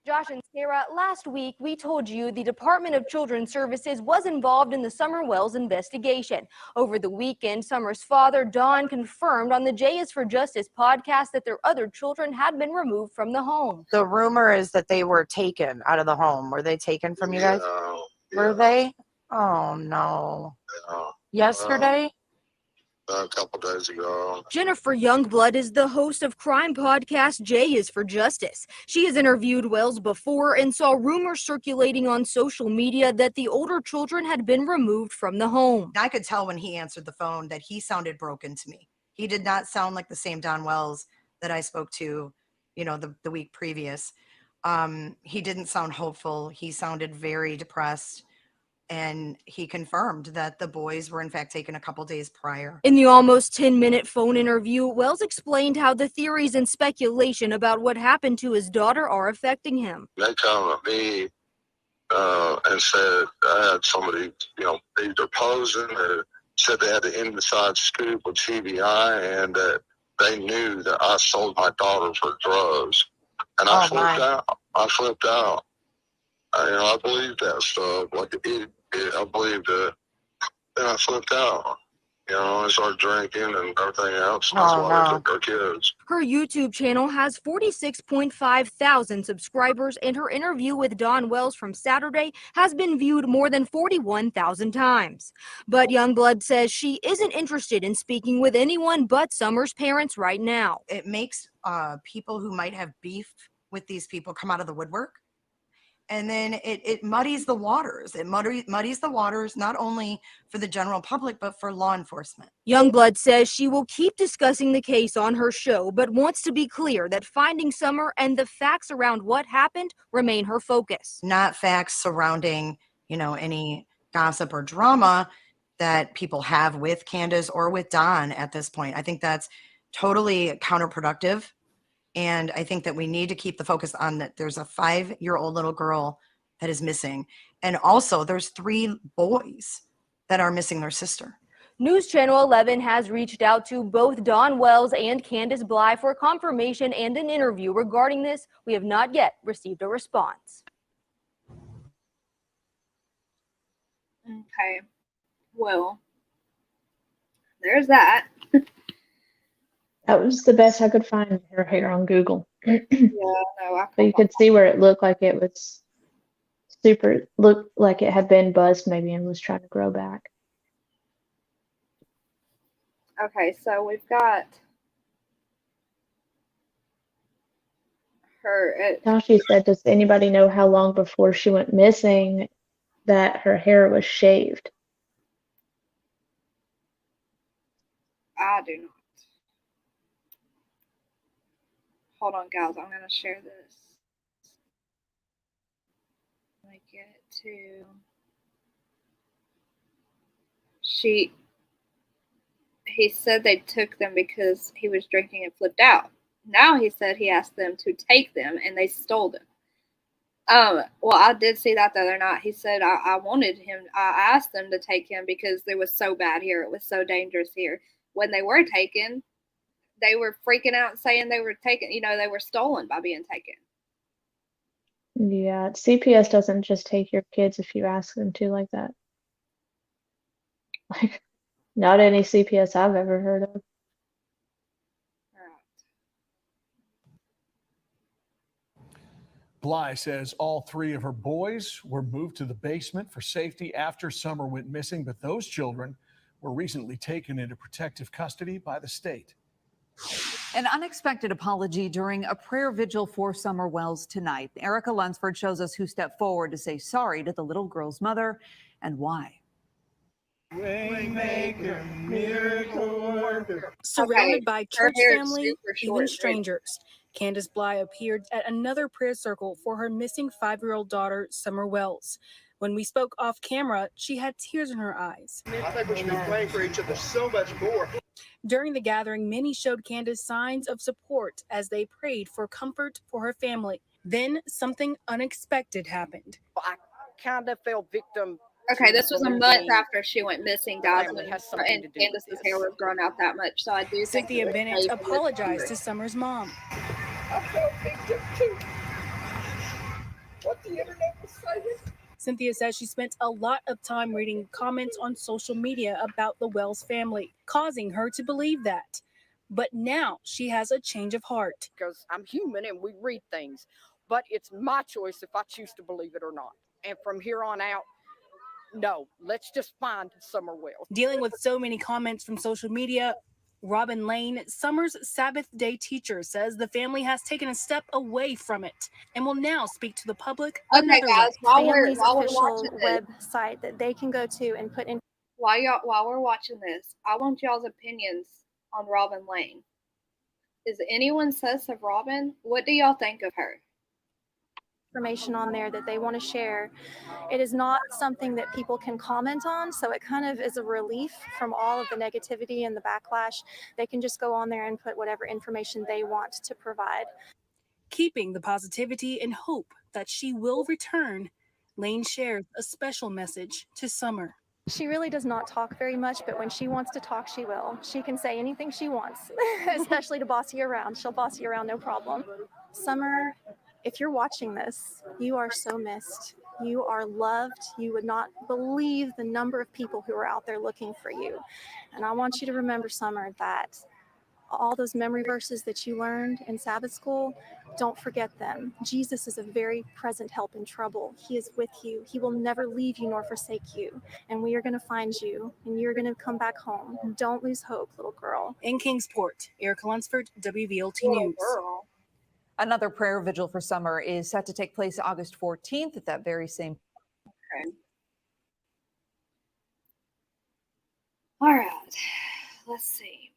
Josh and Sarah, last week we told you the Department of Children's Services was involved in the Summer Wells investigation. Over the weekend, Summer's father, Don, confirmed on the J is for Justice podcast that their other children had been removed from the home. The rumor is that they were taken out of the home. Were they taken from you guys? Were they? Oh, no. Yesterday? A couple days ago. Jennifer Youngblood is the host of crime podcast J is for Justice. She has interviewed Wells before and saw rumors circulating on social media that the older children had been removed from the home. I could tell when he answered the phone that he sounded broken to me. He did not sound like the same Don Wells that I spoke to, the week previous. He didn't sound hopeful. He sounded very depressed. And he confirmed that the boys were in fact taken a couple days prior. In the almost 10-minute phone interview, Wells explained how the theories and speculation about what happened to his daughter are affecting him. They come to me and said I had somebody, they deposed him and said they had the inside scoop with CBI and that they knew that I sold my daughter for drugs. And I flipped out. I believed that stuff. I believed it. Then I flipped out. I started drinking and everything else. That's why they took our kids. Her YouTube channel has 46.5 thousand subscribers, and her interview with Dawn Wells from Saturday has been viewed more than 41,000 times. But Youngblood says she isn't interested in speaking with anyone but Summer's parents right now. It makes people who might have beef with these people come out of the woodwork. And then it muddies the waters. It muddies the waters not only for the general public, but for law enforcement. Youngblood says she will keep discussing the case on her show, but wants to be clear that finding Summer and the facts around what happened remain her focus. Not facts surrounding, any gossip or drama that people have with Candace or with Don at this point. I think that's totally counterproductive. And I think that we need to keep the focus on that there's a 5-year-old little girl that is missing. And also there's 3 boys that are missing their sister. News Channel 11 has reached out to both Dawn Wells and Candace Bly for confirmation and an interview regarding this. We have not yet received a response. Okay. Well, there's that. That was the best I could find her hair on Google. Yeah, no, But you could see where it looked like it was looked like it had been buzzed maybe and was trying to grow back. Okay, so we've got her. Now she said, does anybody know how long before she went missing that her hair was shaved? I do not. Hold on, guys. I'm going to share this. Let me get to... He said they took them because he was drinking and flipped out. Now he said he asked them to take them and they stole them. Well, I did see that the other night. He said I wanted him. I asked them to take him because it was so bad here. It was so dangerous here. When they were taken, they were freaking out, saying they were taken. They were stolen by being taken. Yeah, CPS doesn't just take your kids if you ask them to like that. Like, not any CPS I've ever heard of. Bly says all 3 of her boys were moved to the basement for safety after Summer went missing, but those children were recently taken into protective custody by the state. An unexpected apology during a prayer vigil for Summer Wells tonight. Erica Lunsford shows us who stepped forward to say sorry to the little girl's mother and why. Waymaker, miracle worker. Surrounded by church family, even strangers, Candace Bly appeared at another prayer circle for her missing 5-year-old daughter, Summer Wells. When we spoke off camera, she had tears in her eyes. I think we should be praying for each other so much more. During the gathering, many showed Candace signs of support as they prayed for comfort for her family. Then something unexpected happened. I kind of fell victim. Okay, this was a month after she went missing, guys, and Candace's hair was grown out that much. So I do think Cynthia Bennett apologized to Summer's mom. I fell victim to what the internet was saying. Cynthia says she spent a lot of time reading comments on social media about the Wells family, causing her to believe that. But now she has a change of heart. Because I'm human and we read things, but it's my choice if I choose to believe it or not. And from here on out, no, let's just find Summer Wells. Dealing with so many comments from social media, Robin Lane, Summer's Sabbath day teacher, says the family has taken a step away from it and will now speak to the public. Okay, guys, while we're official watching this, website that they can go to and put in. while we're watching this, I want y'all's opinions on Robin Lane. Is anyone sus of Robin? What do y'all think of her? Information on there that they want to share. It is not something that people can comment on, so it kind of is a relief from all of the negativity and the backlash. They can just go on there and put whatever information they want to provide. Keeping the positivity and hope that she will return, Lane shares a special message to Summer. She really does not talk very much, but when she wants to talk, she will. She can say anything she wants, especially to boss you around. She'll boss you around, no problem. Summer, if you're watching this, you are so missed. You are loved. You would not believe the number of people who are out there looking for you. And I want you to remember, Summer, that all those memory verses that you learned in Sabbath school, don't forget them. Jesus is a very present help in trouble. He is with you. He will never leave you nor forsake you. And we are going to find you, and you're going to come back home. Don't lose hope, little girl. In Kingsport, Erica Lunsford, WVLT News. Another prayer vigil for Summer is set to take place August 14th at that very same. Okay. All right. Let's see.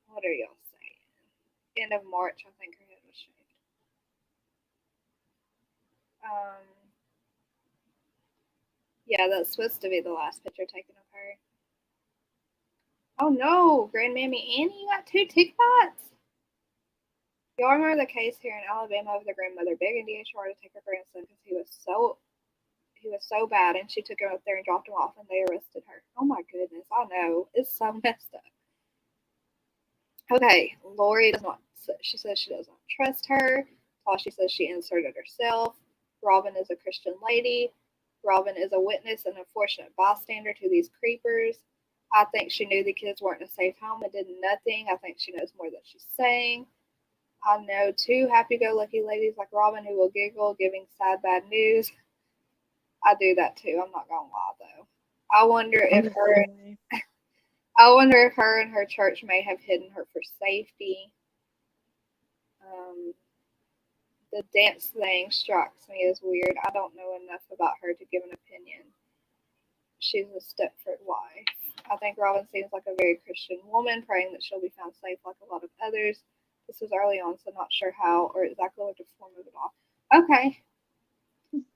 What are y'all saying? End of March, I think her head was shaved. Yeah, that's supposed to be the last picture taken of her. Oh no, Grandmammy Annie, you got 2 tick bites? Y'all remember the case here in Alabama of the grandmother begging DHR to take her grandson because he was so bad, and she took him up there and dropped him off, and they arrested her. Oh my goodness, I know, it's so messed up. Okay, Lori does not. She says she does not trust her. She says she inserted herself. Robin is a Christian lady. Robin is a witness and unfortunate bystander to these creepers. I think she knew the kids weren't in a safe home and did nothing. I think she knows more than she's saying. I know 2 happy-go-lucky ladies like Robin who will giggle giving sad bad news. I do that too. I'm not gonna lie though. I wonder if her and her church may have hidden her for safety. The dance thing strikes me as weird. I don't know enough about her to give an opinion. She's a Stepford wife. I think Robin seems like a very Christian woman, praying that she'll be found safe like a lot of others. This was early on, so not sure how or exactly what to form of it all. Okay.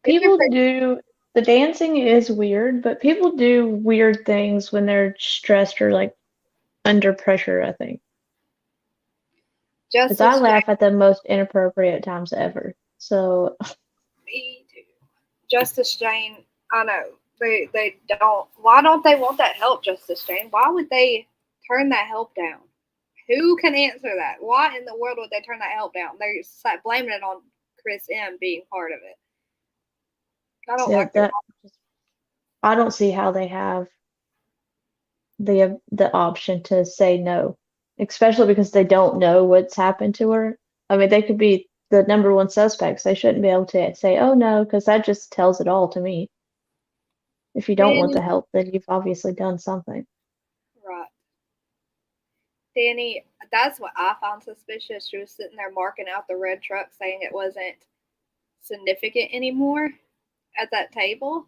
People do, the dancing is weird, but people do weird things when they're stressed or like under pressure, I think. Because I Justice laugh at the most inappropriate times ever. So Me too. Justice Jane, I know they don't. Why don't they want that help, Justice Jane? Why would they turn that help down? Who can answer that? Why in the world would they turn that help down? They're blaming it on Chris M being part of it. I don't yeah, like their. I don't see how they have the option to say no, especially because they don't know what's happened to her. I mean, they could be the number one suspects. They shouldn't be able to say, "Oh no," because that just tells it all to me. If you don't want Danny, the help, then you've obviously done something. right. Danny, that's what I found suspicious. She was sitting there marking out the red truck, saying it wasn't significant anymore at that table.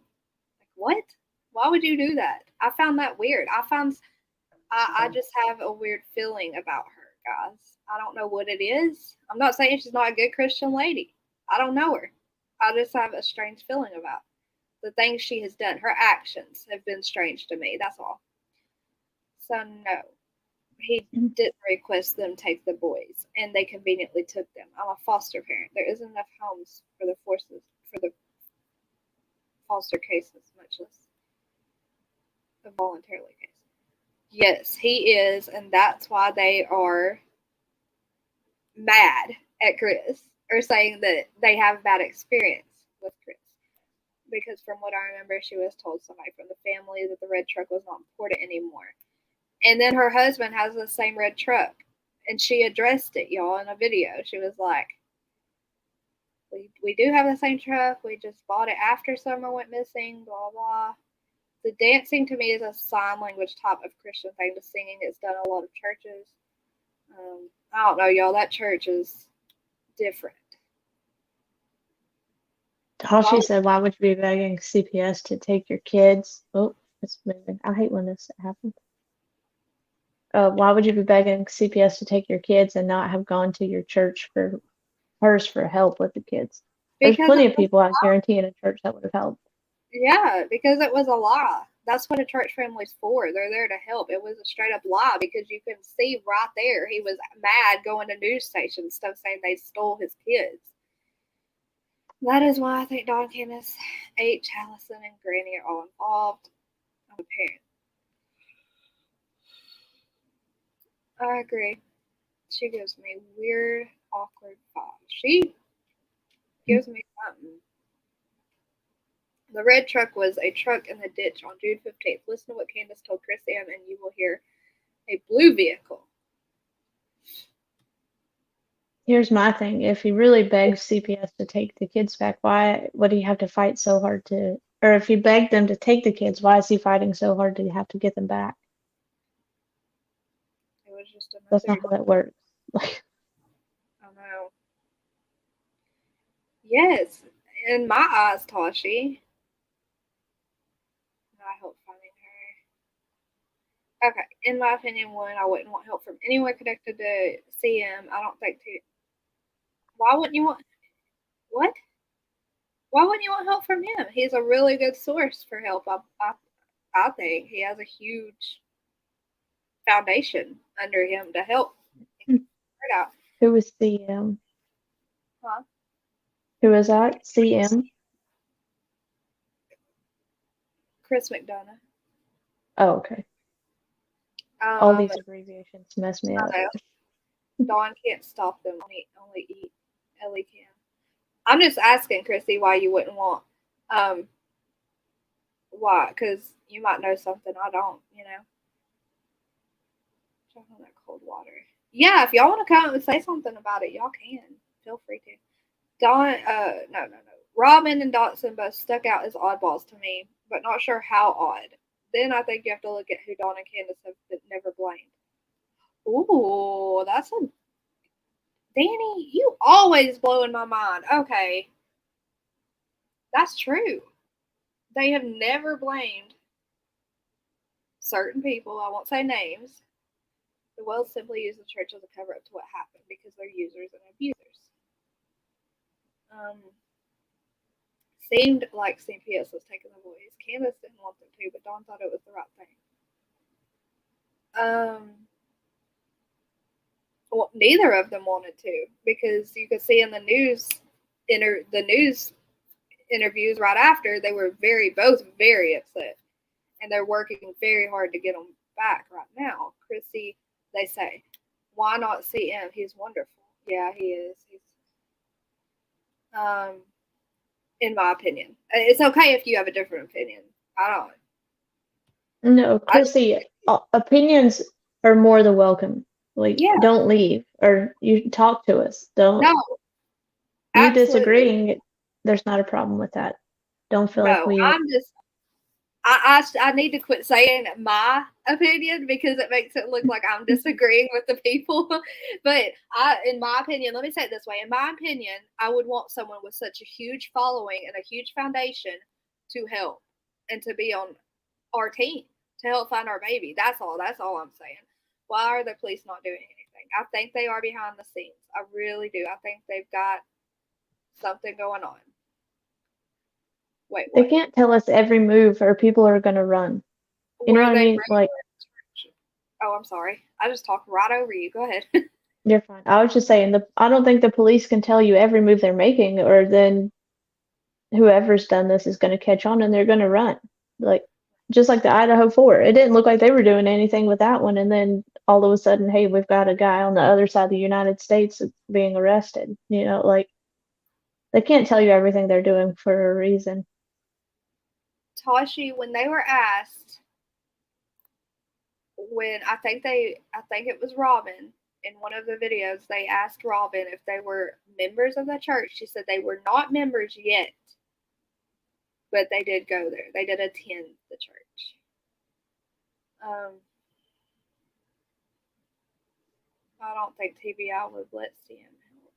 Like, what? Why would you do that? I found that weird. I just have a weird feeling about her, guys. I don't know what it is. I'm not saying she's not a good Christian lady. I don't know her. I just have a strange feeling about the things she has done. Her actions have been strange to me. That's all. So no, he didn't request them take the boys, and they conveniently took them. I'm a foster parent. There isn't enough homes for the foster cases, much less the voluntarily case. Yes, he is, and that's why they are mad at Chris or saying that they have a bad experience with Chris. Because from what I remember, she was told somebody from the family that the red truck was not important anymore. And then her husband has the same red truck, and she addressed it, y'all, in a video. She was like, we do have the same truck. We just bought it after Summer went missing, blah, blah. The dancing to me is a sign language type of Christian thing. The singing is done in a lot of churches. I don't know, y'all. That church is different. Tashi said, "Why would you be begging CPS to take your kids?" Oh, it's moving. I hate when this happens. Why would you be begging CPS to take your kids and not have gone to your church for help with the kids? There's Because plenty it of was people I a lie. guarantee in a church that would have helped. Yeah, because it was a lie. That's what a church family's for. They're there to help. It was a straight up lie because you can see right there he was mad going to news stations, stuff saying they stole his kids. That is why I think Dawn, Candace, H, Allison, and Granny are all involved. I'm a parent. I agree. She gives me weird, awkward vibes. She gives me something. The red truck was a truck in the ditch on June 15th. Listen to what Candace told Chris M, and you will hear a blue vehicle. Here's my thing. If he really begs CPS to take the kids back, why would he have to fight so hard to, or if he begged them to take the kids, why is he fighting so hard to have to get them back? It was just That's not how that works. I know. Yes, in my eyes, Tashi. I hope finding her. Okay, in my opinion, one, I wouldn't want help from anyone connected to CM. I don't think to. Why wouldn't you want what? Why wouldn't you want help from him? He's a really good source for help. I think he has a huge foundation under him to help figure it out. Who was CM? Huh? Who was that? CM? Chris McDonough. Oh, okay. All these abbreviations mess me up. I know. Dawn can't stop them. Only eat. Ellie can. I'm just asking, Chrissy, why you wouldn't want. Why? Because you might know something I don't, you know. Check on that cold water. Yeah, if y'all want to come and say something about it, y'all can. Feel free to. Dawn, no. Robin and Dotson both stuck out as oddballs to me, but not sure how odd. Then I think you have to look at who Dawn and Candace have never blamed. Ooh, that's a... Danny, you always blowing my mind. Okay. That's true. They have never blamed certain people, I won't say names. The Wells simply use the church as a cover up to what happened because they're users and abusers. Seemed like CPS was taking the boys. Candace didn't want them to, but Dawn thought it was the right thing. Well, neither of them wanted to, because you could see in the news interviews right after, they were both very upset, and they're working very hard to get them back right now. Chrissy, they say, why not see him? He's wonderful. Yeah, he is. He's in my opinion, it's okay if you have a different opinion. I don't. No, Chrissy, opinions are more than welcome. Like, Yeah. don't leave, or you talk to us. Don't. No. You Absolutely. disagreeing, there's not a problem with that. Don't feel like No, we. I'm just. I need to quit saying my opinion because it makes it look like I'm disagreeing with the people. But in my opinion, let me say it this way. In my opinion, I would want someone with such a huge following and a huge foundation to help and to be on our team to help find our baby. That's all I'm saying. Why are the police not doing anything? I think they are behind the scenes. I really do. I think they've got something going on. Wait, They what? can't tell us every move, or people are gonna run. You know Were what I they mean? Like, Oh, I'm sorry. I just talked right over you. Go ahead. you're fine. I was just saying, I don't think the police can tell you every move they're making, or then whoever's done this is gonna catch on and they're gonna run. Like, just like the Idaho 4. It didn't look like they were doing anything with that one, and then all of a sudden, hey, we've got a guy on the other side of the United States being arrested. You know, like, they can't tell you everything they're doing for a reason. Tashi, when they were asked, I think it was Robin in one of the videos, they asked Robin if they were members of the church. She said they were not members yet, but they did go there. They did attend the church. I don't think TBI would let CM help.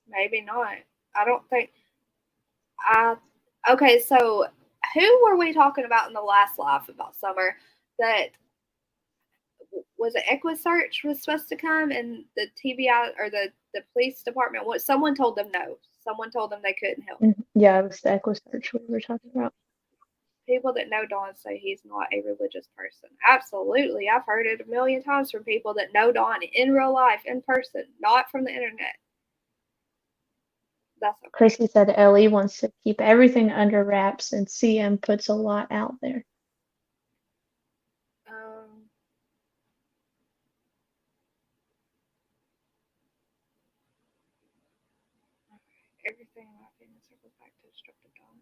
Maybe not. I don't think. Okay, so who were we talking about in the last live about Summer? That was it EquiSearch was supposed to come, and the TBI or the police department, someone told them no. Someone told them they couldn't help. Yeah, it was the EquiSearch we were talking about. People that know Don say he's not a religious person. Absolutely. I've heard it a million times from people that know Don in real life, in person, not from the internet. That's okay. Chrissy said Ellie wants to keep everything under wraps, and CM puts a lot out there. Everything in my opinion circles back to destructive Don.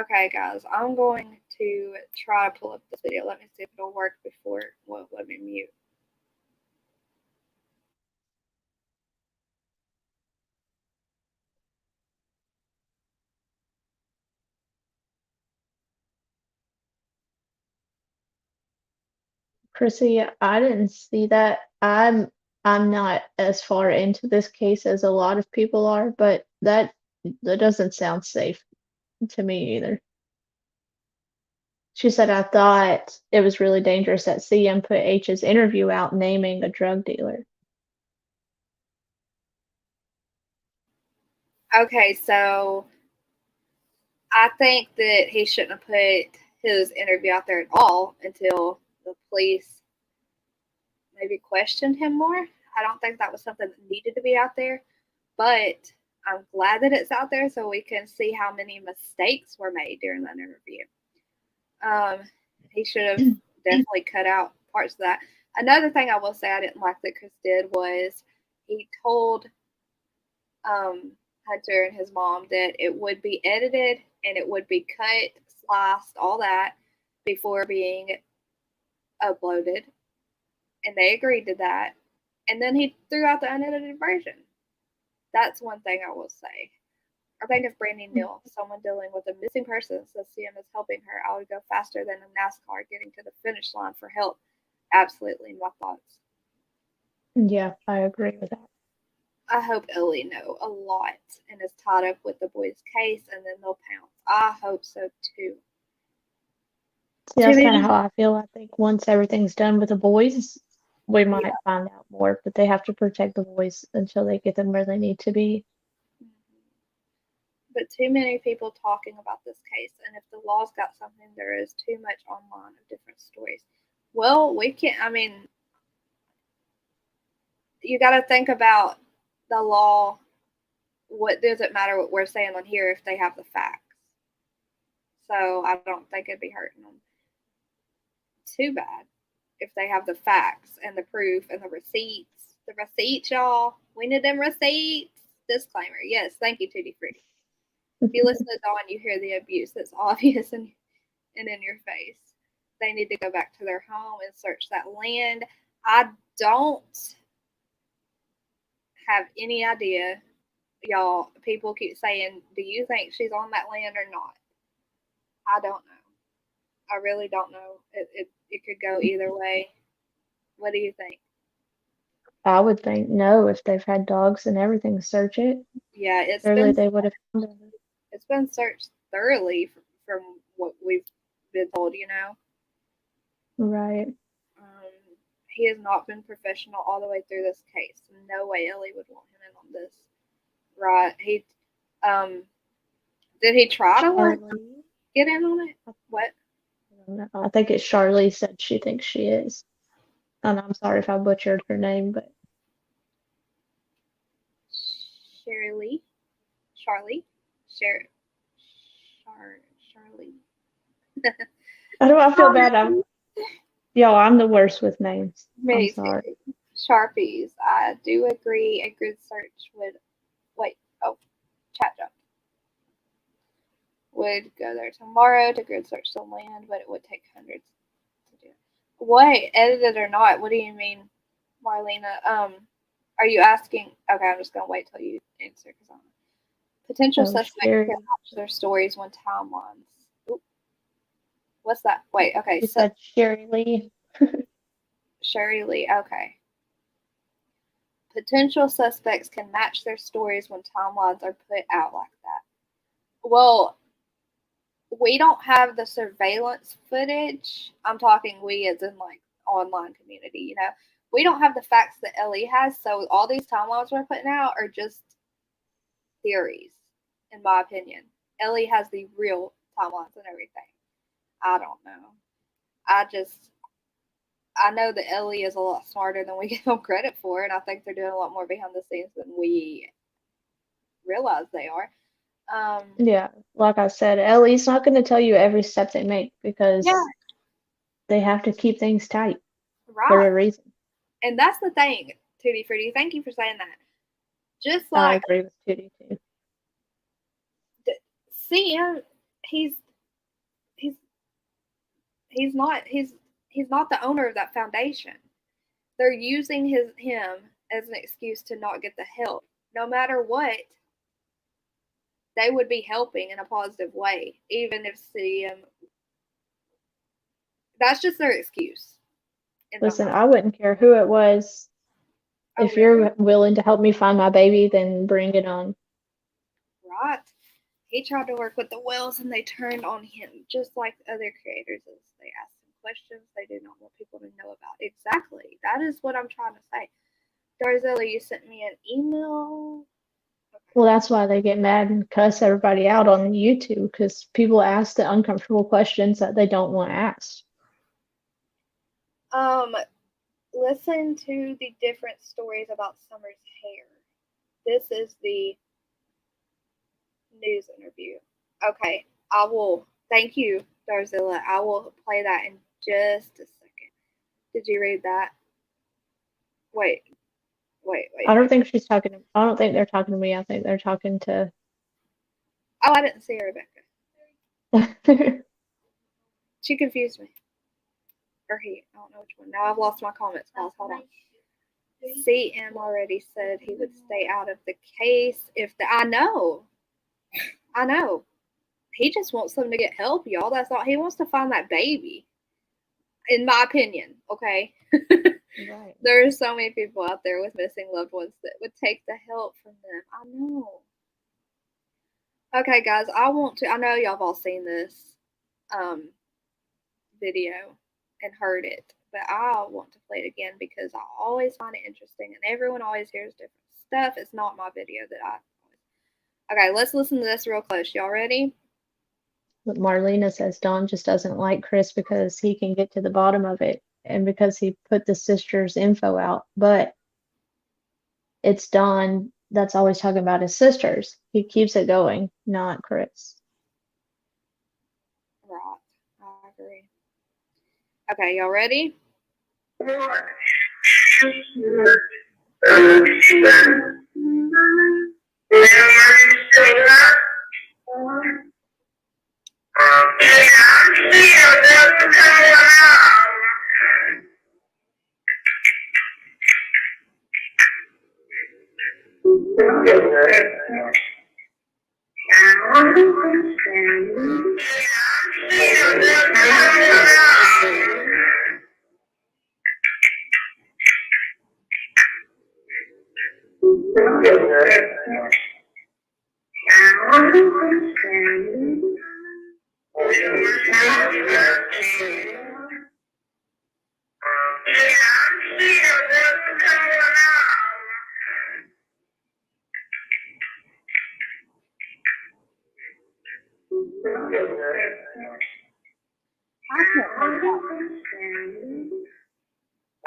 Okay, guys, I'm going to try to pull up this video. Let me see if it'll work before it won't let me mute. Chrissy, I didn't see that. I'm not as far into this case as a lot of people are, but that doesn't sound safe to me either. She said, I thought it was really dangerous that CM put H's interview out naming a drug dealer. Okay, so I think that he shouldn't have put his interview out there at all until the police maybe questioned him more. I don't think that was something that needed to be out there, but I'm glad that it's out there so we can see how many mistakes were made during that interview. He should have definitely cut out parts of that. Another thing I will say I didn't like that Chris did was he told Hunter and his mom that it would be edited and it would be cut, sliced, all that before being uploaded. And they agreed to that. And then he threw out the unedited version. That's one thing I will say. I think if Brandy Neal, someone dealing with a missing person, says CM is helping her, I would go faster than a NASCAR getting to the finish line for help. Absolutely, my thoughts. Yeah, I agree with that. I hope Ellie know a lot and is tied up with the boys' case, and then they'll pounce. I hope so too. Yeah, that's kind of how I feel. I think once everything's done with the boys, we might find out more, but they have to protect the boys until they get them where they need to be. But too many people talking about this case, and if the law's got something, there is too much online of different stories. Well, we can't, I mean, you got to think about the law. What does it matter what we're saying on here if they have the facts? So I don't think it'd be hurting them too bad if they have the facts and the proof and the receipts. The receipts, y'all. We need them receipts. Disclaimer. Yes, thank you, Tutti Frutti. If you listen to Dawn, you hear the abuse that's obvious and in your face. They need to go back to their home and search that land. I don't have any idea, y'all. People keep saying, do you think she's on that land or not? I don't know. I really don't know. It could go either way. What do you think? I would think no, if they've had dogs and everything, search it. Yeah, Surely they would have found it. it's been searched thoroughly from what we've been told, Right. He has not been professional all the way through this case. No way Ellie would want him in on this. Right. He did he try to get in on it? What? No, I think it's Charlie said she thinks she is. And I'm sorry if I butchered her name, but Charlie. I feel bad. I'm the worst with names. I'm sorry. Sharpies. I do agree. A grid search would chat jump. Would go there tomorrow to grid search the land, but it would take hundreds to do. What, edited or not? What do you mean, Marlena? Are you asking? Okay, I'm just gonna wait till you answer because I'm potential suspects can match their stories when timelines. Oop. What's that? Wait, okay. You said Sherry Lee. Sherry Lee. Okay. Potential suspects can match their stories when timelines are put out like that. Well, we don't have the surveillance footage. I'm talking we as in like online community, We don't have the facts that Ellie has, so all these timelines we're putting out are just theories, in my opinion. Ellie has the real timelines and everything. I don't know. I know that Ellie is a lot smarter than we give them credit for, and I think they're doing a lot more behind the scenes than we realize they are. Yeah, like I said, Ellie's not going to tell you every step they make because they have to keep things tight for a reason. And that's the thing, Tutti Frutti. Thank you for saying that. Just I like agree with Tutti too. CM, he's not the owner of that foundation. They're using him as an excuse to not get the help. No matter what, they would be helping in a positive way, even if CM. That's just their excuse. Listen, I wouldn't care who it was. If you're willing to help me find my baby, then bring it on. Right. He tried to work with the Wells and they turned on him, just like other creators. They asked him questions they do not want people to know about. Exactly. That is what I'm trying to say. Darzella, you sent me an email. Well, that's why they get mad and cuss everybody out on YouTube, because people ask the uncomfortable questions that they don't want asked. Listen to the different stories about Summer's hair. This is the news interview. Okay, I will. Thank you, Darzilla. I will play that in just a second. Did you read that? Wait. I don't think she's talking to. I don't think they're talking to me. I think they're talking to. Oh, I didn't see Rebecca. She confused me. Or he. I don't know which one. Now I've lost my comments, guys. Hold on. CM already said he would stay out of the case if the. I know. He just wants them to get help, y'all. That's all. He wants to find that baby. In my opinion, okay? Right. There are so many people out there with missing loved ones that would take the help from them. I know. Okay, guys, I know y'all have all seen this video and heard it, but I want to play it again because I always find it interesting and everyone always hears different stuff. It's not my video that I. Okay, let's listen to this real close. Y'all ready? But Marlena says Don just doesn't like Chris because he can get to the bottom of it and because he put the sister's info out. But it's Don that's always talking about his sisters. He keeps it going, not Chris. Right. I agree. Okay, y'all ready?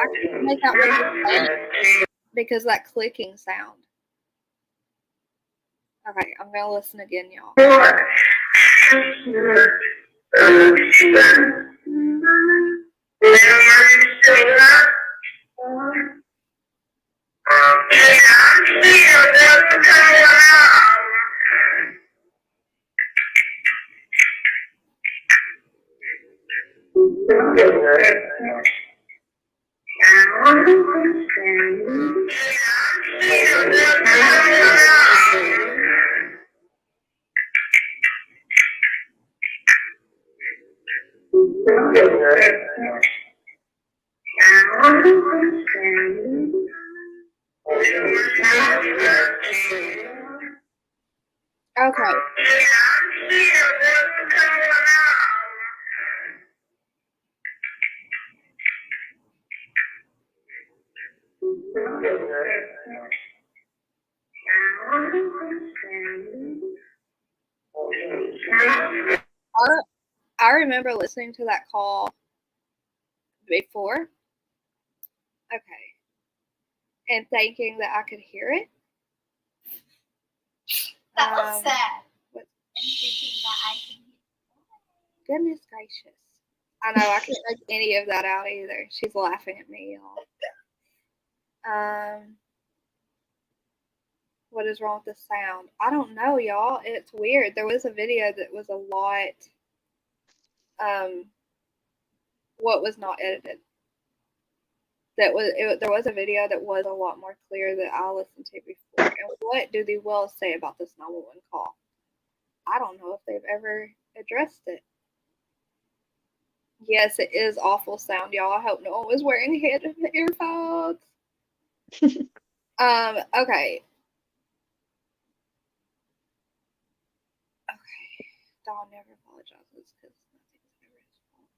I can't make out what he's saying because that clicking sound. Okay, I'm gonna listen again, y'all. Okay. I remember listening to that call before. Okay. And thinking that I could hear it. That was sad. What? And thinking that I can. Goodness gracious. I know, I can't make any of that out either. She's laughing at me, y'all. What is wrong with the sound? I don't know, y'all. It's weird. There was a video that was a lot, what was not edited. There was a video that was a lot more clear that I listened to before. And what do the Wells say about this 911 call? I don't know if they've ever addressed it. Yes, it is awful sound, y'all. I hope no one was wearing earphones. Okay. Dawn never apologizes because nothing's ever his fault.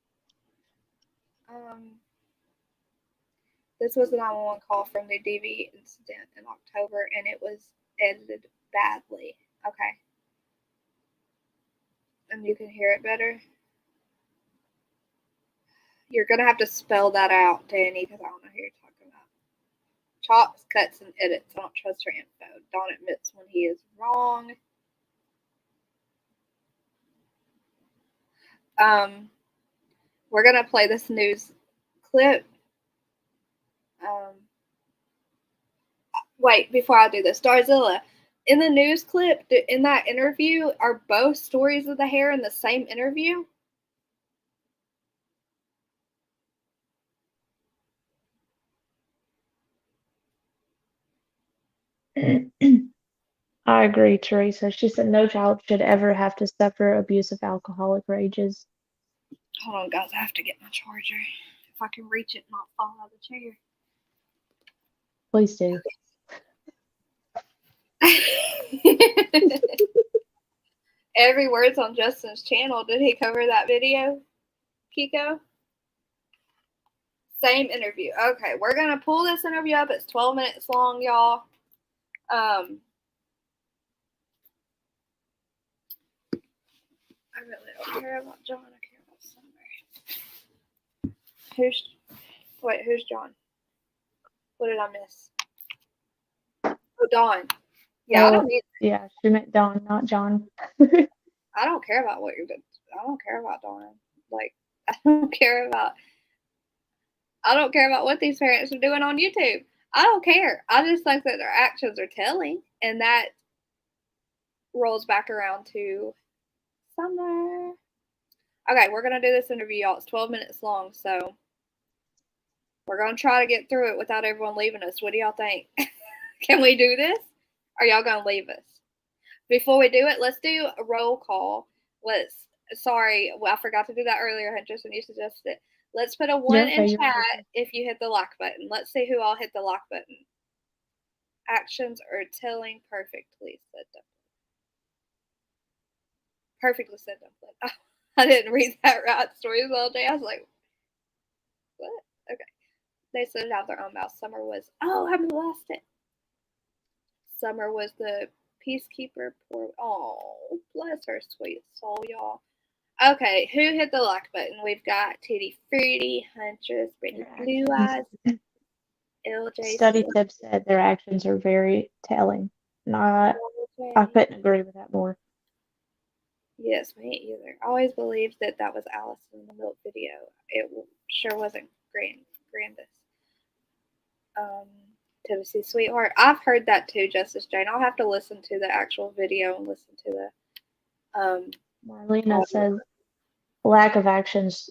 This was a 911 call from the DV incident in October, and it was edited badly. Okay. And you can hear it better. You're going to have to spell that out, Danny, because I don't know who you're talking about. Chops, cuts, and edits. I don't trust her info. Dawn admits when he is wrong. We're going to play this news clip. Wait, before I do this, Darzilla, in the news clip, in that interview, are both stories of the hair in the same interview? I agree, Teresa. She said no child should ever have to suffer abusive alcoholic rages. Hold on, guys. I have to get my charger. If I can reach it and not fall out of the chair. Please do. Every word's on Justin's channel. Did he cover that video, Kiko? Same interview. Okay, we're going to pull this interview up. It's 12 minutes long, y'all. I really don't care about John. I care about Summer. Who's John? What did I miss? Dawn. Yeah, I Oh, don't need. yeah, she meant Dawn, not John. I don't care about what you're doing. I don't care about Dawn. Like, I don't care about. I don't care about what these parents are doing on YouTube. I don't care. I just think that their actions are telling, and that rolls back around to Summer. Okay, we're gonna do this interview, y'all. It's 12 minutes long, so we're gonna try to get through it without everyone leaving us. What do y'all think? Can we do this? Or y'all gonna leave us? Before we do it, let's do a roll call. Sorry, well, I forgot to do that earlier, Huntress, when you suggested it. Let's put a 1 okay, in you're chat welcome. if you hit the like button. Let's see who all hit the like button. Actions are telling perfectly, said Dumpling. Perfectly said Dumpling. I didn't read that right. Stories all day. I was like, what? Okay. They said it out their own mouth. Summer was, oh, I lost it. Summer was the peacekeeper. Oh, bless her sweet soul, y'all. Okay, who hit the like button? We've got Titty Fruity, Huntress, Brittany Blue Eyes, LJ. Study tips said their actions are very telling. I couldn't agree with that more. Yes, me either. I always believed that that was Alice in the milk video. It sure wasn't Grandis. Tennessee Sweetheart. I've heard that too, Justice Jane. I'll have to listen to the actual video and listen to the Marlena says lack of actions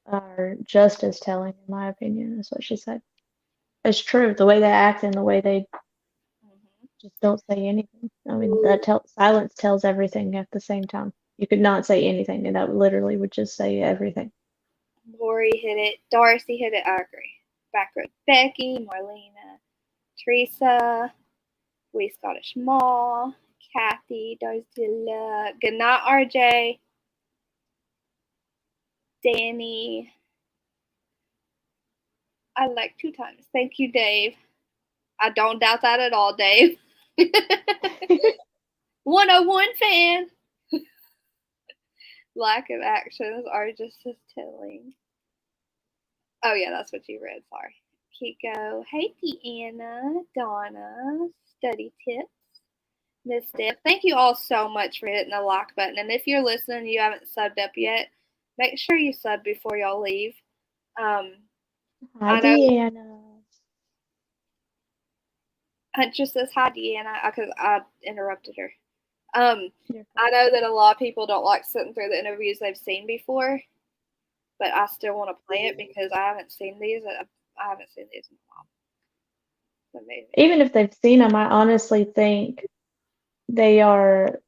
are just as telling, in my opinion, is what she said. It's true. The way they act and the way they just don't say anything. I mean, silence tells everything at the same time. You could not say anything, and that literally would just say everything. Lori hit it. Darcy hit it. I agree. Backroad Becky, Marlena, Teresa, Wee Scottish Mall, Kathy, Darzilla, good night, RJ, Danny. I like 2 times. Thank you, Dave. I don't doubt that at all, Dave. 101 fan. Lack of actions are just as telling. Oh, yeah, that's what you read. Sorry. Kiko. Hey, Deanna. Donna. Study tips. Miss Deb. Thank you all so much for hitting the like button. And if you're listening and you haven't subbed up yet, make sure you sub before y'all leave. Hi, I know Deanna. Huntress says hi, Deanna, because I interrupted her. I know that a lot of people don't like sitting through the interviews they've seen before, but I still want to play it because I haven't seen these. I haven't seen these in a while. Amazing. Even if they've seen them, I honestly think they are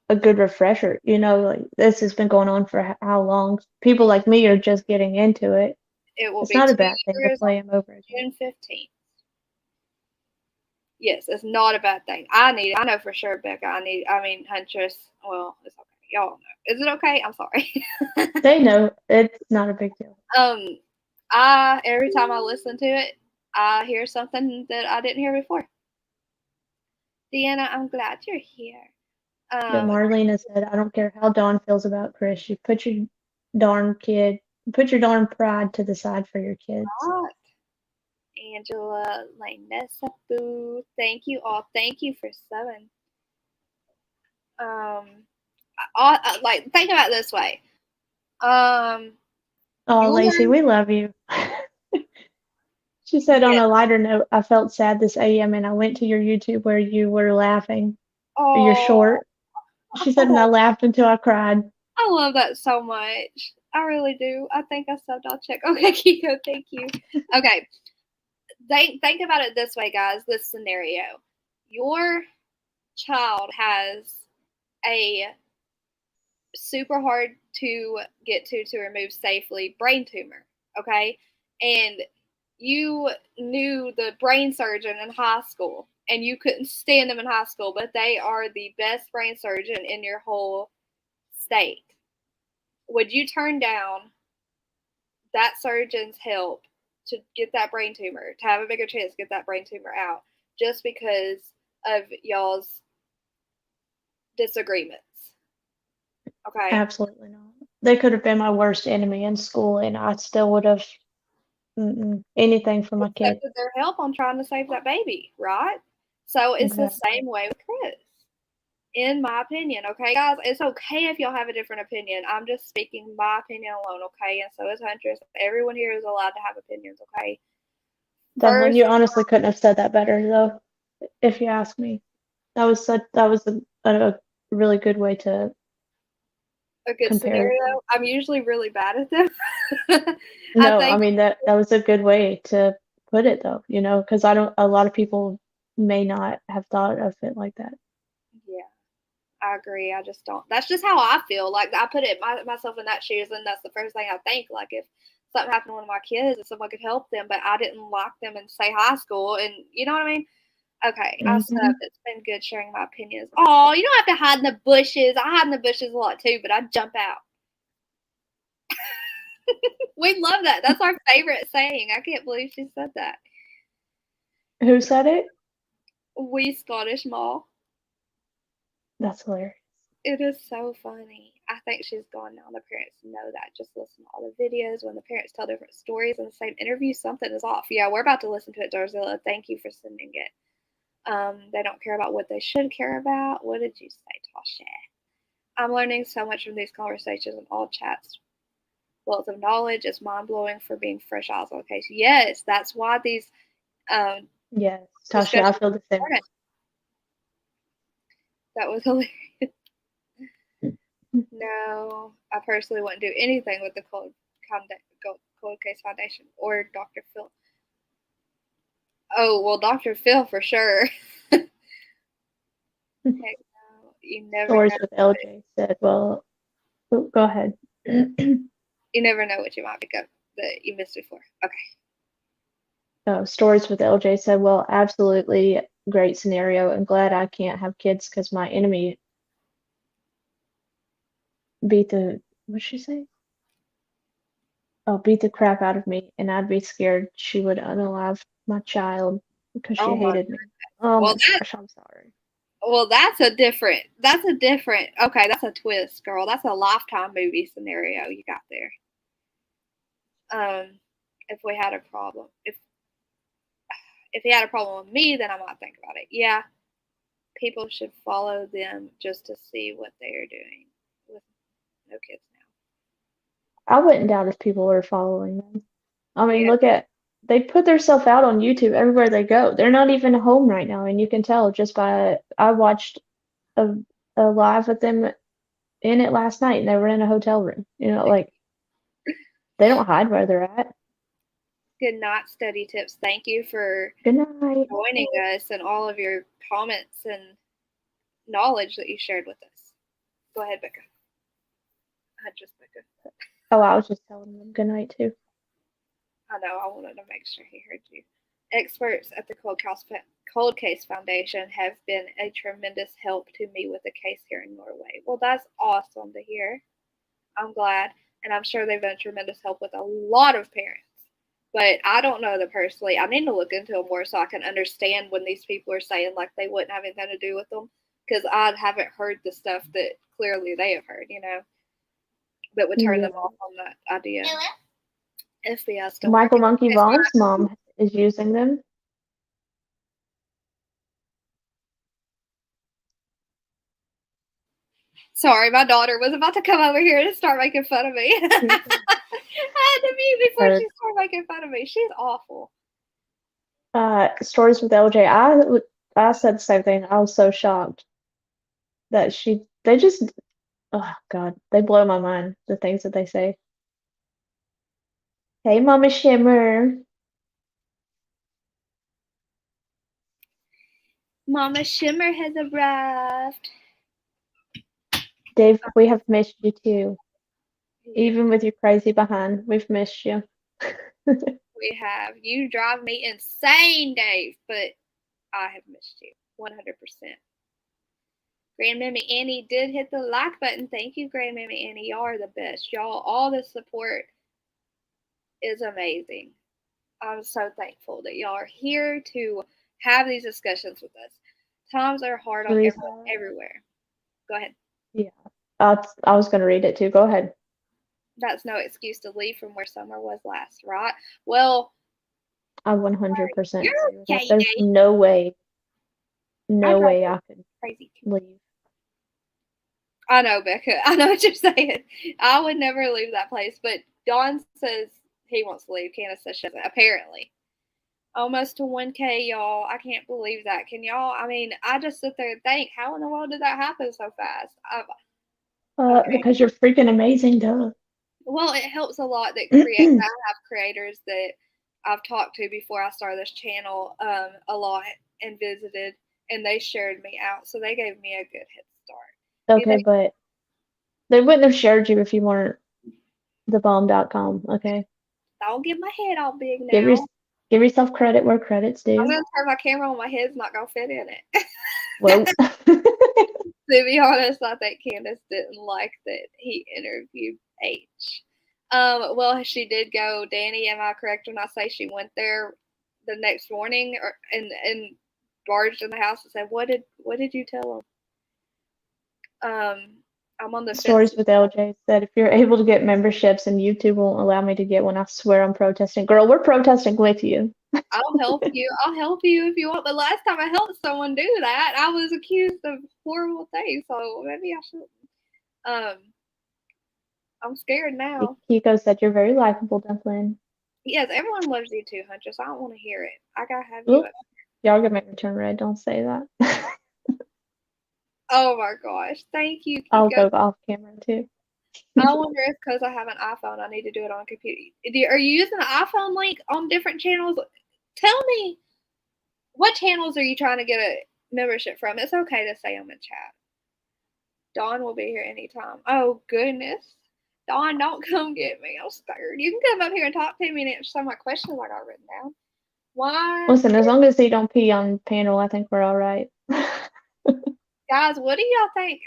a good refresher. You know, like this has been going on for how long? People like me are just getting into it. It will It's be not a 2 bad thing to years play on them over again. June 15th. Yes, it's not a bad thing. I know for sure, Becca. Huntress. Well, it's okay. Y'all know. Is it okay? I'm sorry. They know it's not a big deal. Every time I listen to it, I hear something that I didn't hear before. Deanna, I'm glad you're here. But Marlena said, I don't care how Dawn feels about Chris. You put your darn pride to the side for your kids. Right. Angela, Lanessa Boo, thank you all. Thank you for subbing. Think about it this way. Oh, Lacey, we love you. She said, on a lighter note, I felt sad this AM and I went to your YouTube where you were laughing. Your short. She said, and I laughed until I cried. I love that so much. I really do. I think I subbed. I'll check. Okay, Kiko, thank you. Okay. Think about it this way, guys. This scenario. Your child has a super hard to get to remove safely brain tumor, okay? And you knew the brain surgeon in high school, and you couldn't stand them in high school, but they are the best brain surgeon in your whole state. Would you turn down that surgeon's help to get that brain tumor, to have a bigger chance to get that brain tumor out, just because of y'all's disagreements? Okay. Absolutely not. They could have been my worst enemy in school, and I still would have anything for my kid. Accepted their help on trying to save that baby, right? So it's the Exactly. same way with Chris, in my opinion. Okay, guys, it's okay if y'all have a different opinion. I'm just speaking my opinion alone, okay? And so is Huntress. Everyone here is allowed to have opinions, okay? Devlin, First, you honestly couldn't have said that better, though, if you ask me. That was a really good way to a good compare it. scenario. I'm usually really bad at them. No, I think mean that was a good way to put it, though, because a lot of people may not have thought of it like that. Yeah, I agree. I just don't. That's just how I feel. Like I put myself in that shoes, and that's the first thing I think. Like if something happened to one of my kids and someone could help them, but I didn't lock them in say high school, and you know what I mean. Okay, I Mm-hmm. suck. It's been good sharing my opinions. Oh, you don't have to hide in the bushes. I hide in the bushes a lot too, but I jump out. We love that. That's our favorite saying. I can't believe she said that. Who said it? We Scottish Mall. That's hilarious. It is so funny. I think she's gone now. The parents know that. Just listen to all the videos. When the parents tell different stories in the same interview, something is off. Yeah, we're about to listen to it, Darzilla. Thank you for sending it. They don't care about what they should care about. What did you say, Tasha? I'm learning so much from these conversations and all chats. Wealth of knowledge is mind-blowing for being fresh eyes on the case. Yes, that's why these Yes, Tasha, I feel the same. That was hilarious. No, I personally wouldn't do anything with the Cold Case Foundation or Dr. Phil. Oh, well, Dr. Phil for sure. Heck no, you never Stories know. with LJ said, well, go ahead. You never know what you might pick up that you missed before. Okay. Stories with LJ said, well, absolutely great scenario. I'm glad I can't have kids because my enemy what'd she say? Oh, beat the crap out of me, and I'd be scared she would unalive my child because she Oh my hated me. Oh Well, my gosh, I'm sorry. Well, that's a different, okay, that's a twist, girl. That's a Lifetime movie scenario you got there. If we had a problem, if he had a problem with me, then I might think about it. Yeah, people should follow them just to see what they are doing with no kids now. I wouldn't doubt if people are following them. I mean, Yeah. they put themselves out on YouTube everywhere they go. They're not even home right now, and you can tell just by I watched a live with them in it last night, and they were in a hotel room. Like they don't hide where they're at. Good night, study tips. Thank you for Good night. joining us and all of your comments and knowledge that you shared with us. Go ahead, Becca. Becca. Oh, I was just telling them good night too. I know, I wanted to make sure he heard you. Experts at the Cold Case Foundation have been a tremendous help to me with the case here in Norway. Well, that's awesome to hear. I'm glad. And I'm sure they've been a tremendous help with a lot of parents. But I don't know them personally. I need to look into them more so I can understand when these people are saying like they wouldn't have anything to do with them. Because I haven't heard the stuff that clearly they have heard, that would turn them off on that idea. FBI still Michael working. Monkey Vaughn's mom is using them. Sorry, my daughter was about to come over here to start making fun of me. I had to mute before she started making fun of me. She's awful. Stories with LJ. I said the same thing. I was so shocked that they just, oh God, they blow my mind, the things that they say. Hey, Mama Shimmer. Mama Shimmer has arrived. Dave, we have missed you too. Even with your crazy behind, we've missed you. We have. You drive me insane, Dave, but I have missed you 100%. Grandmammy Annie did hit the like button. Thank you, Grandmammy Annie. Y'all are the best. Y'all, all the support is amazing. I'm so thankful that y'all are here to have these discussions with us. Times are hard on everyone everywhere. Go ahead. Yeah, I was going to read it too. Go ahead. That's no excuse to leave from where summer was last, right? Well, I 100% agree with that. okay, There's no way no drive way I could crazy. leave. I know, Becca. I know what you're saying. I would never leave that place. But Don says he wants to leave. Candace says she doesn't. Apparently. Almost to 1K, y'all. I can't believe that. Can y'all? I mean, I just sit there and think, how in the world did that happen so fast? Okay. Because you're freaking amazing, duh. Well, it helps a lot that I have creators that I've talked to before I started this channel a lot and visited, and they shared me out. So they gave me a good head start. Okay, but they wouldn't have shared you if you weren't thebomb.com, okay? Don't get my head all big now. Give yourself credit where credit's due. I'm going to turn my camera on. My head's not going to fit in it. Well, to be honest, I think Candace didn't like that he interviewed H. Well, she did go. Danny, am I correct when I say she went there the next morning and barged in the house and said, "What did you tell them?" I'm on the Stories fence. with LJ said, if you're able to get memberships and YouTube won't allow me to get one, I swear I'm protesting. Girl, we're protesting with you. I'll help you. I'll help you if you want. But last time I helped someone do that, I was accused of horrible things. So maybe I shouldn't. I'm scared now. Kiko said you're very likable, Dumpling. Yes, everyone loves you too, Huntress. I don't want to hear it. I gotta have you. Oop. Y'all gonna make me turn red. Don't say that. Oh my gosh. Thank you, Kiko. I'll go off camera too. I wonder if because I have an iPhone, I need to do it on a computer. Are you using the iPhone link on different channels? Tell me, what channels are you trying to get a membership from? It's okay to say them in chat. Dawn will be here anytime. Oh, goodness. Dawn, don't come get me. I'm scared. You can come up here and talk to me and answer some of my questions I got written down. Why? Listen, as long as he don't pee on panel, I think we're all right. Guys, what do y'all think?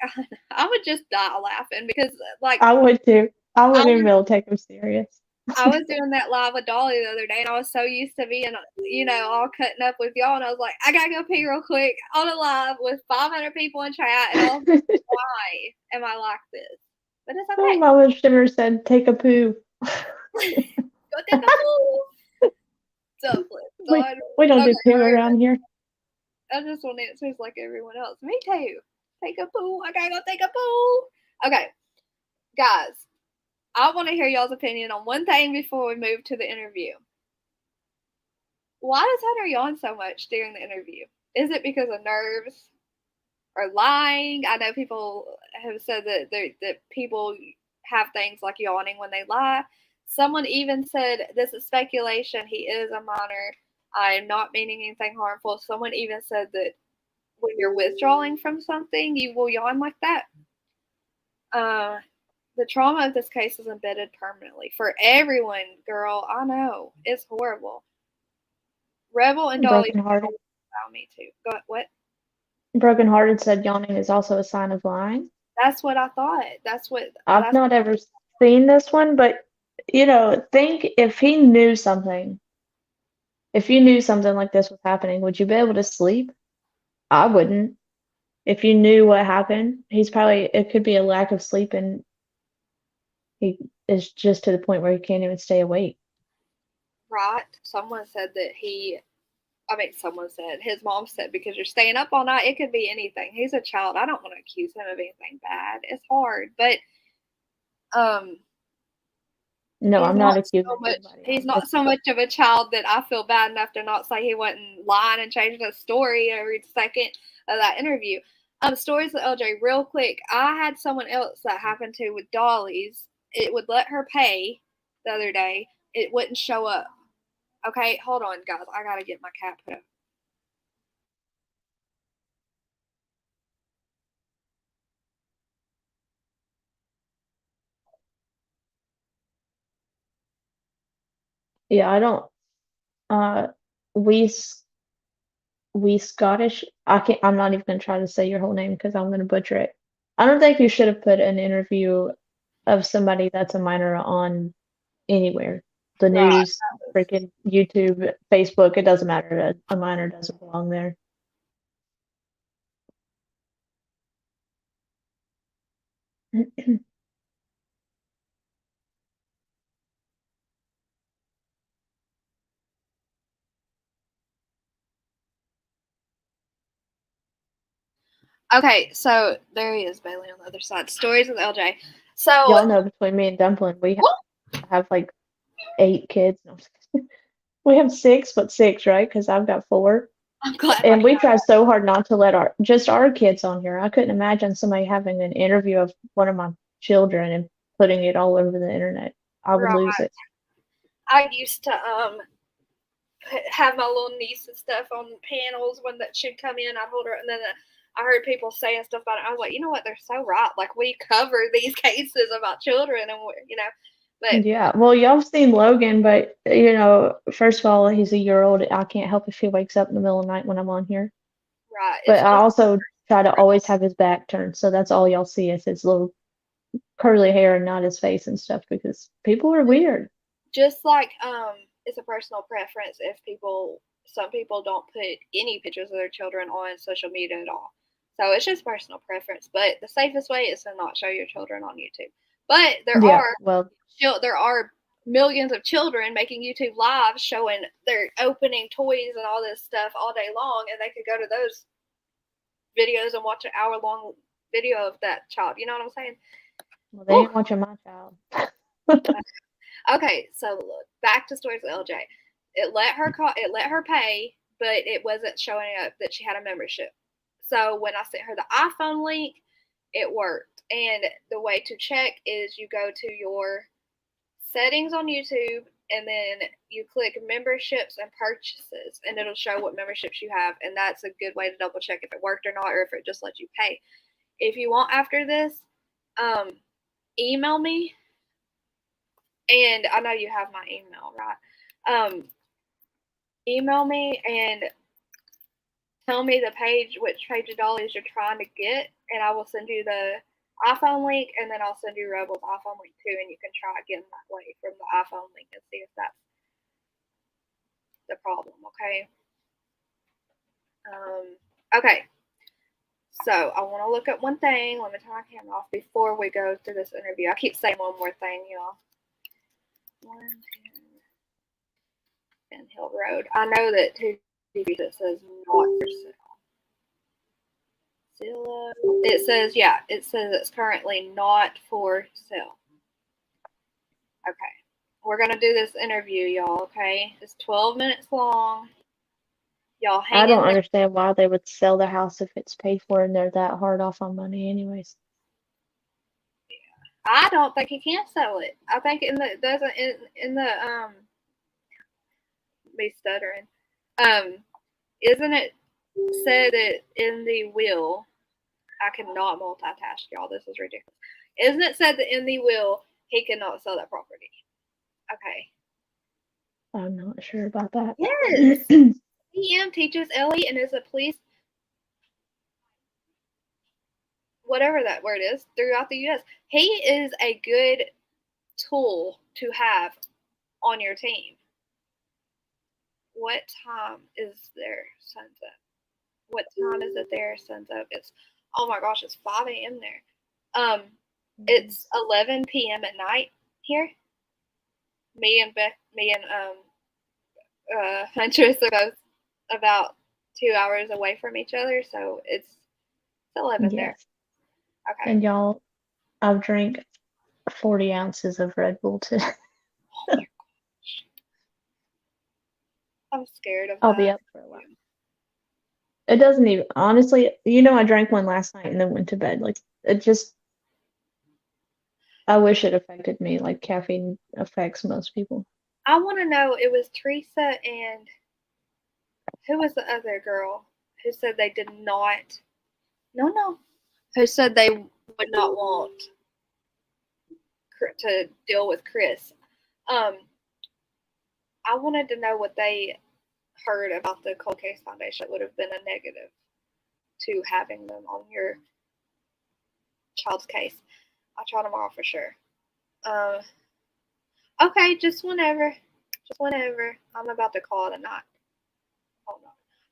I would just die laughing because, like, I would too. I wouldn't even be able to take him serious. I was doing that live with Dolly the other day, and I was so used to being, all cutting up with y'all, and I was like, I gotta go pee real quick on a live with 500 people in chat, and I was like, why am I like this? But it's okay. Oh, Mama Shimmer said, take a poo. Go take a poo. We don't do poo around here. I just want answers like everyone else. Me too. Take a poo. I gotta go take a poo. Okay, guys. I want to hear y'all's opinion on one thing before we move to the interview. Why does Hunter yawn so much during the interview? Is it because of nerves or lying? I know people have said that people have things like yawning when they lie. Someone even said, this is speculation, he is a minor. I am not meaning anything harmful. Someone even said that when you're withdrawing from something, you will yawn like that. The trauma of this case is embedded permanently for everyone, girl. I know. It's horrible. Rebel and Dolly Brokenhearted. allow me to. Go, what? Brokenhearted said yawning is also a sign of lying. That's what I thought. I've not ever seen this one, but think if he knew something. If you knew something like this was happening, would you be able to sleep? I wouldn't. If you knew what happened, it could be a lack of sleep and he is just to the point where he can't even stay awake. Right. Someone said his mom said, because you're staying up all night, it could be anything. He's a child. I don't want to accuse him of anything bad. It's hard. But, no, I'm not accusing he's not so much of a child that I feel bad enough to not say he wasn't lying and changing the story every second of that interview. Stories with LJ, real quick. I had someone else that happened to with Dolly's. It would let her pay the other day. It wouldn't show up. Okay, hold on, guys. I gotta get my cat put up. Yeah, I don't. We Scottish. I'm not even gonna try to say your whole name because I'm gonna butcher it. I don't think you should have put an interview of somebody that's a minor on anywhere. The news, freaking YouTube, Facebook. It doesn't matter. A minor doesn't belong there. Okay, so there he is, Bailey, on the other side. Stories with LJ. So Y'all know between me and Dumpling, we have like 8 kids. No, we have 6, but 6, right? Because I've got 4. I'm glad. And we try so hard not to let our kids on here. I couldn't imagine somebody having an interview of one of my children and putting it all over the internet. I would lose it. I used to have my little niece and stuff on panels when that should come in. I'd hold her, and then I heard people saying stuff about it. I was like, you know what? They're so right. Like, we cover these cases about children, and but Yeah, well, y'all have seen Logan, but first of all, he's a year old. I can't help if he wakes up in the middle of the night when I'm on here. right. But I also try to always have his back turned, so that's all y'all see is his little curly hair and not his face and stuff because people are weird. Just like it's a personal preference if some people don't put any pictures of their children on social media at all. So it's just personal preference. But the safest way is to not show your children on YouTube. But there are millions of children making YouTube lives showing their opening toys and all this stuff all day long, and they could go to those videos and watch an hour-long video of that child. You know what I'm saying? Well, they ain't watching my child. Okay, so look, back to Stories with LJ. It let her pay, but it wasn't showing up that she had a membership. So when I sent her the iPhone link, it worked. And the way to check is you go to your settings on YouTube, and then you click memberships and purchases, and it'll show what memberships you have. And that's a good way to double check if it worked or not, or if it just lets you pay. If you want after this, email me. And I know you have my email, right? Email me and tell me which page of Dolly's you're trying to get, and I will send you the iPhone link, and then I'll send you Rebel's iPhone link too, and you can try again that way from the iPhone link and see if that's the problem, okay? Okay. So I want to look at one thing. Let me turn my camera off before we go through this interview. I keep saying one more thing, y'all. 110 Hill Road. I know that 2 TVs it says not for sale. It says it's currently not for sale. Okay. We're going to do this interview, y'all, okay? It's 12 minutes long. Y'all hang I don't in there. understand why they would sell the house if it's paid for and they're that hard off on money anyways. I don't think he can sell it. I think me stuttering. Isn't it said that in the will? I cannot multitask, y'all. This is ridiculous. Isn't it said that in the will he cannot sell that property? Okay. I'm not sure about that. Yes. PM teaches Ellie and is a police, whatever that word is, throughout the U.S. He is a good tool to have on your team. What time is their sunset? What time is it there? Sunset. It's, oh my gosh, it's 5 a.m. there. It's 11 p.m. at night here. Me and Huntress are both about 2 hours away from each other, so it's 11 there. Okay. And y'all, I've drank 40 ounces of Red Bull today. Oh my gosh. I'm scared of I'll that. be up for a while. It doesn't even, honestly, I drank one last night and then went to bed. Like, it just, I wish it affected me like caffeine affects most people. I want to know, it was Teresa and who was the other girl who said they did not, who said they would not want to deal with Chris. I wanted to know what they heard about the Cold Case Foundation. It would have been a negative to having them on your child's case. I'll try tomorrow for sure. Okay, just whenever. I'm about to call it a night. Hold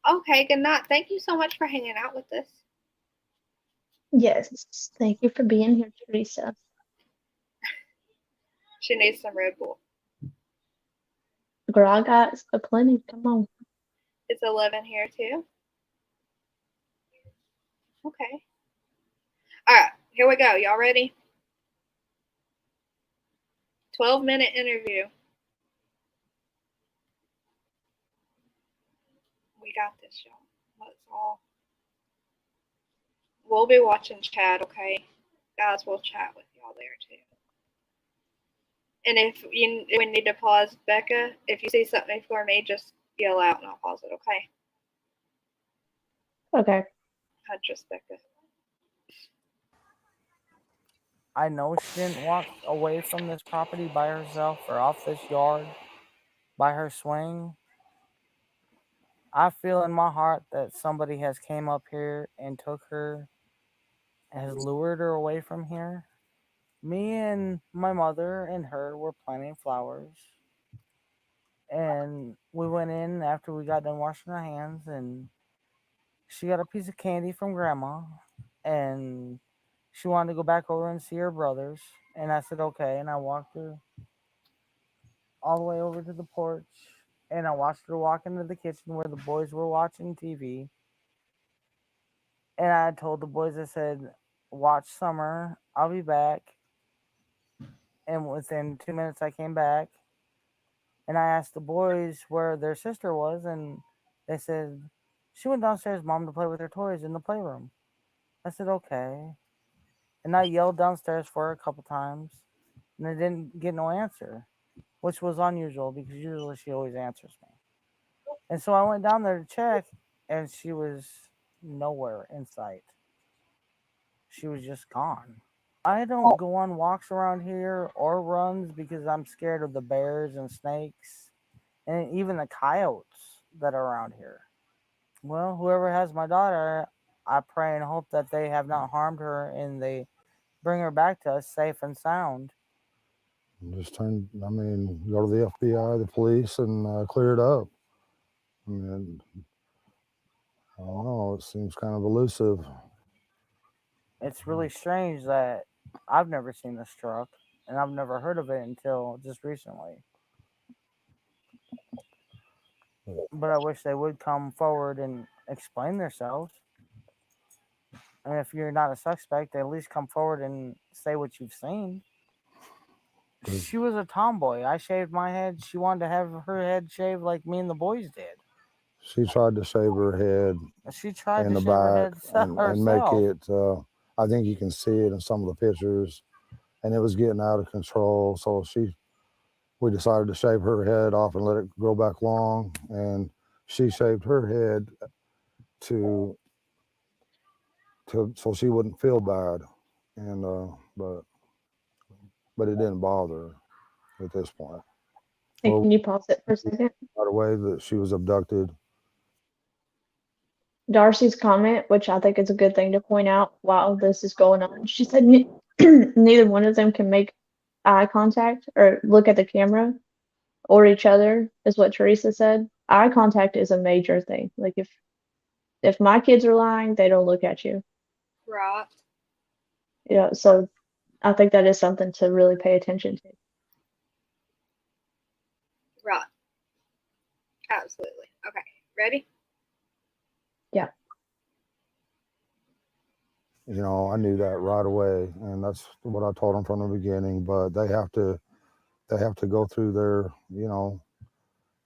on. Okay, good night. Thank you so much for hanging out with us. Yes, thank you for being here, Teresa. She needs some Red Bull. Girl, I got a plenty. Come on. It's 11 here too. Okay. All right, here we go. Y'all ready? 12-minute interview. We got this, y'all. Let's all. We'll be watching chat, okay? Guys, we'll chat with y'all there too. And if we need to pause, Becca, if you see something for me, just yell out and I'll pause it, okay? Okay. I trust Becca. I know she didn't walk away from this property by herself or off this yard by her swing. I feel in my heart that somebody has came up here and took her, has lured her away from here. Me and my mother and her were planting flowers. And we went in after we got done washing our hands, and she got a piece of candy from Grandma, and she wanted to go back over and see her brothers. And I said, okay. And I walked her all the way over to the porch, and I watched her walk into the kitchen where the boys were watching TV. And I told the boys, I said, watch Summer. I'll be back. And within 2 minutes, I came back. And I asked the boys where their sister was, and they said, she went downstairs, Mom, to play with her toys in the playroom. I said, okay. And I yelled downstairs for her a couple times, and I didn't get no answer, which was unusual because usually she always answers me. And so I went down there to check, and she was nowhere in sight. She was just gone. I don't go on walks around here or runs because I'm scared of the bears and snakes and even the coyotes that are around here. Well, whoever has my daughter, I pray and hope that they have not harmed her and they bring her back to us safe and sound. Go to the FBI, the police, and clear it up. I mean, I don't know. It seems kind of elusive. It's really strange that I've never seen this truck and I've never heard of it until just recently. But I wish they would come forward and explain themselves. And if you're not a suspect, at least come forward and say what you've seen. She was a tomboy. I shaved my head. She wanted to have her head shaved like me and the boys did. She tried to shave her head She tried in to the shave her back head and make herself. it. I think you can see it in some of the pictures, and it was getting out of control. So we decided to shave her head off and let it grow back long, and she shaved her head so she wouldn't feel bad, and but it didn't bother her at this point. Hey, can you pause it for a second? Right away that she was abducted. Darcy's comment, which I think is a good thing to point out while this is going on. She said neither one of them can make eye contact or look at the camera or each other, is what Teresa said. Eye contact is a major thing. Like if my kids are lying, they don't look at you. Right. Yeah, so I think that is something to really pay attention to. Right. Absolutely. Okay. Ready? Yeah. I knew that right away, and that's what I told them from the beginning. But they have to go through their,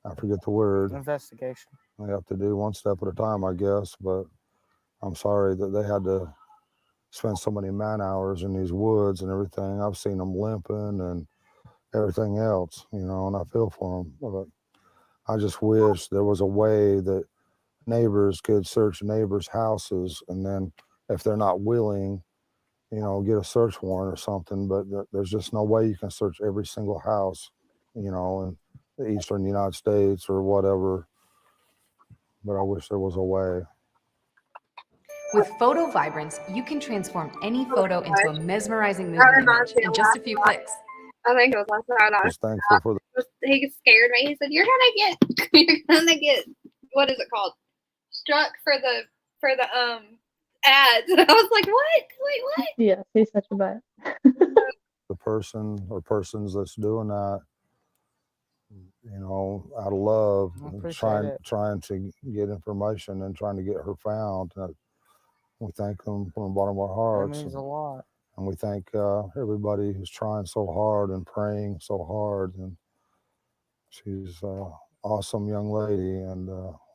I forget the word. Investigation. They have to do one step at a time, I guess. But I'm sorry that they had to spend so many man hours in these woods and everything. I've seen them limping and everything else, and I feel for them. But I just wish there was a way that neighbors could search neighbors' houses, and then if they're not willing, get a search warrant or something. But there's just no way you can search every single house, in the eastern United States or whatever. But I wish there was a way. With Photo Vibrance, you can transform any photo into a mesmerizing moving image in just a few clicks. I think it was last night. Just thankful for He scared me. He said, "You're gonna get what is it called? Struck for the ads." And I was like, "What? Wait, what?" Yeah, he's such a butt. the person or persons that's doing that, out of love, I appreciate trying it. trying to get information and trying to get her found. We thank them from the bottom of our That hearts. means a lot. And we thank everybody who's trying so hard and praying so hard. And she's an awesome young lady, and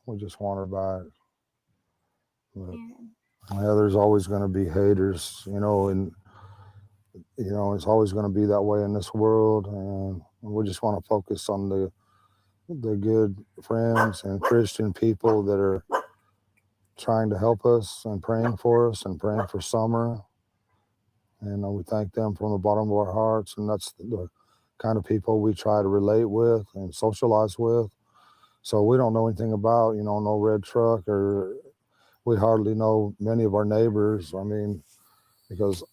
we just want her back. But, yeah, there's always going to be haters, and it's always going to be that way in this world. And we just want to focus on the good friends and Christian people that are trying to help us and praying for us and praying for Summer. And we thank them from the bottom of our hearts. And that's the kind of people we try to relate with and socialize with. So we don't know anything about, no red truck, or we hardly know many of our neighbors. I mean, because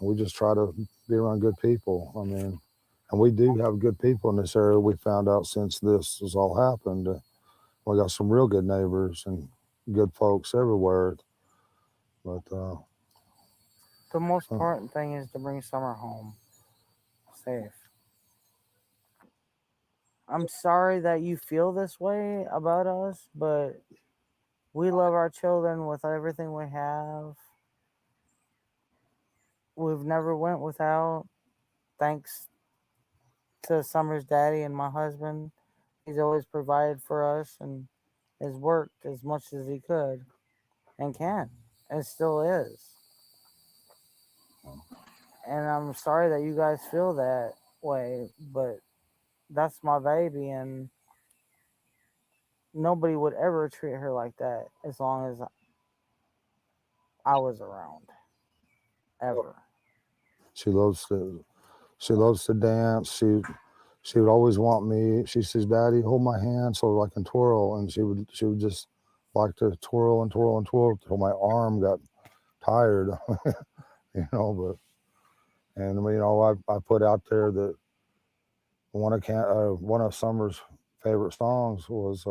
we just try to be around good people. I mean, and we do have good people in this area. We found out since this has all happened. We got some real good neighbors and good folks everywhere. But The most important thing is to bring Summer home safe. I'm sorry that you feel this way about us, but we love our children with everything we have. We've never went without, thanks to Summer's daddy and my husband. He's always provided for us and has worked as much as he could and can and still is. And I'm sorry that you guys feel that way, but that's my baby, and nobody would ever treat her like that as long as I was around. Ever. she loves to dance. She would always want me. She says, "Daddy, hold my hand so I can twirl." And she would just like to twirl and twirl and twirl until my arm got tired. But I put out there that one of Summer's favorite songs was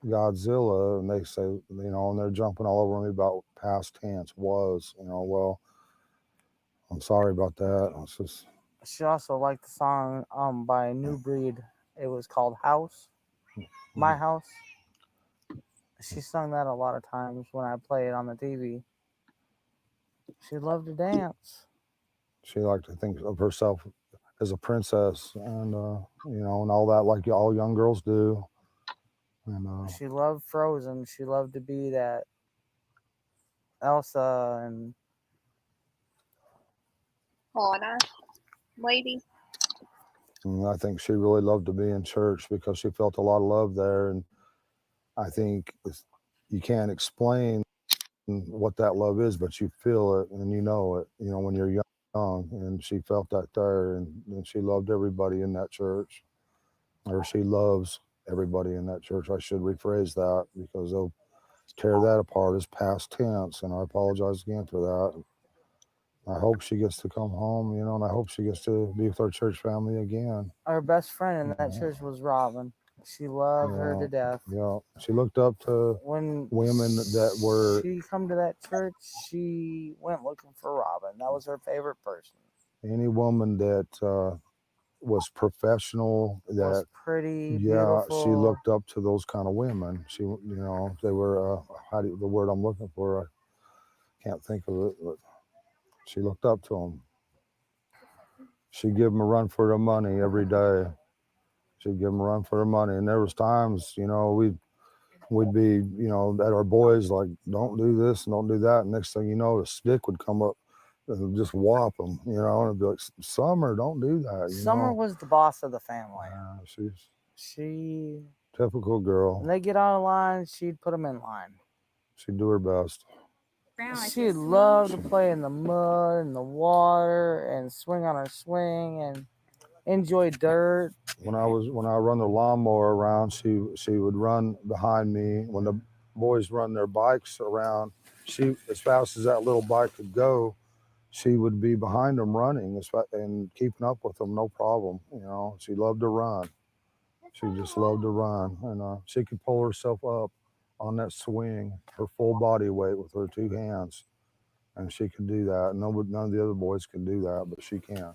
Godzilla, and they say, and they're jumping all over me about past tense was, well, I'm sorry about that. It's just, She also liked the song by New Breed. It was called House, My House. She sung that a lot of times when I play it on the TV. She loved to dance. she liked to think of herself as a princess, and and all that, like all young girls do. And She loved Frozen. She loved to be that Elsa, and Anna, lady. I think she really loved to be in church because she felt a lot of love there. And I think you can't explain what that love is, but you feel it and you know it, when you're young. And she felt that there, and she loved everybody in that church, or she loves everybody in that church. I should rephrase that, because they'll tear that apart as past tense, and I apologize again for that. I hope she gets to come home, and I hope she gets to be with our church family again. our best friend in that church was Robin. She loved her to death. Yeah, she looked up to When women that were she come to that church, she went looking for Robin. That was her favorite person. any woman that was professional, that Was pretty, she beautiful. looked up to those kind of women. She, they were the word I'm looking for, I can't think of it, but she looked up to them. She'd give them a run for their money every day. She'd give them a run for their money. And there was times, we'd be, at our boys, like, don't do this and don't do that. And next thing you know, the stick would come up and just whop them, and it'd be like, Summer, don't do that. Summer was the boss of the family. She's She, typical girl. when they get out of line, she'd put them in line. She'd do her best. She loved to play in the mud and the water and swing on her swing and enjoy dirt. When I run the lawnmower around, she would run behind me. When the boys run their bikes around, she, as fast as that little bike could go, she would be behind them running and keeping up with them, no problem. She loved to run. She just loved to run, and she could pull herself up on that swing, her full body weight with her two hands, and she could do that. None of the other boys can do that, but she can.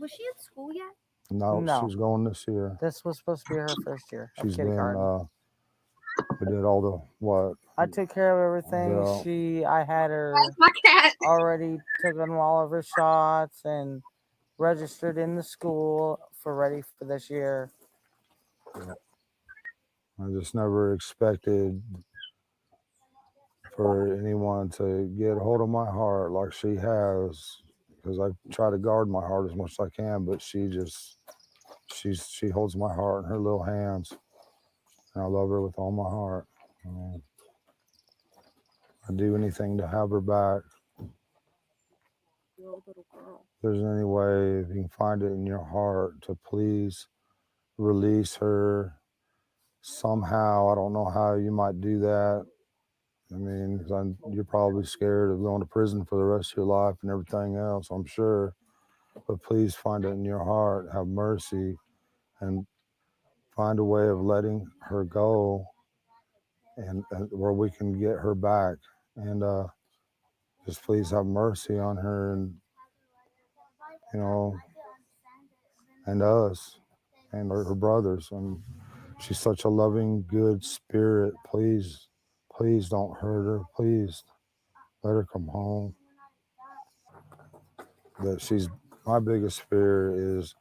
Was she in school yet? No, No. she's going this year. This was supposed to be her first year of She's been kindergarten. We did all the what? I took care of everything. Yeah. I had her That's my cat. already taken all of her shots and registered in the school for ready for this year. I just never expected for anyone to get a hold of my heart like she has, because I try to guard my heart as much as I can, but she holds my heart in her little hands, and I love her with all my heart. I'd do anything to have her back. Your little girl. If there's any way, if you can find it in your heart to please release her somehow. I don't know how you might do that. I mean, 'cause you're probably scared of going to prison for the rest of your life and everything else, I'm sure. But please find it in your heart, have mercy, and find a way of letting her go, and where we can get her back. And just please have mercy on her, and and us, and her brothers. And she's such a loving, good spirit. Please don't hurt her. Please let her come home. My biggest fear is,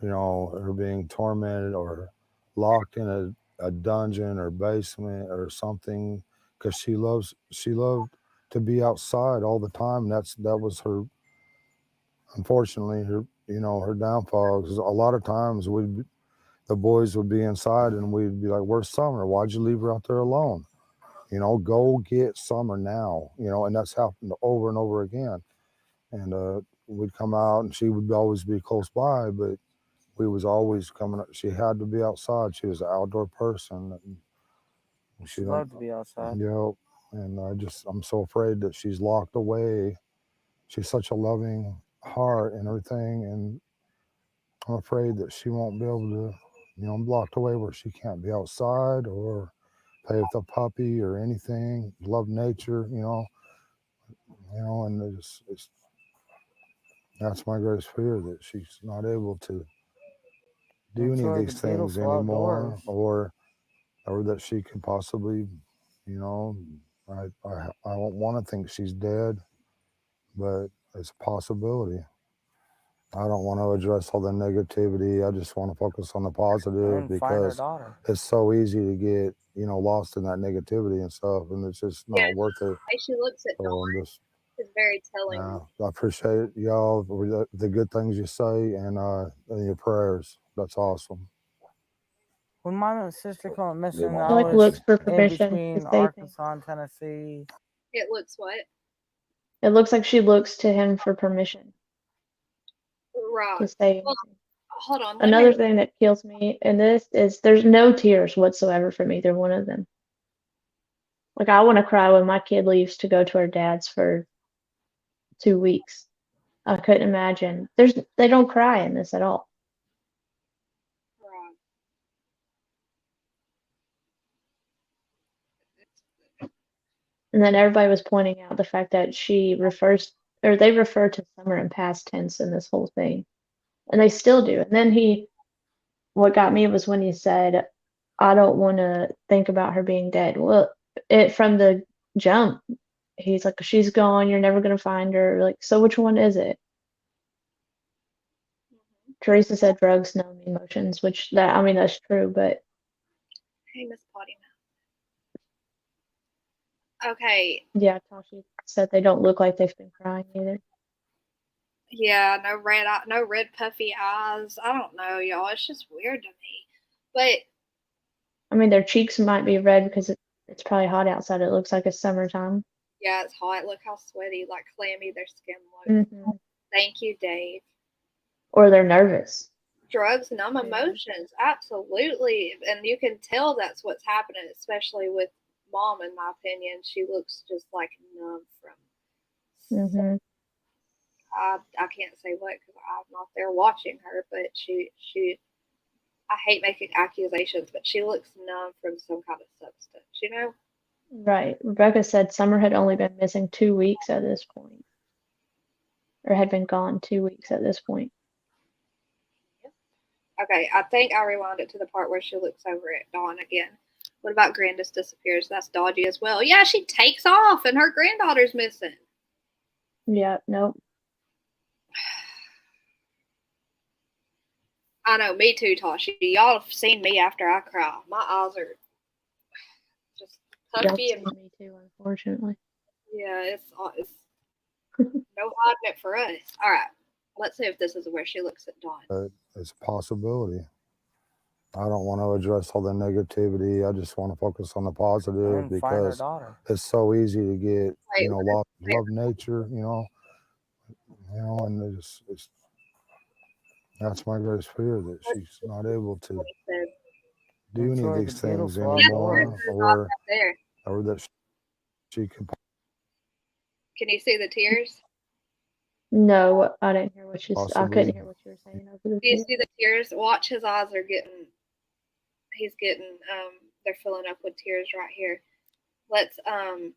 her being tormented or locked in a dungeon or basement or something, because she loved to be outside all the time. That was her, unfortunately, her downfall. Because a lot of times the boys would be inside and we'd be like, "Where's Summer? Why'd you leave her out there alone? Go get Summer now." And that's happened over and over again. And we'd come out and she would always be close by, but we was always coming up. She had to be outside. She was an outdoor person. And She loved to be outside. And I'm so afraid that she's locked away. She's such a loving heart and everything. And I'm afraid that she won't be able to, locked away where she can't be outside or play with a puppy or anything, love nature, and that's my greatest fear, that she's not able to do any of Enjoy these the things beautiful anymore, outdoors. or that she could possibly, I don't want to think she's dead, but it's a possibility. I don't want to address all the negativity. I just want to focus on the positive, And find her because daughter. it's so easy to get, lost in that negativity and stuff, and it's just not worth it. She looks at So Dawn. I'm just, It's very telling. I appreciate y'all for the good things you say and your prayers. That's awesome. When my sister went missing, She I like was looks for in permission to between say Arkansas and Tennessee. It looks what? It looks like she looks to him for permission Right. to say Well, anything. hold on. Another thing that kills me in this is there's no tears whatsoever from either one of them. Like, I want to cry when my kid leaves to go to her dad's for 2 weeks. I couldn't imagine. They don't cry in this at all. And then everybody was pointing out the fact that they refer to Summer in past tense in this whole thing. And they still do. And then what got me was when he said, "I don't want to think about her being dead." Well, from the jump, he's like, "She's gone. You're never going to find her." Like, so which one is it? Teresa said drugs, numb emotions, that's true, but Hey, Miss Potty Mouth. Okay. yeah, Tashi said they don't look like they've been crying either. Yeah, no red puffy eyes. I don't know, y'all. It's just weird to me. But I mean, their cheeks might be red because it's probably hot outside. It looks like it's summertime. yeah, it's hot. Look how sweaty, like clammy their skin looks. Hmm. Thank you, Dave. Or they're nervous. Drugs, numb emotions, absolutely. And you can tell that's what's happening, especially with Mom, in my opinion. She looks just like numb from. Hmm. I can't say what because I'm not there watching her, but she. I hate making accusations, but she looks numb from some kind of substance, Right. Rebecca said Summer had only been missing 2 weeks at this point, or had been gone 2 weeks at this point. Okay, I think I rewound it to the part where she looks over at Dawn again. What about Grandis disappears? That's dodgy as well. Yeah, she takes off and her granddaughter's missing. Yeah, nope. I know, me too, Tashi. Y'all have seen me after I cry. My eyes are just That's puffy and me too, unfortunately. yeah, it's no hiding it for us. All right, let's see if this is where she looks at Dawn. But it's a possibility. I don't want to address all the negativity. I just want to focus on the positive And find her because daughter. it's so easy to get, Wait, lost, love nature, and it's that's my greatest fear, that she's not able to do That's any of really these the things beautiful anymore, outdoors. There. or that she can. Can you see the tears? No, I didn't hear what you. I Possibly. couldn't hear what you were saying over the Do you video. see the tears? Watch, his eyes are getting. He's getting. They're filling up with tears right here. Let's. I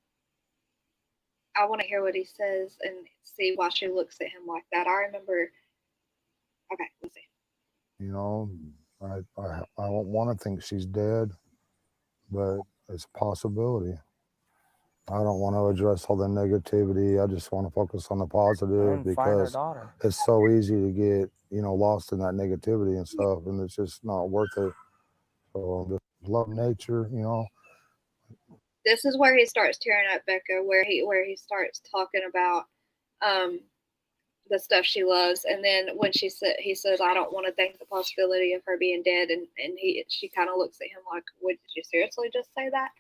want to hear what he says and see why she looks at him like that. I remember. Okay, let's see. I don't want to think she's dead, but it's a possibility. I don't want to address all the negativity. I just want to focus on the positive And find her because daughter. it's so easy to get, lost in that negativity and stuff, and it's just not worth it. So just love nature, This is where he starts tearing up, Becca. Where he starts talking about the stuff she loves, and then when he says, "I don't want to think the possibility of her being dead," and she kind of looks at him like, "Did you seriously just say that?"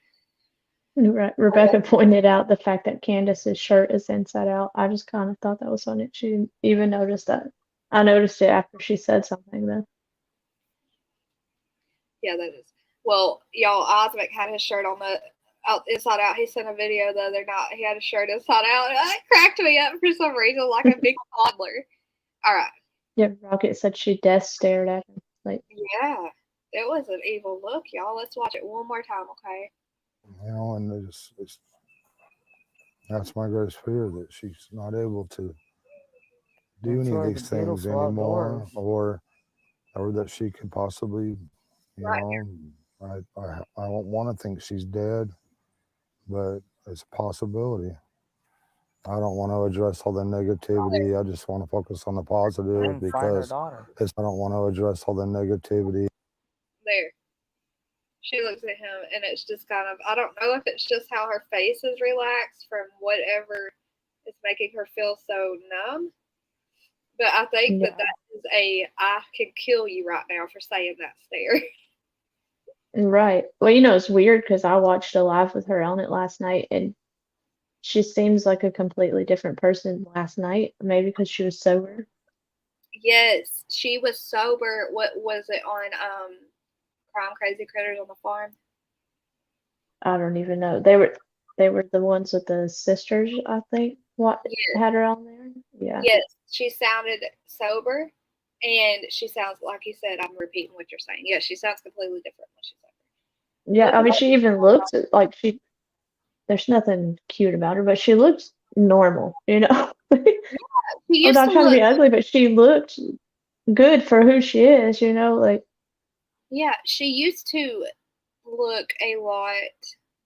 Rebecca pointed out the fact that Candace's shirt is inside out. I just kind of thought that was funny. She didn't even notice that. I noticed it after she said something though. Yeah, that is. Well, y'all, Osmic had his shirt on the inside out. He sent a video the other night. He had his shirt inside out. It cracked me up for some reason, like a big toddler. All right. Yeah, Rocket said she death stared at him. Like, Yeah, it was an evil look, y'all. Let's watch it one more time, okay? and it's that's my greatest fear, that she's not able to do That's any of really these the things beautiful anymore, outdoors. or that she could possibly, Right. I don't want to think she's dead, but it's a possibility. I don't want to address all the negativity. I just want to focus on the positive And find her because daughter. I don't want to address all the negativity. There. She looks at him, and it's just kind of, I don't know if it's just how her face is relaxed from whatever is making her feel so numb. But I think Yeah. that is I could kill you right now for saying that stare. right. Well, it's weird because I watched a live with her on it last night, and she seems like a completely different person last night. Maybe because she was sober. Yes, she was sober. What was it on Crime Crazy Critters on the Farm? I don't even know. They were the ones with the sisters, I think. What Yes. had her on there? Yeah. Yes, she sounded sober, and she sounds like you said. I'm repeating what you're saying. Yes, she sounds completely different when she's sober. Yeah, I mean, she even looks like there's nothing cute about her, but she looks normal, She I'm used not to trying to be look. ugly, but she looked good for who she is, like, Yeah, she used to look a lot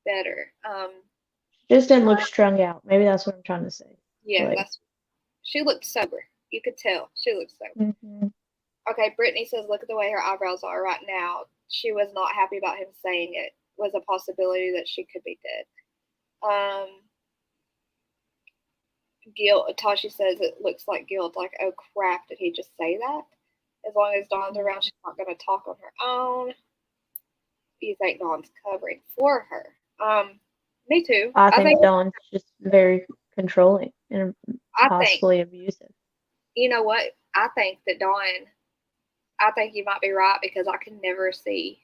better. just didn't look strung out. Maybe that's what I'm trying to say. Yeah, Like, she looked sober. You could tell she looked sober. mhm. Okay, Brittany says, look at the way her eyebrows are right now. She was not happy about him saying it. Was a possibility that she could be dead. Guilt. Tashi says it looks like guilt. Like, oh crap, did he just say that? As long as Dawn's around, she's not going to talk on her own. You think Dawn's covering for her? Me too. I think Dawn's just very controlling and I think- possibly abusive. You know what? I think that Dawn. I think you might be right, because I can never see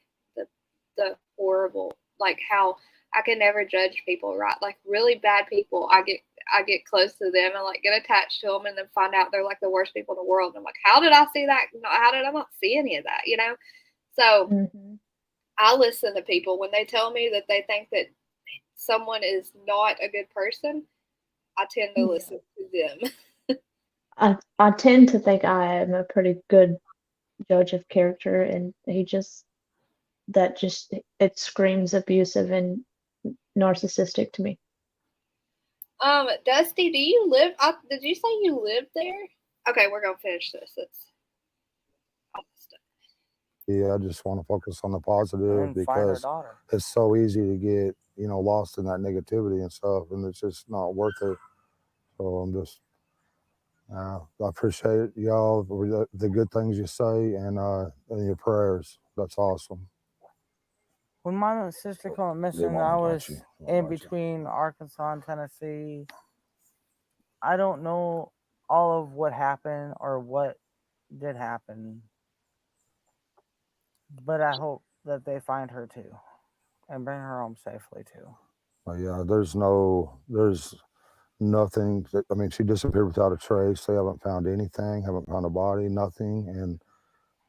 the horrible, like how I can never judge people, right? Like really bad people, I get close to them and like get attached to them, and then find out they're like the worst people in the world. And I'm like, how did I see that? How did I not see any of that? So Mhm. I listen to people when they tell me that they think that someone is not a good person. I tend to listen to them. I tend to think I am a pretty good judge of character, and he just that just it screams abusive and narcissistic to me. Dusty, do you live? Did you say you lived there? Okay, we're gonna finish this. Yeah, I just want to focus on the positive And find her because daughter. it's so easy to get, lost in that negativity and stuff, and it's just not worth it. So I'm just, I appreciate y'all for the good things you say and your prayers. That's awesome. When my sister came missing, I was in between Arkansas and Tennessee. I don't know all of what happened or what did happen, but I hope that they find her too and bring her home safely too. Yeah, there's nothing. I mean, she disappeared without a trace. They haven't found anything, haven't found a body, nothing. And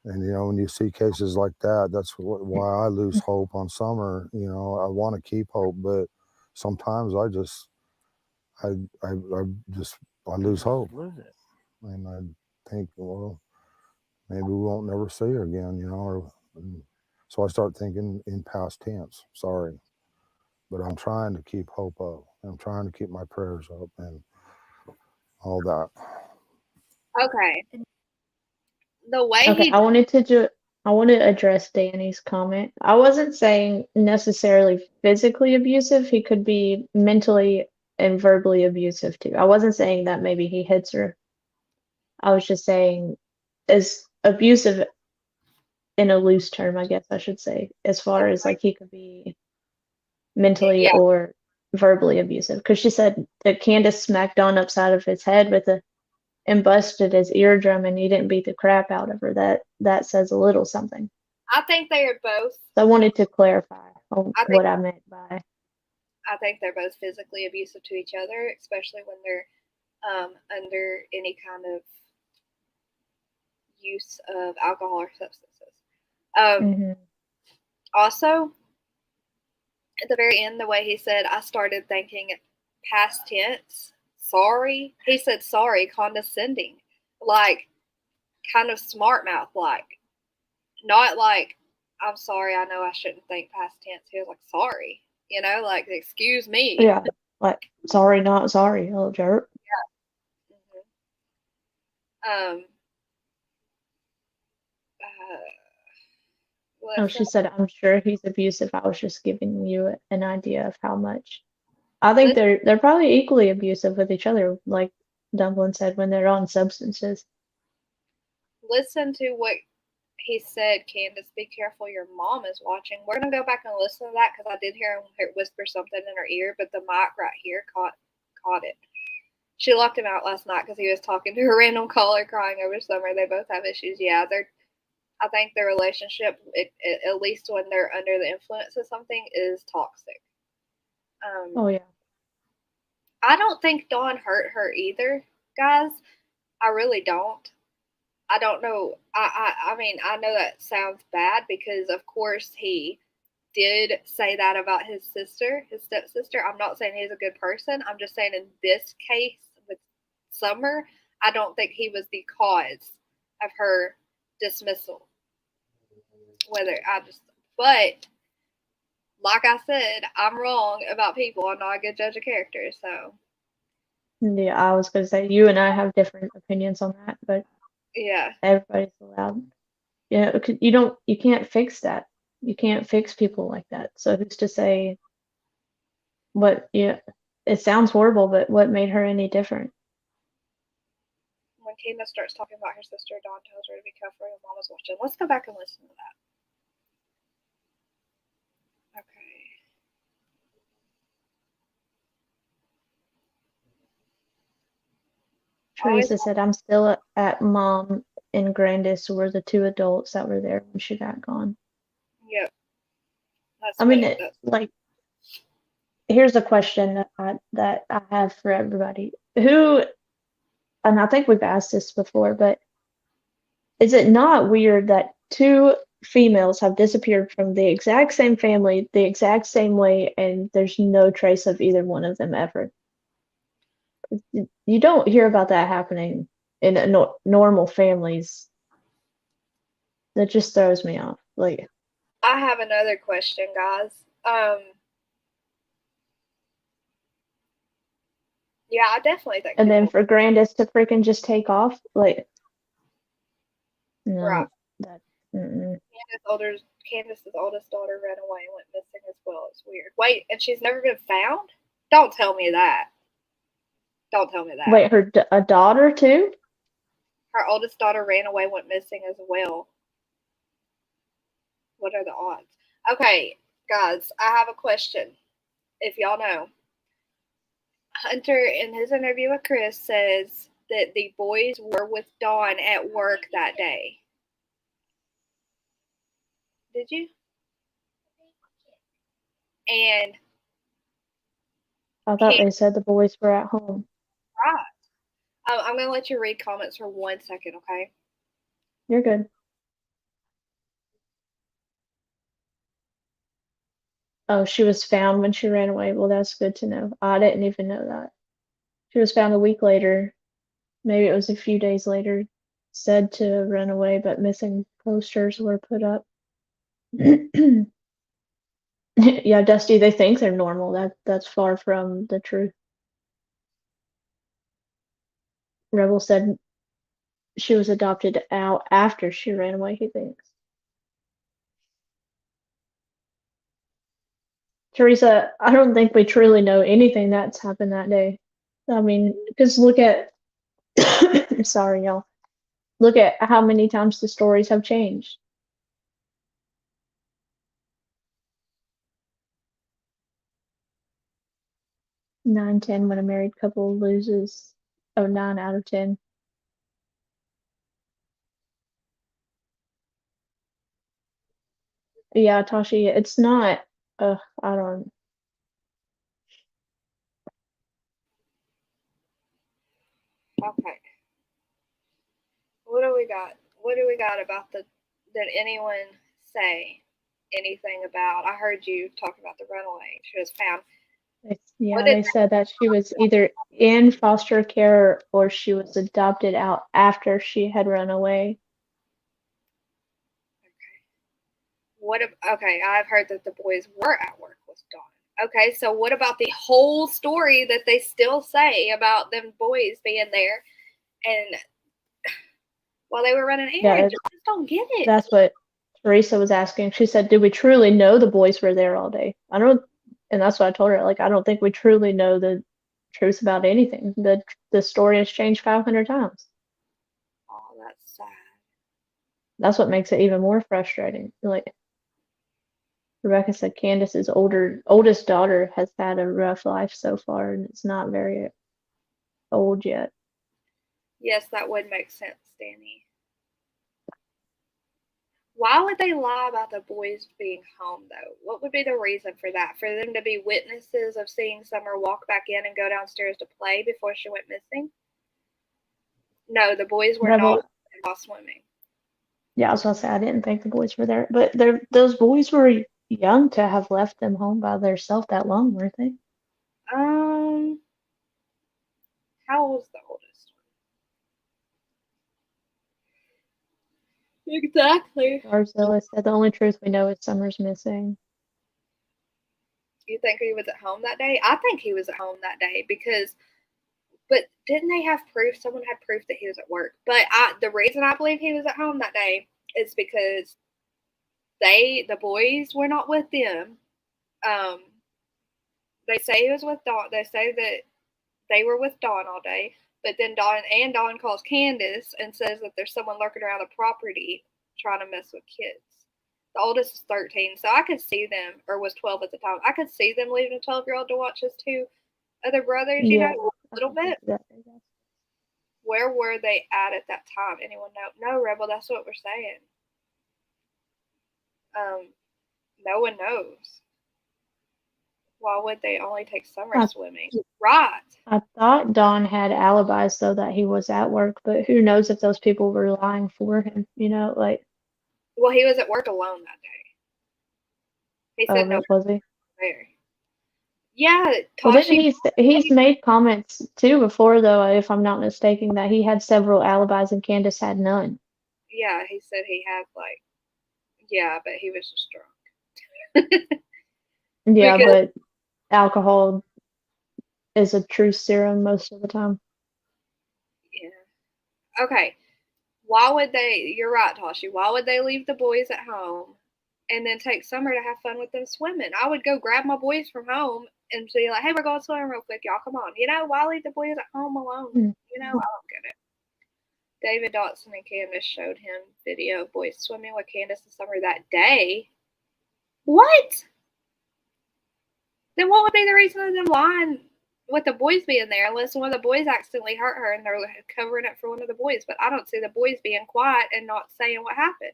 when you see cases like that, that's why I lose hope on Summer. I want to keep hope, but sometimes I lose hope. Lose it. And I think, well, maybe we won't never see her again, so I start thinking in past tense. Sorry. But I'm trying to keep hope up. I'm trying to keep my prayers up and all that. Okay. The way Okay, I wanted to address Danny's comment. I wasn't saying necessarily physically abusive. He could be mentally and verbally abusive too. I wasn't saying that maybe he hits her. I was just saying as abusive in a loose term, I guess I should say, as far as like he could be mentally or verbally abusive. Because she said that Candace smacked Don upside of his head and busted his eardrum, and he didn't beat the crap out of her. That says a little something. I think they are both. So I wanted to clarify what I meant by. I think they're both physically abusive to each other, especially when they're under any kind of use of alcohol or substances. Also, at the very end, the way he said, I started thinking past tense. Sorry. He said sorry, condescending. Like, kind of smart mouth, like. Not like, I'm sorry, I know I shouldn't think past tense. He was like, sorry. Like, excuse me. Yeah, like, sorry, not sorry, little jerk. Yeah. She said, I'm sure he's abusive. I was just giving you an idea of how much. I think they're probably equally abusive with each other, like Dumplin said, when they're on substances. Listen to what he said, Candace. Be careful, your mom is watching. We're going to go back and listen to that because I did hear him whisper something in her ear, but the mic right here caught it. She locked him out last night because he was talking to her random caller crying over Summer. They both have issues. Yeah, I think their relationship, at least when they're under the influence of something, is toxic. Oh, yeah. I don't think Dawn hurt her either, guys. I really don't. I don't know. I mean, I know that sounds bad because, of course, he did say that about his sister, his stepsister. I'm not saying he's a good person. I'm just saying in this case with Summer, I don't think he was the cause of her dismissal. But like I said, I'm wrong about people. I'm not a good judge of character, so. Yeah, I was going to say, you and I have different opinions on that, but yeah, everybody's allowed. You can't fix that. You can't fix people like that. So who's to say it sounds horrible, but what made her any different? When Candace starts talking about her sister, Dawn tells her to be careful your mom is watching. Let's go back and listen to that. Okay. Teresa said, I'm still at Mom and Grandis were the two adults that were there when she got gone. Yep. Here's a question that I have for everybody. And I think we've asked this before, but is it not weird that two females have disappeared from the exact same family, the exact same way, and there's no trace of either one of them ever? You don't hear about that happening in normal families. That just throws me off. Like, I have another question, guys. Yeah, I definitely think And then people. for Grandis to freaking just take off, like, no, Right. that, mm-mm. Candace's oldest daughter ran away and went missing as well. It's weird. Wait, and she's never been found? Don't tell me that. Don't tell me that. Wait, a daughter too? Her oldest daughter ran away, went missing as well. What are the odds? Okay, guys, I have a question. If y'all know, Hunter, in his interview with Chris, says that the boys were with Dawn at work that day. Did you? And I thought they said the boys were at home. right. I'm going to let you read comments for 1 second, okay? You're good. Oh, she was found when she ran away. Well, that's good to know. I didn't even know that. She was found a week later. Maybe it was a few days later. Said to run away, but missing posters were put up. Yeah, Dusty, they think they're normal. That's far from the truth. Rebel said she was adopted out after she ran away, he thinks. Teresa, I don't think we truly know anything that's happened that day. I mean, because look at, sorry, y'all. Look at how many times the stories have changed. Nine, 10 when a married couple loses. Oh, 9 out of 10. Yeah, Tashi, it's not. I don't. Okay. What do we got? What do we got about did anyone say anything about? I heard you talk about the runaway. She was found. Yeah, they said that she was either in foster care or she was adopted out after she had run away. Okay, I've heard that the boys were at work with Dawn. Okay, so what about the whole story that they still say about them boys being there and while they were running errands? I just don't get it. That's what Teresa was asking. She said, "Did we truly know the boys were there all day?" I don't, and that's what I told her. Like, I don't think we truly know the truth about anything. The story has changed 500 times. Oh, that's sad. That's what makes it even more frustrating. Like Rebecca said, Candace's oldest daughter has had a rough life so far, and it's not very old yet. Yes, that would make sense, Danny. Why would they lie about the boys being home, though? What would be the reason for that? For them to be witnesses of seeing Summer walk back in and go downstairs to play before she went missing? No, the boys were not involved swimming. Yeah, I was gonna say I didn't think the boys were there, but those boys were young to have left them home by themselves that long, weren't they? How old was the oldest one? Exactly. Barzilla said the only truth we know is Summer's missing. You think he was at home that day? I think he was at home that day but didn't they have proof? Someone had proof that he was at work. But the reason I believe he was at home that day is because the boys were not with them. They say he was with Dawn. They say that they were with Dawn all day. But then Dawn calls Candace and says that there's someone lurking around the property trying to mess with kids. The oldest is 13, so I could see them, or was 12 at the time. I could see them leaving a 12-year-old to watch his two other brothers, Yeah, a little bit. Where were they at that time? Anyone know? No, Rebel, that's what we're saying. No one knows. Why would they only take Summer swimming? Right. I thought Dawn had alibis though that he was at work, but who knows if those people were lying for him, like. Well, he was at work alone that day. He said no. Was he? There. Yeah, Well, didn't he's made comments too before though, if I'm not mistaken, that he had several alibis and Candace had none. Yeah, he said he had but he was just drunk. Yeah, Because- but alcohol is a truth serum most of the time. Yeah. Okay. Why would they? You're right, Tashi. Why would they leave the boys at home and then take Summer to have fun with them swimming? I would go grab my boys from home and be like, "Hey, we're going swimming real quick, y'all. Come on." Why leave the boys at home alone? I don't get it. David Dotson and Candace showed him video of boys swimming with Candace and Summer that day. What? Then what would be the reason of them lying with the boys being there unless one of the boys accidentally hurt her and they're covering it for one of the boys? But I don't see the boys being quiet and not saying what happened.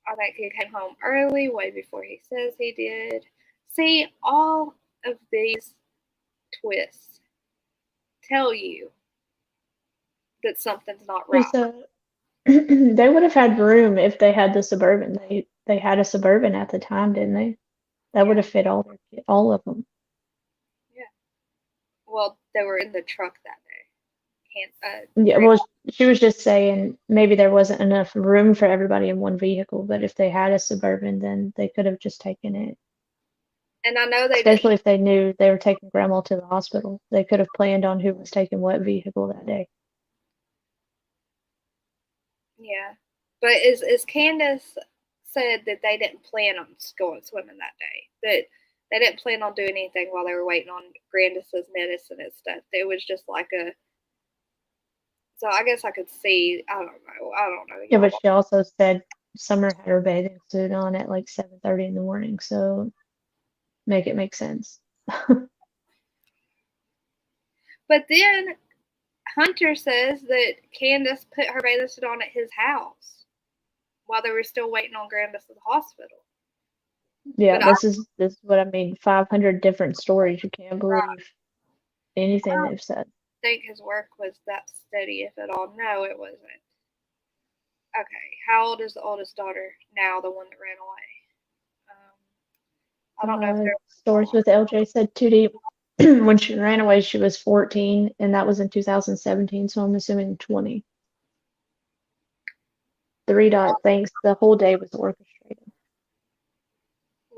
I think he came home early, way before he says he did. See, all of these twists tell you that something's not right. They would have had room if they had the Suburban. They had a Suburban at the time, didn't they? That would have fit all of them. Yeah. Well, they were in the truck that day. Yeah, well, she was just saying maybe there wasn't enough room for everybody in one vehicle, but if they had a Suburban, then they could have just taken it. And I know they Especially if they knew they were taking Grandma to the hospital. They could have planned on who was taking what vehicle that day. Yeah. But is Candace said that they didn't plan on going swimming that day. That they didn't plan on doing anything while they were waiting on Grandis's medicine and stuff. It was just like a. So I guess I could see. I don't know. Yeah, but she also said Summer had her bathing suit on at like 7:30 in the morning, so make it make sense. But then Hunter says that Candace put her bathing suit on at his house while they were still waiting on Grandis at the hospital. Yeah, But this is what I mean. 500 different stories. You can't believe anything they've said. I think his work was that steady, if at all. No, it wasn't. Okay, how old is the oldest daughter now, the one that ran away? I don't know if they're Stories with LJ said 2D. When she ran away, she was 14, and that was in 2017, so I'm assuming 20. 3 Dot thinks the whole day was orchestrated.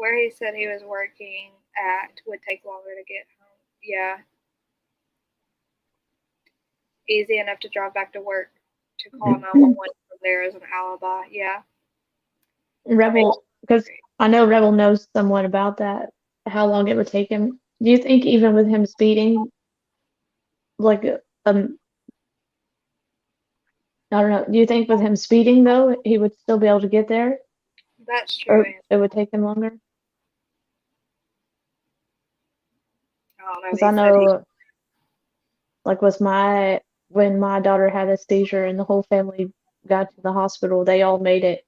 where he said he was working at would take longer to get home. Yeah. Easy enough to drive back to work to call 911 from there as an alibi. Yeah. Rebel, because I know Rebel knows somewhat about that, how long it would take him. Do you think even with him speeding, like, I don't know, do you think with him speeding though, he would still be able to get there? That's true. Or it would take him longer? I don't know. Because I know, like when my daughter had a seizure and the whole family got to the hospital, they all made it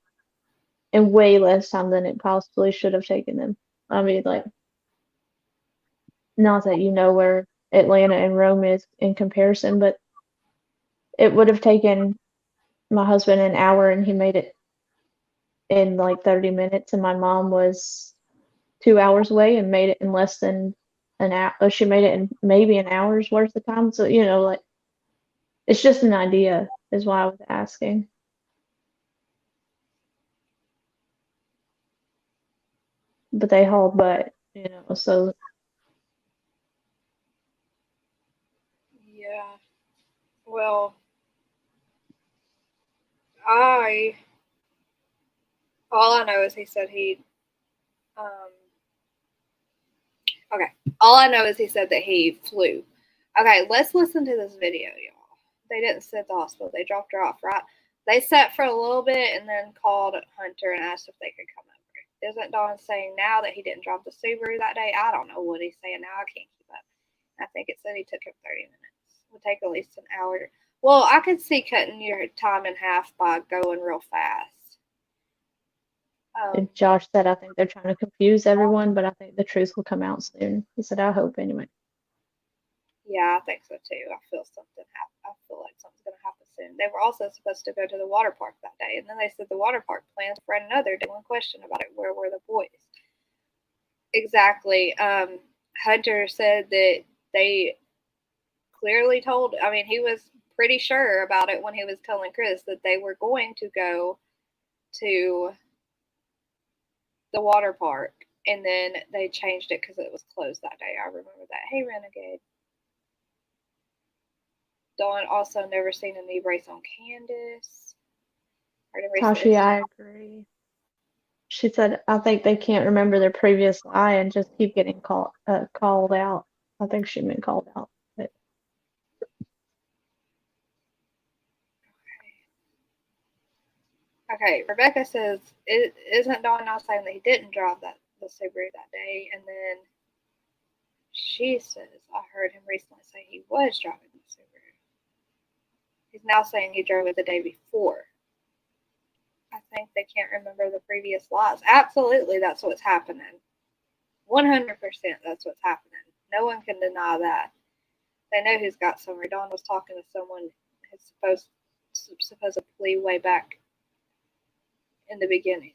in way less time than it possibly should have taken them. I mean, like, not that you know where Atlanta and Rome is in comparison, but it would have taken my husband an hour and he made it in like 30 minutes, and my mom was 2 hours away and made it in less than an hour. She made it in maybe an hour's worth of time. So, you know, like, it's just an idea, is why I was asking. But they hauled butt, you know, so Yeah. Well, all I know is he said okay. All I know is he said that he flew. Okay, let's listen to this video, y'all. They didn't sit at the hospital. They dropped her off, right? They sat for a little bit and then called Hunter and asked if they could come over. Isn't Don saying now that he didn't drive the Subaru that day? I don't know what he's saying now. I can't keep up. I think it said he took him 30 minutes. It would take at least an hour. Well, I could see cutting your time in half by going real fast. and Josh said, I think they're trying to confuse everyone, but I think the truth will come out soon. He said, I hope anyway. Yeah, I think so too. I feel like something's going to happen soon. They were also supposed to go to the water park that day, and then they said the water park plans for another day. One question about it: where were the boys? Exactly. Hunter said that they clearly told. I mean, he was pretty sure about it when he was telling Chris that they were going to go to the water park, and then they changed it because it was closed that day. I remember that. Hey, Renegade. Dawn also never seen a knee brace on Candace. Tashi, I agree. She said, I think they can't remember their previous lie and just keep getting called out. I think she meant called out. But Okay, Rebecca says, isn't Dawn now saying that he didn't drive the Subaru that day? And then she says, I heard him recently say he was driving the Subaru. He's now saying he drove it the day before. I think they can't remember the previous lies. Absolutely, that's what's happening. 100% that's what's happening. No one can deny that. They know who's got Summer. Dawn was talking to someone who's supposedly way back in the beginning.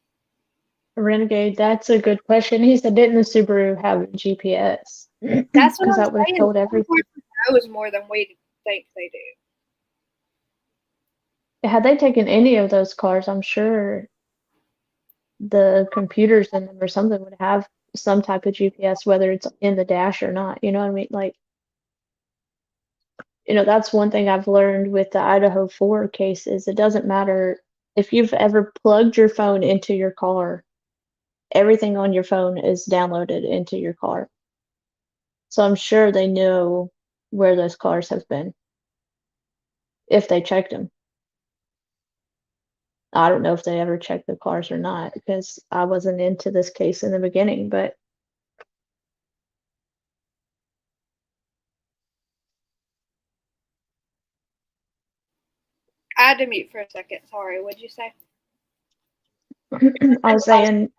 Renegade, that's a good question. He said, didn't the Subaru have a GPS? That's what Because I'm that would have saying. told everything. Knows more than we think they do. Had they taken any of those cars, I'm sure the computers in them or something would have some type of GPS, whether it's in the dash or not. You know what I mean? Like, that's one thing I've learned with the Idaho 4 case is it doesn't matter if you've ever plugged your phone into your car, everything on your phone is downloaded into your car. So I'm sure they know where those cars have been if they checked them. I don't know if they ever checked the cars or not because I wasn't into this case in the beginning, but I had to mute for a second. Sorry, what'd you say? I was saying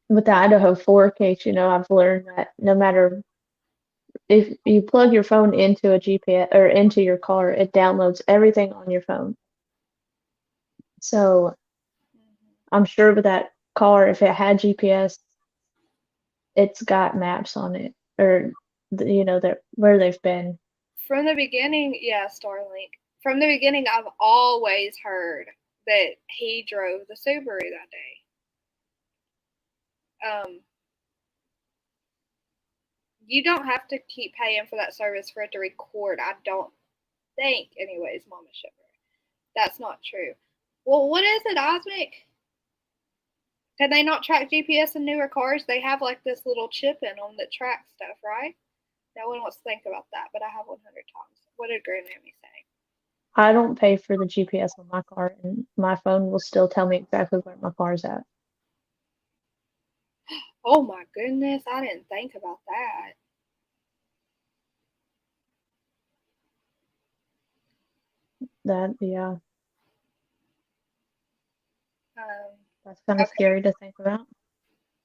with the Idaho 4 case, I've learned that no matter if you plug your phone into a GPS or into your car, it downloads everything on your phone. So I'm sure with that car, if it had GPS, it's got maps on it or, where they've been. From the beginning, yeah, Starlink. From the beginning, I've always heard that he drove the Subaru that day. You don't have to keep paying for that service for it to record. I don't think, anyways, Mama Sugar. That's not true. Well, what is it, Osmic? Can they not track GPS in newer cars? They have like this little chip in them that tracks stuff, right? No one wants to think about that, but I have 100 times. What did Grandmammy say? I don't pay for the GPS on my car, and my phone will still tell me exactly where my car's at. Oh my goodness, I didn't think about that. Yeah. That's kind of scary to think about.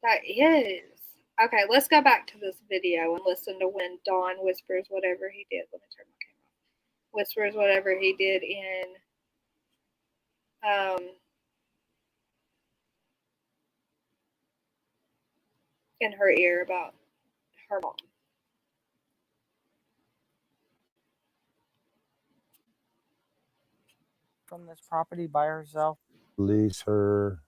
That is. Okay, let's go back to this video and listen to when Dawn whispers whatever he did. Let me turn my camera off. Whispers whatever he did in her ear about her mom. From this property by herself. Lease her.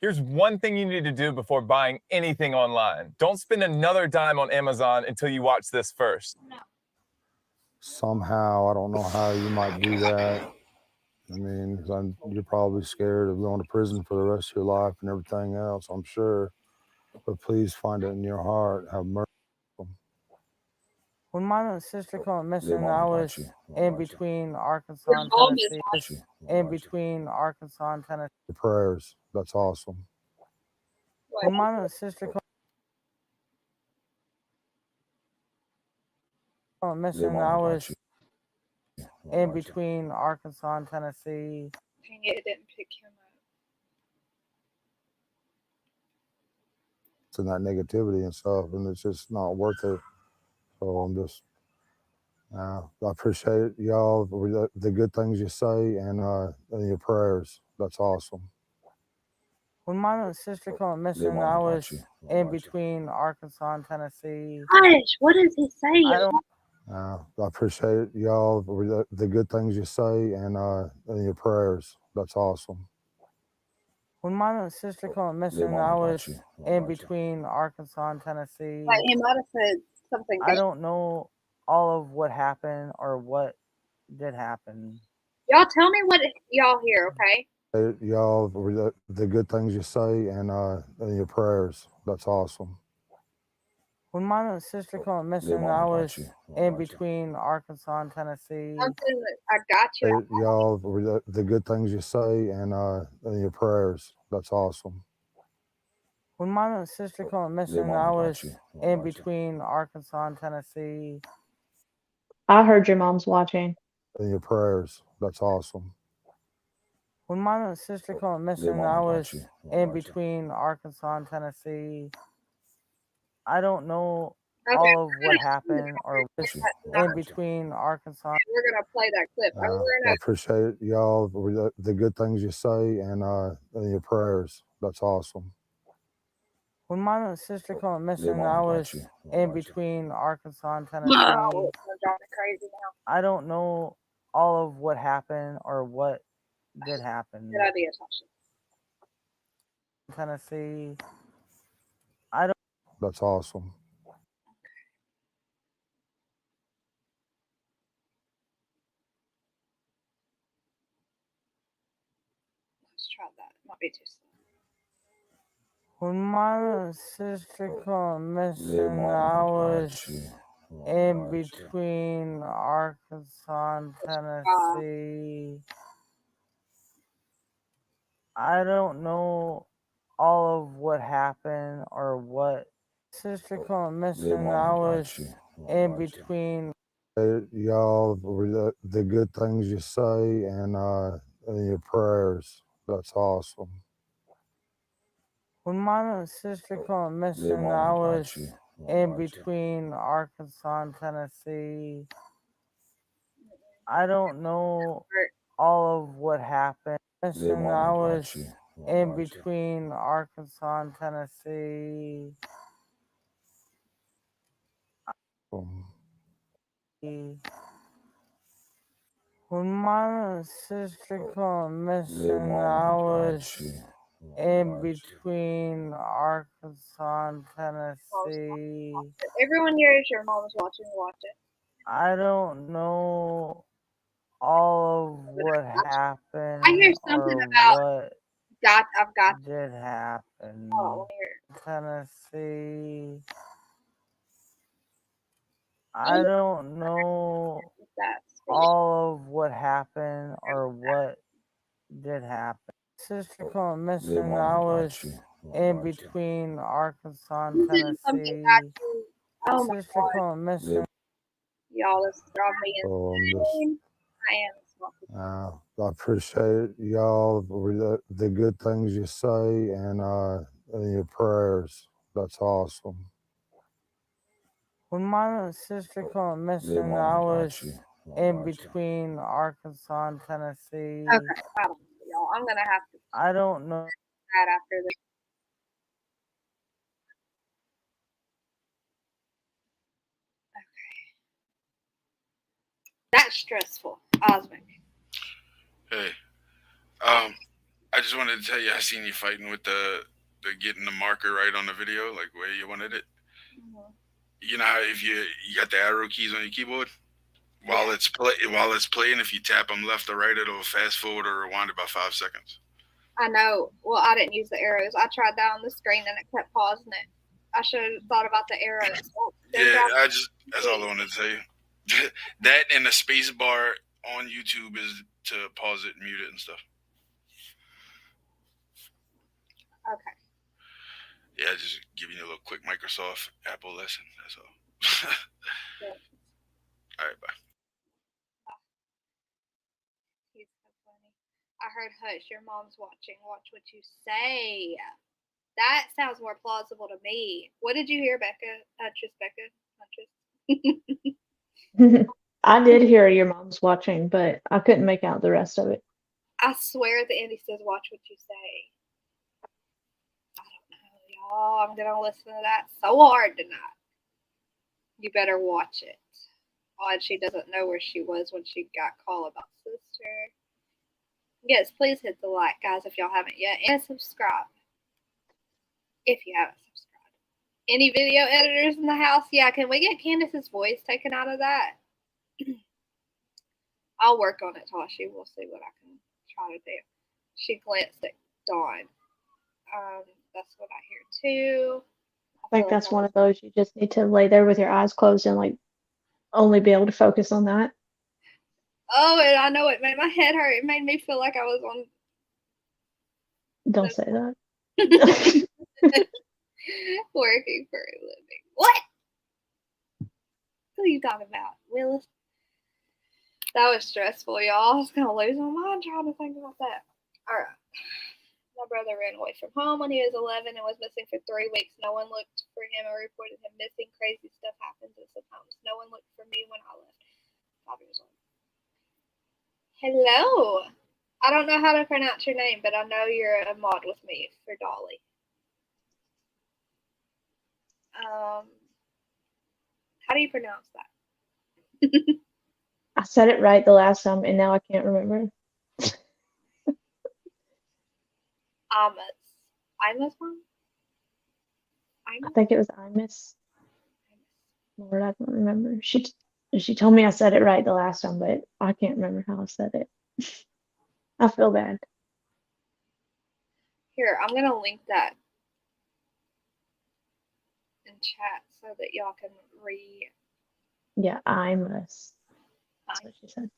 Here's one thing you need to do before buying anything online. Don't spend another dime on Amazon until you watch this first. Somehow, I don't know how you might do that. I mean, 'cause you're probably scared of going to prison for the rest of your life and everything else, I'm sure. But please find it in your heart. Have mercy. When my sister went missing, won't I touch was you. in between Arkansas and Tennessee. In between Arkansas and Tennessee. Your prayers. That's awesome. When my sister went missing, I was in between Arkansas and Tennessee. Dang it didn't pick him up. It's in that negativity and stuff, and it's just not worth it. So I'm just, I appreciate y'all, the good things you say and your prayers. That's awesome. When my sister went missing, I was in between Arkansas and Tennessee. Hush, what is he saying? I appreciate y'all, the good things you say and your prayers. That's awesome. When my sister went missing, I was in between Arkansas and Tennessee. Like he might have said something. I don't know all of what happened or what did happen. Y'all tell me what y'all hear, okay? Y'all, the good things you say and your prayers. That's awesome. When my sister went missing, I was in between Arkansas and Tennessee. Something that I got you. Y'all, the good things you say and your prayers. That's awesome. When my sister went missing, I was in between Arkansas and Tennessee. I heard your mom's watching. And your prayers. That's awesome. When my sister went missing, I was in between Arkansas and Tennessee. I don't know all of what happened or was in between Arkansas. We're gonna play that clip. I appreciate y'all, the good things you say and your prayers. That's awesome. When my sister went missing, I was in between Arkansas and Tennessee. No, I'm driving crazy now. I don't know all of what happened or what did happen. Good idea, Tasha. Tennessee. I don't. That's awesome. Let's try that. Might be too slow. When my sister went missing, I was in between Arkansas and Tennessee. I don't know all of what happened or what. Sister went missing, I was in between. Y'all, the good things you say and your prayers. That's awesome. When my sister went missing, I was in between Arkansas and Tennessee. I don't know all of what happened. Missing, I was in between Arkansas and Tennessee. When my sister went missing, I was in between Arkansas and Tennessee. Everyone hears your mom's watching. Watch it. I don't know all of what happened. I hear something or about what I've got did happen. Oh, here. Tennessee. I don't know all of what happened or what did happen. Sister went missing, I was in between Arkansas and Tennessee. Oh my Sister God. went missing. Y'all, this drives me insane. I am. I appreciate y'all, the good things you say and your prayers. That's awesome. When my sister went missing, I was in between Arkansas and Tennessee. Okay, I don't know, y'all. I'm gonna have to I don't know. that after this. Okay. That's stressful, Osmic. Hey, I just wanted to tell you, I seen you fighting with the getting the marker right on the video, like where you wanted it. Mm-hmm. You know how if you got the arrow keys on your keyboard, while it's playing, if you tap them left or right, it'll fast forward or rewind about 5 seconds. I know. Well, I didn't use the arrows. I tried that on the screen and it kept pausing it. I should have thought about the arrows. Yeah, that's all I wanted to tell you. That and the space bar on YouTube is to pause it, mute it, and stuff. Okay. Yeah, just giving you a little quick Microsoft Apple lesson. That's all. All right, bye. He's so funny. I heard hush. Your mom's watching. Watch what you say. That sounds more plausible to me. What did you hear, Becca? Becca. I did hear your mom's watching, but I couldn't make out the rest of it. I swear at the end he says, watch what you say. I don't know, y'all. I'm going to listen to that so hard tonight. You better watch it. Odd she doesn't know where she was when she got called about sister. Yes, please hit the like, guys, if y'all haven't yet, and subscribe if you haven't subscribed. Any video editors in the house? Yeah, can we get Candace's voice taken out of that? I'll work on it, Tashi. We'll see what I can try to do. She glanced at Dawn. That's what I hear too. I think that's one of those you just need to lay there with your eyes closed and like only be able to focus on that. Oh, and I know it made my head hurt. It made me feel like I was on. Don't say that. Working for a living. What? Who are you talking about, Willis? That was stressful, y'all. I was gonna lose my mind trying to think about that. All right. My brother ran away from home when he was 11 and was missing for 3 weeks. No one looked for him or reported him missing. Crazy stuff happens at some homes. No one looked for me when I left. 5 years old. Hello. I don't know how to pronounce your name, but I know you're a mod with me for Dolly. How do you pronounce that? I said it right the last time and now I can't remember. Imus one? I think it was Imus. Lord, I don't remember. She told me I said it right the last time, but I can't remember how I said it. I feel bad. Here, I'm gonna link that in chat so that y'all can read. Yeah, Imus. That's what she said.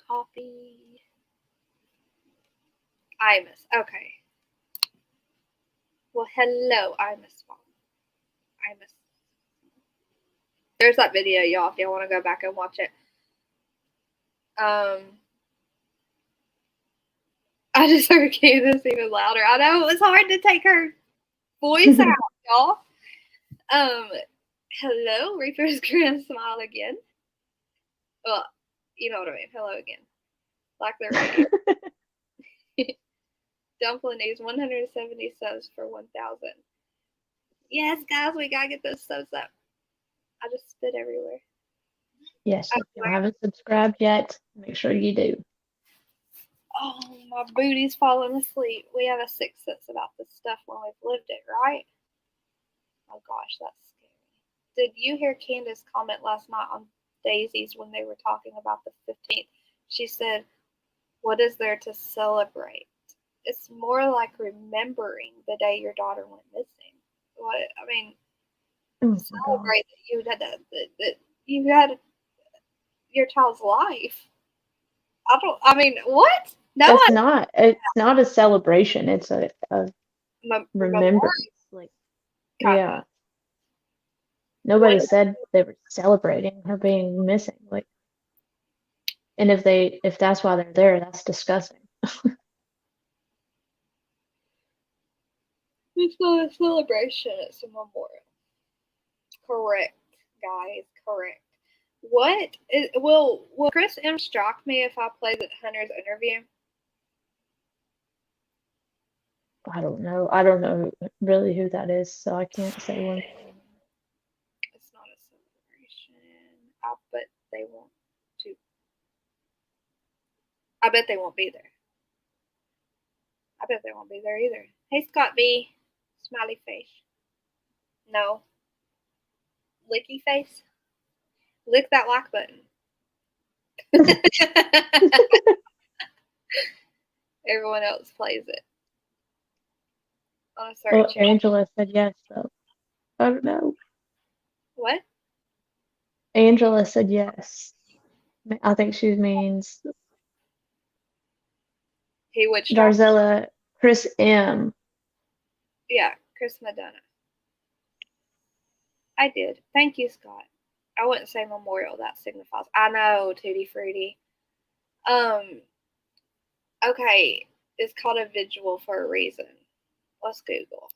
Copy. Imus. Okay. Well, hello, Imus. Imus. There's that video, y'all, if y'all want to go back and watch it. I just heard Candace even louder. I know it was hard to take her voice out, y'all. Hello, Reaper's gonna smile again. Well, you know what I mean. Hello again. Like they're radio. Dumpling needs 170 subs for 1,000. Yes, guys, we gotta get those subs up. I just spit everywhere. Yes, if you haven't subscribed yet, make sure you do. Oh, my booty's falling asleep. We have a sixth sense about this stuff when we've lived it, right? Oh gosh, that's scary. Did you hear Candace comment last night on Daisy's when they were talking about the 15th? She said, "What is there to celebrate?" It's more like remembering the day your daughter went missing. What I mean, celebrate that you had that you had your child's life. I mean, what? No, It's not a celebration. It's a remembrance. Like, yeah. Nobody said they were celebrating her being missing. Like, and if that's why they're there, that's disgusting. It's not a celebration, it's a memorial. Correct, guys, correct. Will Chris M stalk me if I play the Hunter's interview? I don't know. I don't know really who that is, so I can't say one. It's not a celebration. I bet they want to. I bet they won't be there. I bet they won't be there either. Hey, Scott B. Smiley face. No. Licky face. Lick that like button. Everyone else plays it. On a certain Well, Angela said yes, so I don't know. What? Angela said yes. I think she means He would stalk. Darzella, Chris M. Yeah, Chris Madonna. I did. Thank you, Scott. I wouldn't say memorial. That signifies. I know, Tutti Frutti. Okay, it's called a vigil for a reason. Let's Google.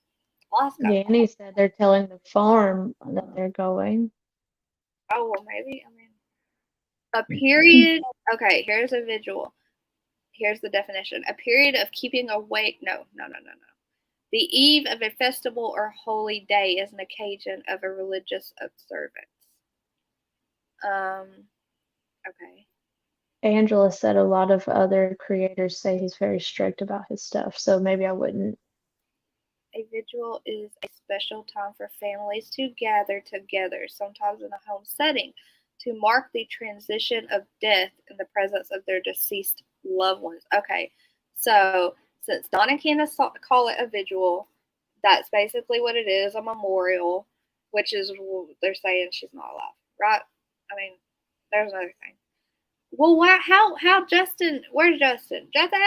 Let's go. Danny said they're telling the farm that they're going. Oh, well, maybe. I mean, a period. Okay, here's a vigil. Here's the definition. A period of keeping awake. No. The eve of a festival or holy day is an occasion of a religious observance. Okay. Angela said a lot of other creators say he's very strict about his stuff, so maybe I wouldn't. A vigil is a special time for families to gather together, sometimes in a home setting, to mark the transition of death in the presence of their deceased loved ones. Okay, so since Don and Candace call it a vigil, that's basically what it is, a memorial, which is, they're saying she's not alive, right? I mean, there's another thing. Well, why? How Justin? Where's Justin? Justin,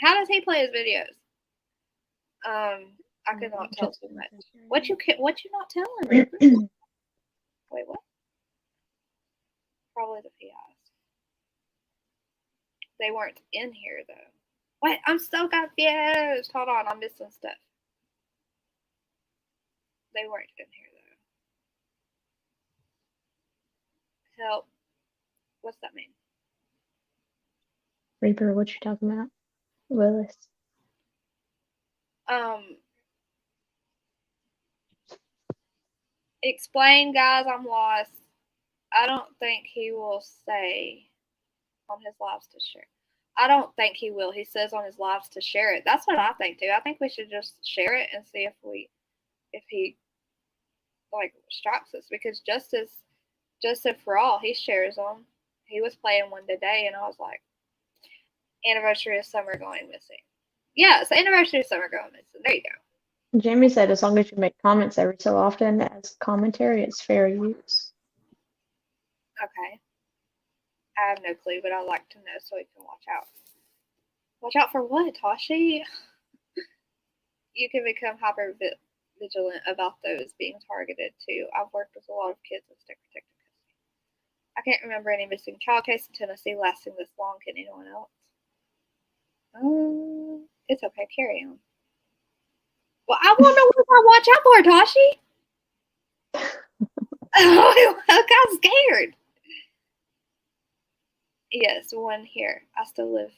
how does he play his videos? I could not tell too much. What you not telling me? Wait, what? Probably the PIs. They weren't in here though. Wait, I'm so confused. Hold on, I'm missing stuff. They weren't in here though. Help. What's that mean? Reaper, what you talking about? Willis. Explain, guys, I'm lost. I don't think he will say on his lives to share. I don't think he will. He says on his lives to share it. That's what I think too. I think we should just share it and see if he like strikes us, because Justice for All, he shares them. He was playing one today and I was like, anniversary of Summer going missing. Yeah, it's the anniversary of Summer going missing. There you go. Jamie said as long as you make comments every so often as commentary, it's fair use. Okay. I have no clue, but I like to know so we can watch out. Watch out for what, Tashi? You can become hyper vigilant about those being targeted too. I've worked with a lot of kids in state protective custody. I can't remember any missing child case in Tennessee lasting this long. Can anyone else? It's okay. Carry on. Well, I want to know what I watch out for, Tashi. I got scared. Yes, one here. I still live.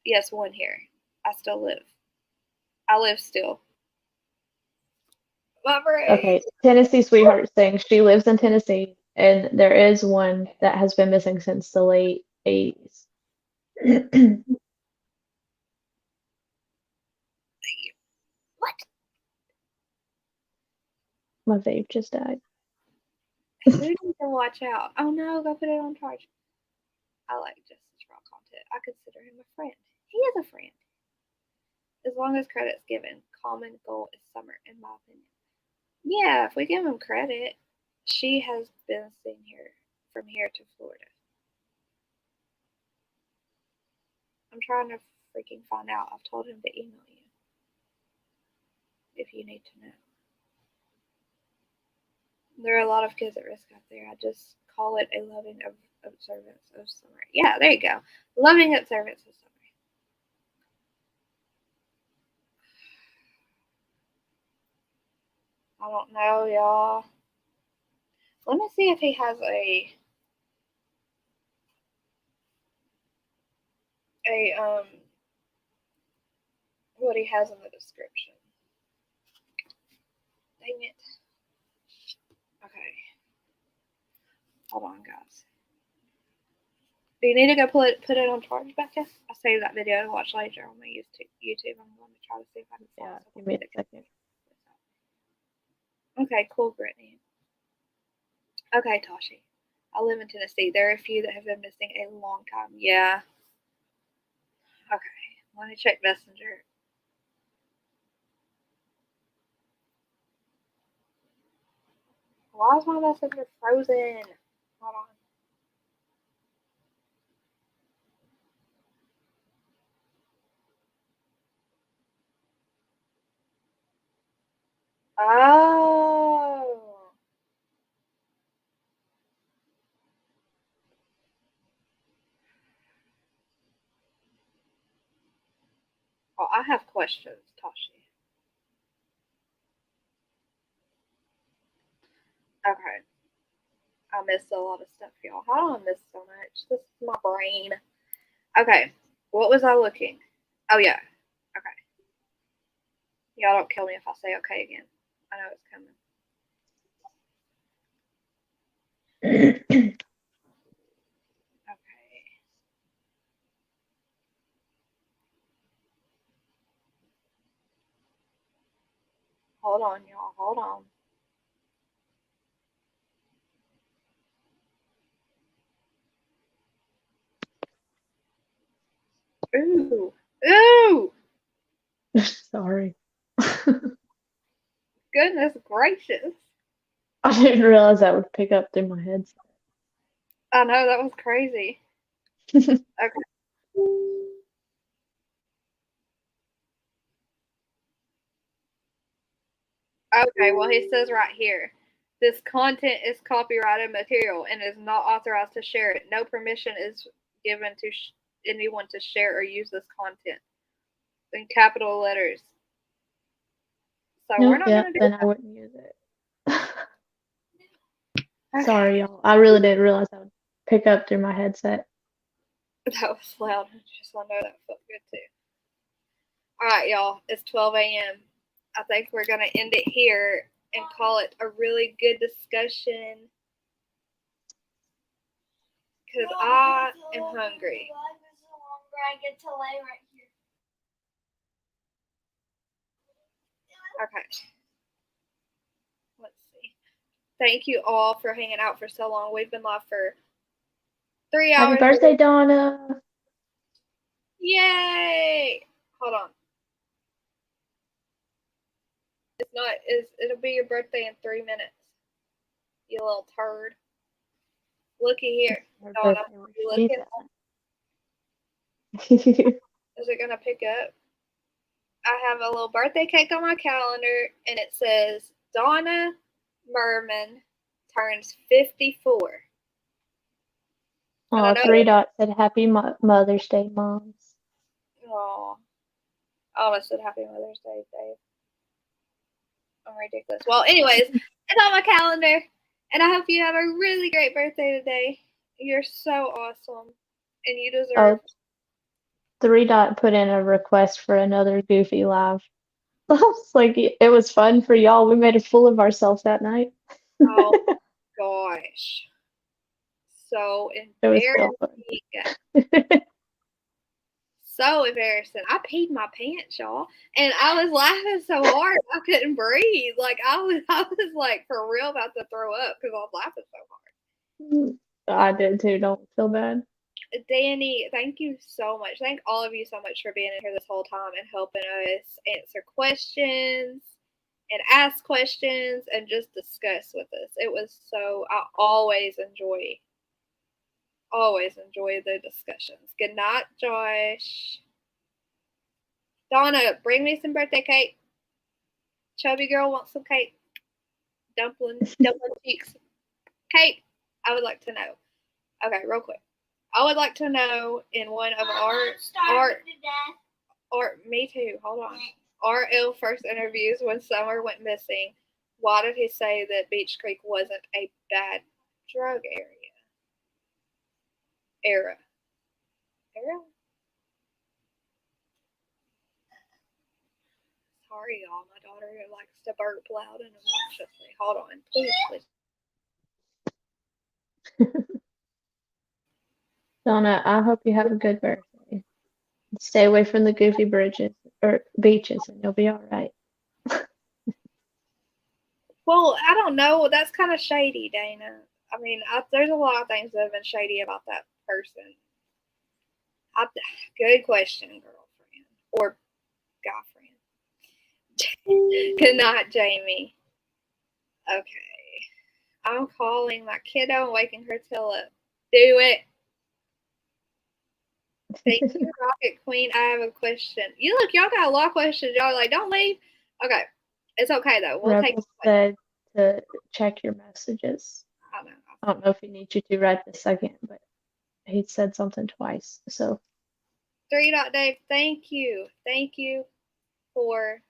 Yes, one here. I still live. I live still. My brain. Okay, Tennessee Sweetheart saying she lives in Tennessee, and there is one that has been missing since the late 80s. What? My vape just died. Who needs to watch out? Oh no, go put it on charge. I like Justice Raw content. I consider him a friend. He is a friend. As long as credit's given, common goal is Summer, in my opinion. Yeah, if we give him credit, she has been seen here from here to Florida. I'm trying to freaking find out. I've told him to email you if you need to know. There are a lot of kids at risk out there. I just call it a loving observance of Summer. Yeah, there you go. Loving observance of Summer. I don't know, y'all. Let me see if he has what he has in the description. Dang it. Okay. Hold on, guys. Do you need to go put it on charge, Becca? I saved that video to watch later on my YouTube. I'm going to try to see if I can find something. Give me a second. Okay, cool, Brittany. Okay, Tashi. I live in Tennessee. There are a few that have been missing a long time. Yeah. Okay, let me check Messenger. Why is my Messenger frozen? Hold on. Oh. Oh, I have questions, Tashi. Okay. I missed a lot of stuff, y'all. How do I miss so much? This is my brain. Okay. What was I looking? Oh, yeah. Okay. Y'all don't kill me if I say okay again. I know it's coming. Hold on, y'all. Hold on. Ooh. Ooh. Sorry. Goodness gracious. I didn't realize that would pick up through my headset. I know, that was crazy. Okay. Okay, well, he says right here, this content is copyrighted material and is not authorized to share it. No permission is given to anyone to share or use this content. In capital letters. So we're Nope, not yeah, going to do then that. I wouldn't use it. Sorry, y'all. I really didn't realize that would pick up through my headset. That was loud. I just want to know that felt good too. All right, y'all. It's 12 a.m. I think we're going to end it here and call it a really good discussion. Because I am hungry. I get to lay right here. Okay. Let's see. Thank you all for hanging out for so long. We've been live for 3 hours. Happy birthday, Donna. Yay! Hold on. It'll be your birthday in 3 minutes. You little turd. Looky here. Donna, you looking? Is it gonna pick up? I have a little birthday cake on my calendar and it says Donna Merman turns 54. Oh, 3 dots said Happy Mother's Day, moms. Oh, I almost said Happy Mother's Day, Dave. I'm ridiculous. Well, anyways, it's on my calendar, and I hope you have a really great birthday today. You're so awesome, and you deserve. Oh, 3 dot put in a request for another Goofy live. I was like, it was fun for y'all. We made a fool of ourselves that night. Oh gosh, so It was so embarrassing. So embarrassing. I peed my pants, y'all, and I was laughing so hard I couldn't breathe. Like I was like for real about to throw up because I was laughing so hard. I did too. Don't feel bad. Danny, thank you so much. Thank all of you so much for being in here this whole time and helping us answer questions and ask questions and just discuss with us. It was so, I always enjoy the discussions. Good night, Josh. Donna, bring me some birthday cake. Chubby girl wants some cake. Dumpling cheeks. Cake, I would like to know. Okay, real quick. I would like to know in one of me too, hold on. RL first interviews when Summer went missing, why did he say that Beach Creek wasn't a bad drug era? Sorry, y'all. My daughter likes to burp loud and obnoxiously. Hold on, please. Donna, I hope you have a good birthday. Stay away from the goofy bridges or beaches and you'll be all right. Well, I don't know. That's kind of shady, Dana. I mean, there's a lot of things that have been shady about that person. Good question, girlfriend or guy friend. Good night, Jamie. Okay. I'm calling my kiddo and waking her tail up. Do it. Thank you, Rocket Queen. I have a question. Y'all got a lot of questions. Y'all like, don't leave. Okay. It's okay, though. We'll take Rebel said to check your messages. I don't know if he needs you to right this second, but he said something twice. So 3 Dot Dave, thank you. Thank you for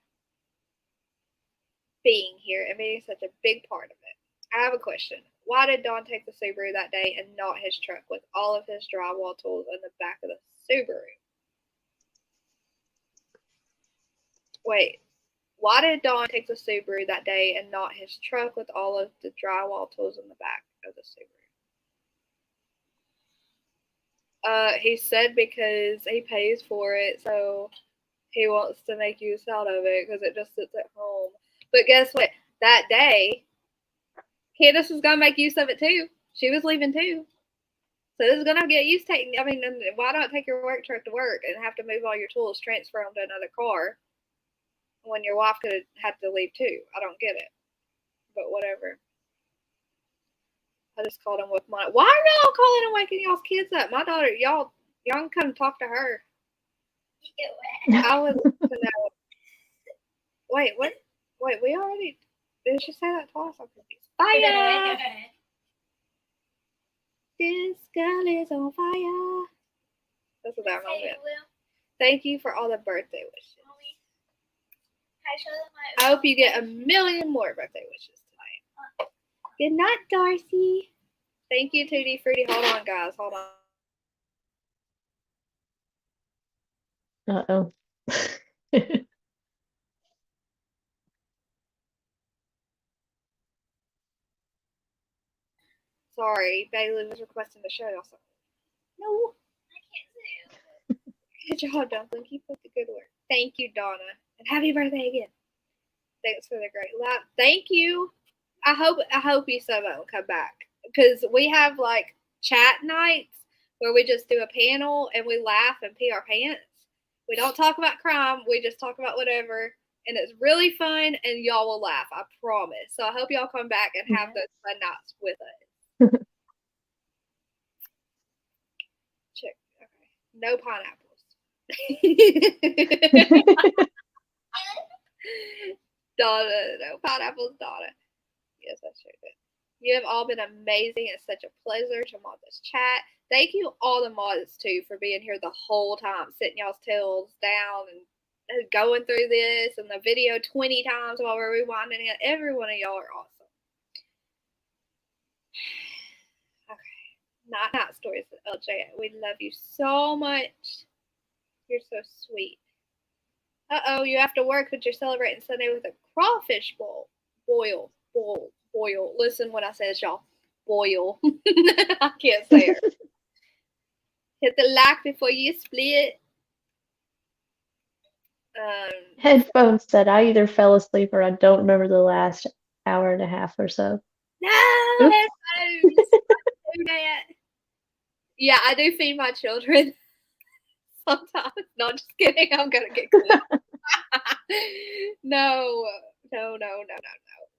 being here and being such a big part of it. I have a question. Why did Don take the Subaru that day and not his truck with all of his drywall tools in the back of the Subaru? Wait, why did Don take the Subaru that day and not his truck with all of the drywall tools in the back of the Subaru? He said because he pays for it, so he wants to make use out of it because it just sits at home. But guess what? That day, Candace was gonna make use of it too. She was leaving too. So this is gonna get used to taking. I mean, why not take your work truck to work and have to move all your tools, transfer them to another car when your wife could have had to leave too? I don't get it. But whatever. I just called him with my. Why are y'all calling and waking y'all's kids up? My daughter, y'all can come talk to her. I was to know. Wait, what? Wait, we already did she say that twice? I'm confused. Fire! This girl is on fire. That's what that reminds me of. Thank you for all the birthday wishes. I hope you get a million more birthday wishes tonight. Good night, Darcy. Thank you, Tutti Frutti. Hold on, guys. Hold on. Uh-oh. Sorry, Bailey was requesting to show y'all something. No, I can't see it. Good job, Dumpling. Keep up the good work. Thank you, Donna. And happy birthday again. Thanks for the great laugh. Thank you. I hope you some of them come back. Because we have like chat nights where we just do a panel and we laugh and pee our pants. We don't talk about crime. We just talk about whatever. And it's really fun and y'all will laugh. I promise. So I hope y'all come back and have those fun nights with us. Check. Okay. No pineapples. Donna, no pineapples, Donna. Yes, that's true. You have all been amazing. It's such a pleasure to mod this chat. Thank you all the mods too for being here the whole time, sitting y'all's tails down and going through this and the video 20 times while we're rewinding it. Every one of y'all are awesome. Okay. Not stories with LJ. We love you so much. You're so sweet. Uh-oh, you have to work, but you're celebrating Sunday with a crawfish boil. Boil. Listen when I say this, y'all. Boil. I can't say it. Hit the like before you split. Headphones said I either fell asleep or I don't remember the last hour and a half or so. No, Oops. headphones. Do that. Yeah, I do feed my children sometimes. No, just kidding. I'm gonna get clean. No.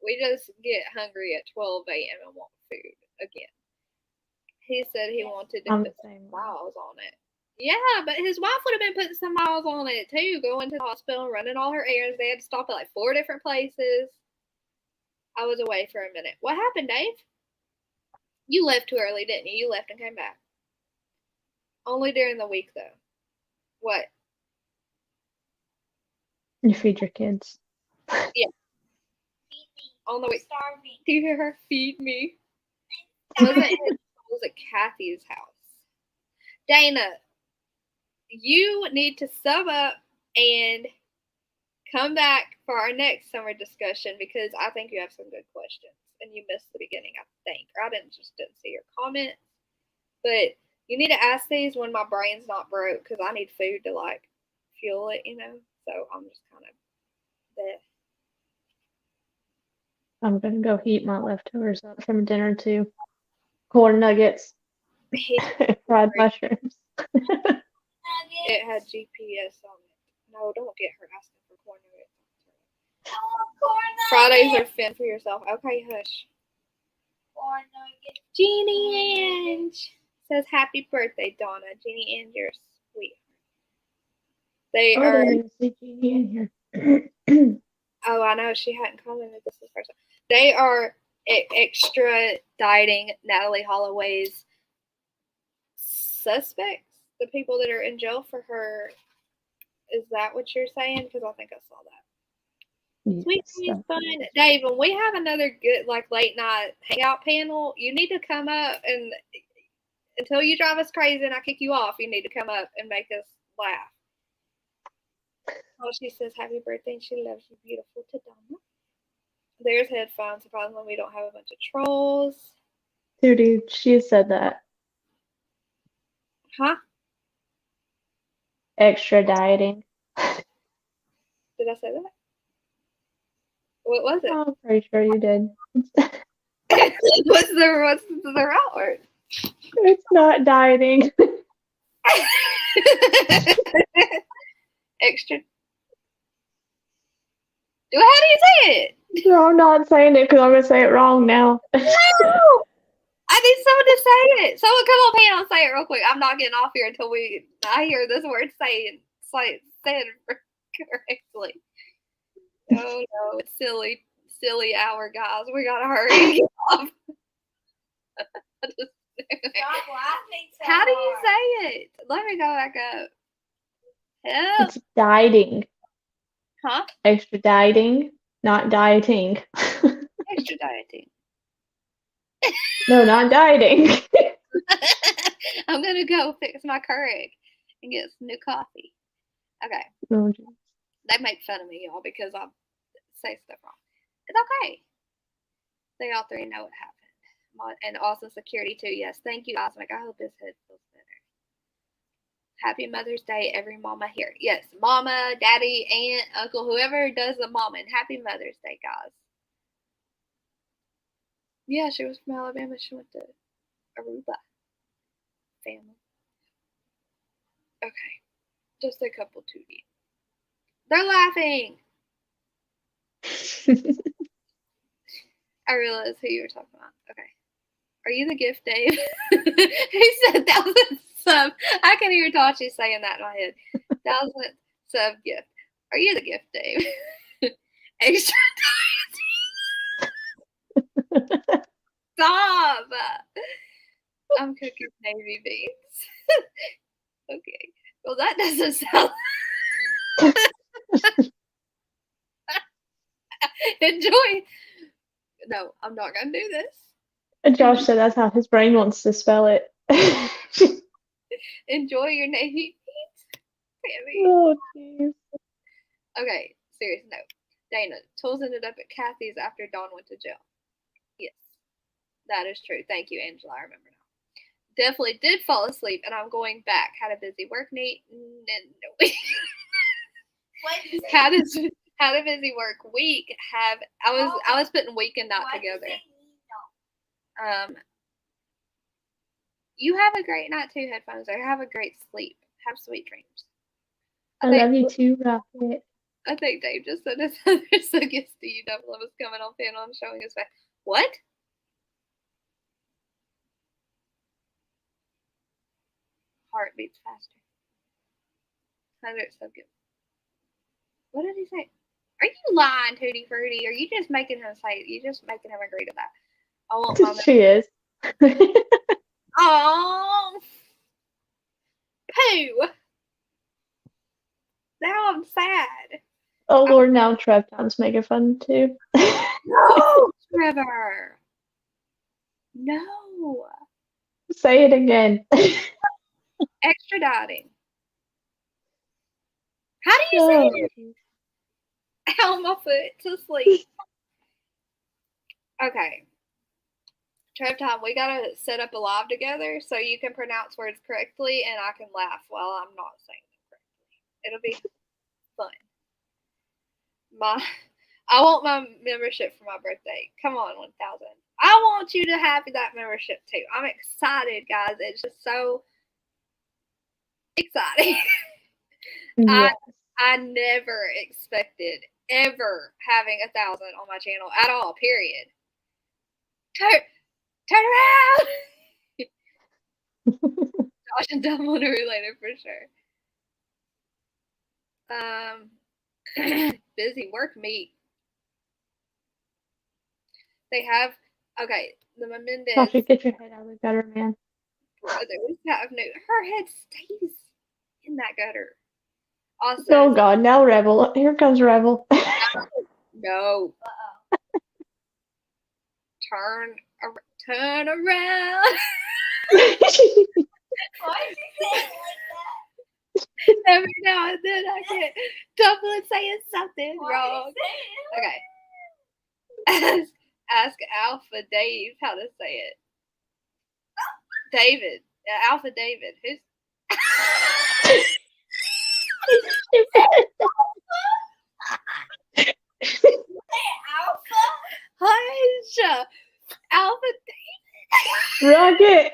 We just get hungry at 12 a.m. and want food again. He said he wanted to put some miles on it. Yeah, but his wife would have been putting some miles on it too, going to the hospital and running all her errands. They had to stop at like 4 different places. I was away for a minute. What happened, Dave? You left too early, didn't you? You left and came back. Only during the week, though. What? You feed your kids. Yeah. On the way. Starving. Do you hear her? Feed me. Was at Kathy's house. Dana, you need to sub up and come back for our next summer discussion because I think you have some good questions and you missed the beginning, I think. Or I didn't see your comments. But you need to ask these when my brain's not broke because I need food to like fuel it, you know? So I'm just kind of there. I'm gonna go heat my leftovers up from dinner too. Corn nuggets, fried mushrooms. It had GPS on it. No, don't get her asking for corn nuggets. Fridays are fun for yourself. Okay, hush. Corn nuggets. Jeannie Ange says happy birthday, Donna. Jeannie Ange, you're sweet. They are. I didn't see Jeannie in here. Oh, I know she hadn't commented this the first time. They are extra dieting Natalie Holloway's suspects, the people that are in jail for her. Is that what you're saying? Because I think I saw that. Sweet is fun. Dave, when we have another good like late night hangout panel, you need to come up and until you drive us crazy and I kick you off, you need to come up and make us laugh. Oh, she says happy birthday and she loves you, beautiful, to Donna. There's headphones. Surprisingly, we don't have a bunch of trolls. Dude, she said that. Huh? Extra dieting. Did I say that? What was it? I'm pretty sure you did. What's the right word? It's not dieting. Extra. How do you say it? No, I'm not saying it because I'm gonna say it wrong now. No! I need someone to say it. Someone come on panel and say it real quick. I'm not getting off here until I hear this word said correctly. Oh no, it's silly hour, guys. We gotta hurry off. Stop laughing so How do you hard. say it? Let me go back up. Help. It's dieting. Huh? Extra dieting, not dieting. Extra dieting. No, not dieting. I'm gonna go fix my Keurig and get some new coffee. Okay. Oh, geez. They make fun of me, y'all, because I say stuff wrong. It's okay. They all three know what happened. And also security too. Yes, thank you, Osmic. I hope his head feels better. Happy Mother's Day, every mama here. Yes, mama, daddy, aunt, uncle, whoever does the mama. And happy Mother's Day, guys. Yeah, she was from Alabama. She went to Aruba family. Okay, just a couple too deep. They're laughing. I realized who you were talking about. Okay. Are you the gift, Dave? He said 1,000 sub. I can hear Tachi saying that in my head. 1,000 sub gift. Are you the gift, Dave? Extra Stop. I'm cooking navy beans. Okay. Well, that doesn't sound. Enjoy. No, I'm not gonna do this. And Josh said that's how his brain wants to spell it. Enjoy your navy beans. Tammy. Oh, jeez. Okay, serious note. Dana, tools ended up at Kathy's after Dawn went to jail. Yes, that is true. Thank you, Angela. I remember now. Definitely did fall asleep, and I'm going back. Had a busy work week. No. Had a busy work week. I was putting week and not together. You have a great night too, headphones. Or have a great sleep. Have sweet dreams. I love you too, Rocket. I think Dave just said his other suggest to you. Double was coming on panel and showing his face. What? Heart beats faster. 100 so good. What did he say? Are you lying, Tutti Frutti? Are you just making him say? You just making him agree to that? I want my. She is. Oh, poo. Now I'm sad. Oh Lord, now Trevton's making fun too. No, Trevor. No. Say it again. Extraditing. How do you say it? Ow, my foot to sleep. Okay. Trev Tom, we gotta set up a live together so you can pronounce words correctly and I can laugh while I'm not saying them correctly. It'll be fun. I want my membership for my birthday. Come on, 1,000. I want you to have that membership too. I'm excited, guys. It's just so exciting. Yes. I never expected ever having 1,000 on my channel at all, period. Turn around! Josh and Dumb will related for sure. Busy work meet. They have, okay, the Menendez Josh, get your head out of the gutter, man. brothers have no, her head stays in that gutter. Also, Oh God, now Rebel. Here comes Rebel. no. Turn around. Why did you say it like that? Every now and then I get Dublin saying something wrong. Okay. Ask Alpha Dave how to say it. David. Alpha David. Who's Rocket.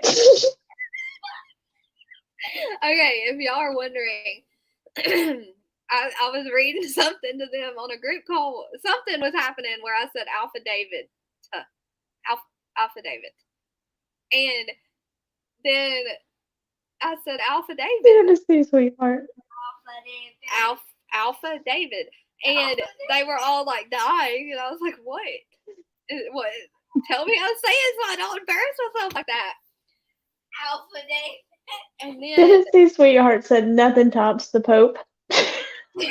Okay, if y'all are wondering, I was reading something to them on a group call. Something was happening where I said Alpha David. Alpha David. And then I said Alpha David. Tennessee, sweetheart. Alpha David. And they were all like dying. And I was like, what? What? Tell me how to say it so I don't embarrass myself like that. Alpha David. And then Tennessee, sweetheart said nothing tops the Pope. see,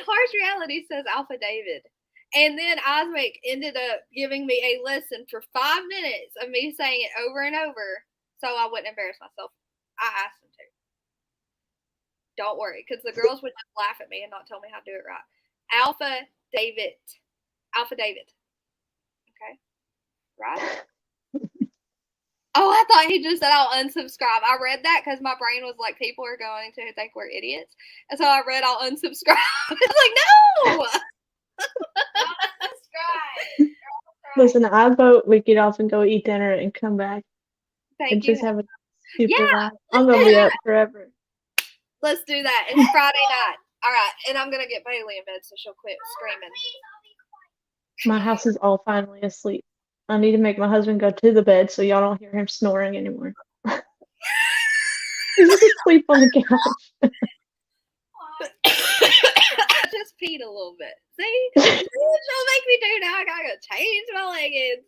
harsh reality says Alpha David. And then Osmic ended up giving me a lesson for 5 minutes of me saying it over and over so I wouldn't embarrass myself. I asked him to. Don't worry, because the girls would just laugh at me and not tell me how to do it right. Alpha David. Alpha David. Okay? Right? Oh, I thought he just said I'll unsubscribe. I read that because my brain was like, people are going to think we're idiots. And so I read I'll unsubscribe. It's like, no! Listen, I vote we get off and go eat dinner and come back Thank and you. just have a super Yeah, laugh. I'm gonna be up forever. Let's do that. It's Friday night. All right. And I'm going to get Bailey in bed so she'll quit screaming. My house is all finally asleep. I need to make my husband go to the bed so y'all don't hear him snoring anymore. He's just asleep on the couch. I just peed a little bit. See? See what she'll make me do now? I gotta go change my leggings.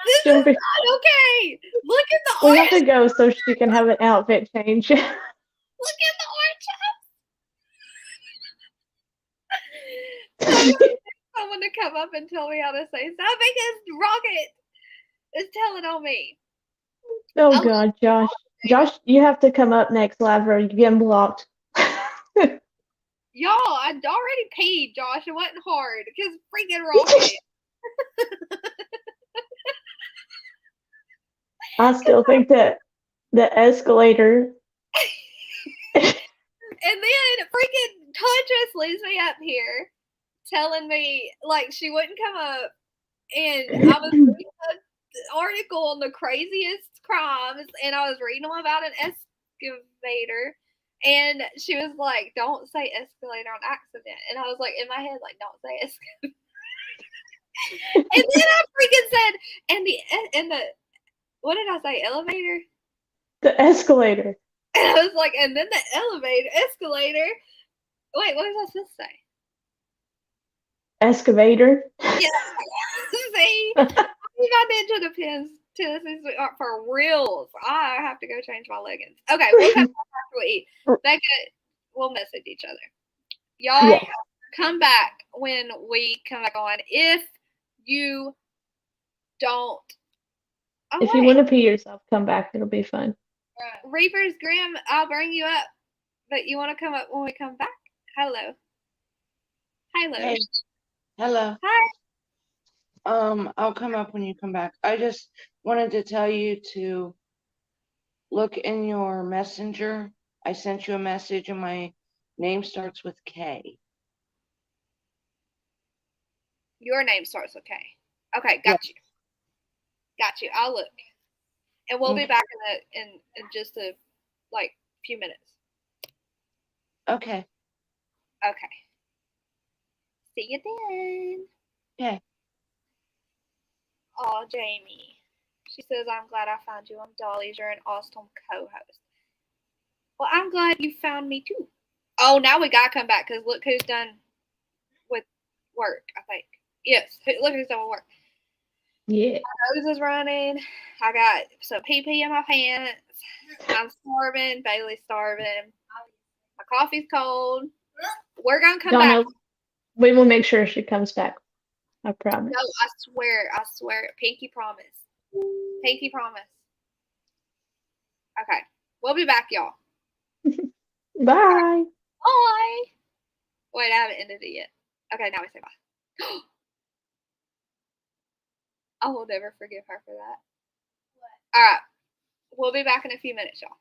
This She'll is be- not okay. Look at the We orange. have to go so she can have an outfit change. Look at the orange house. Someone to come up and tell me how to say something because Rocket is telling on me. Oh God, Josh. Josh, you have to come up next live or you're getting blocked. Y'all, I'd already peed, Josh. It wasn't hard because freaking Rocket. I still think that the escalator. And then freaking Touchus leaves me up here telling me like she wouldn't come up, and I was reading an article on the craziest crimes, and I was reading them about an excavator, and she was like, "Don't say escalator on accident," and I was like in my head like, "Don't say escalator." And then I freaking said, "And the what did I say? Elevator." The escalator. And I was like, and then the escalator. Wait, what was I supposed to say? Excavator. Yeah. See, my ninja depends. Tennessee sweetheart for reals. I have to go change my leggings. Okay, we'll come back after we eat. Becca, we'll message each other. Y'all Yes. come back when we come back on. If you don't, If you want to pee yourself, come back. It'll be fun. Reaper's Grim, I'll bring you up. But you want to come up when we come back? Hello. Hello. Hey. Hello. Hi. I'll come up when you come back. I just wanted to tell you to look in your messenger. I sent you a message and my name starts with K. Your name starts with K. Okay, got you. Got you. I'll look. And we'll be back in just a few minutes. Okay. Okay. See you then. Okay. Oh, Jamie. She says, I'm glad I found you. I'm Dolly. You're an awesome co-host. Well, I'm glad you found me too. Oh, now we gotta come back because look who's done with work, I think. Yes, look who's done with work. Yeah. My nose is running. I got some pee in my pants. I'm starving. Bailey's starving. My coffee's cold. We're gonna come Donna, back. we will make sure she comes back. I promise. No, I swear. Pinky promise. Pinky promise. Okay. We'll be back, y'all. Bye. Bye. Wait, I haven't ended it yet. Okay, now we say bye. I will never forgive her for that. All right. We'll be back in a few minutes, y'all.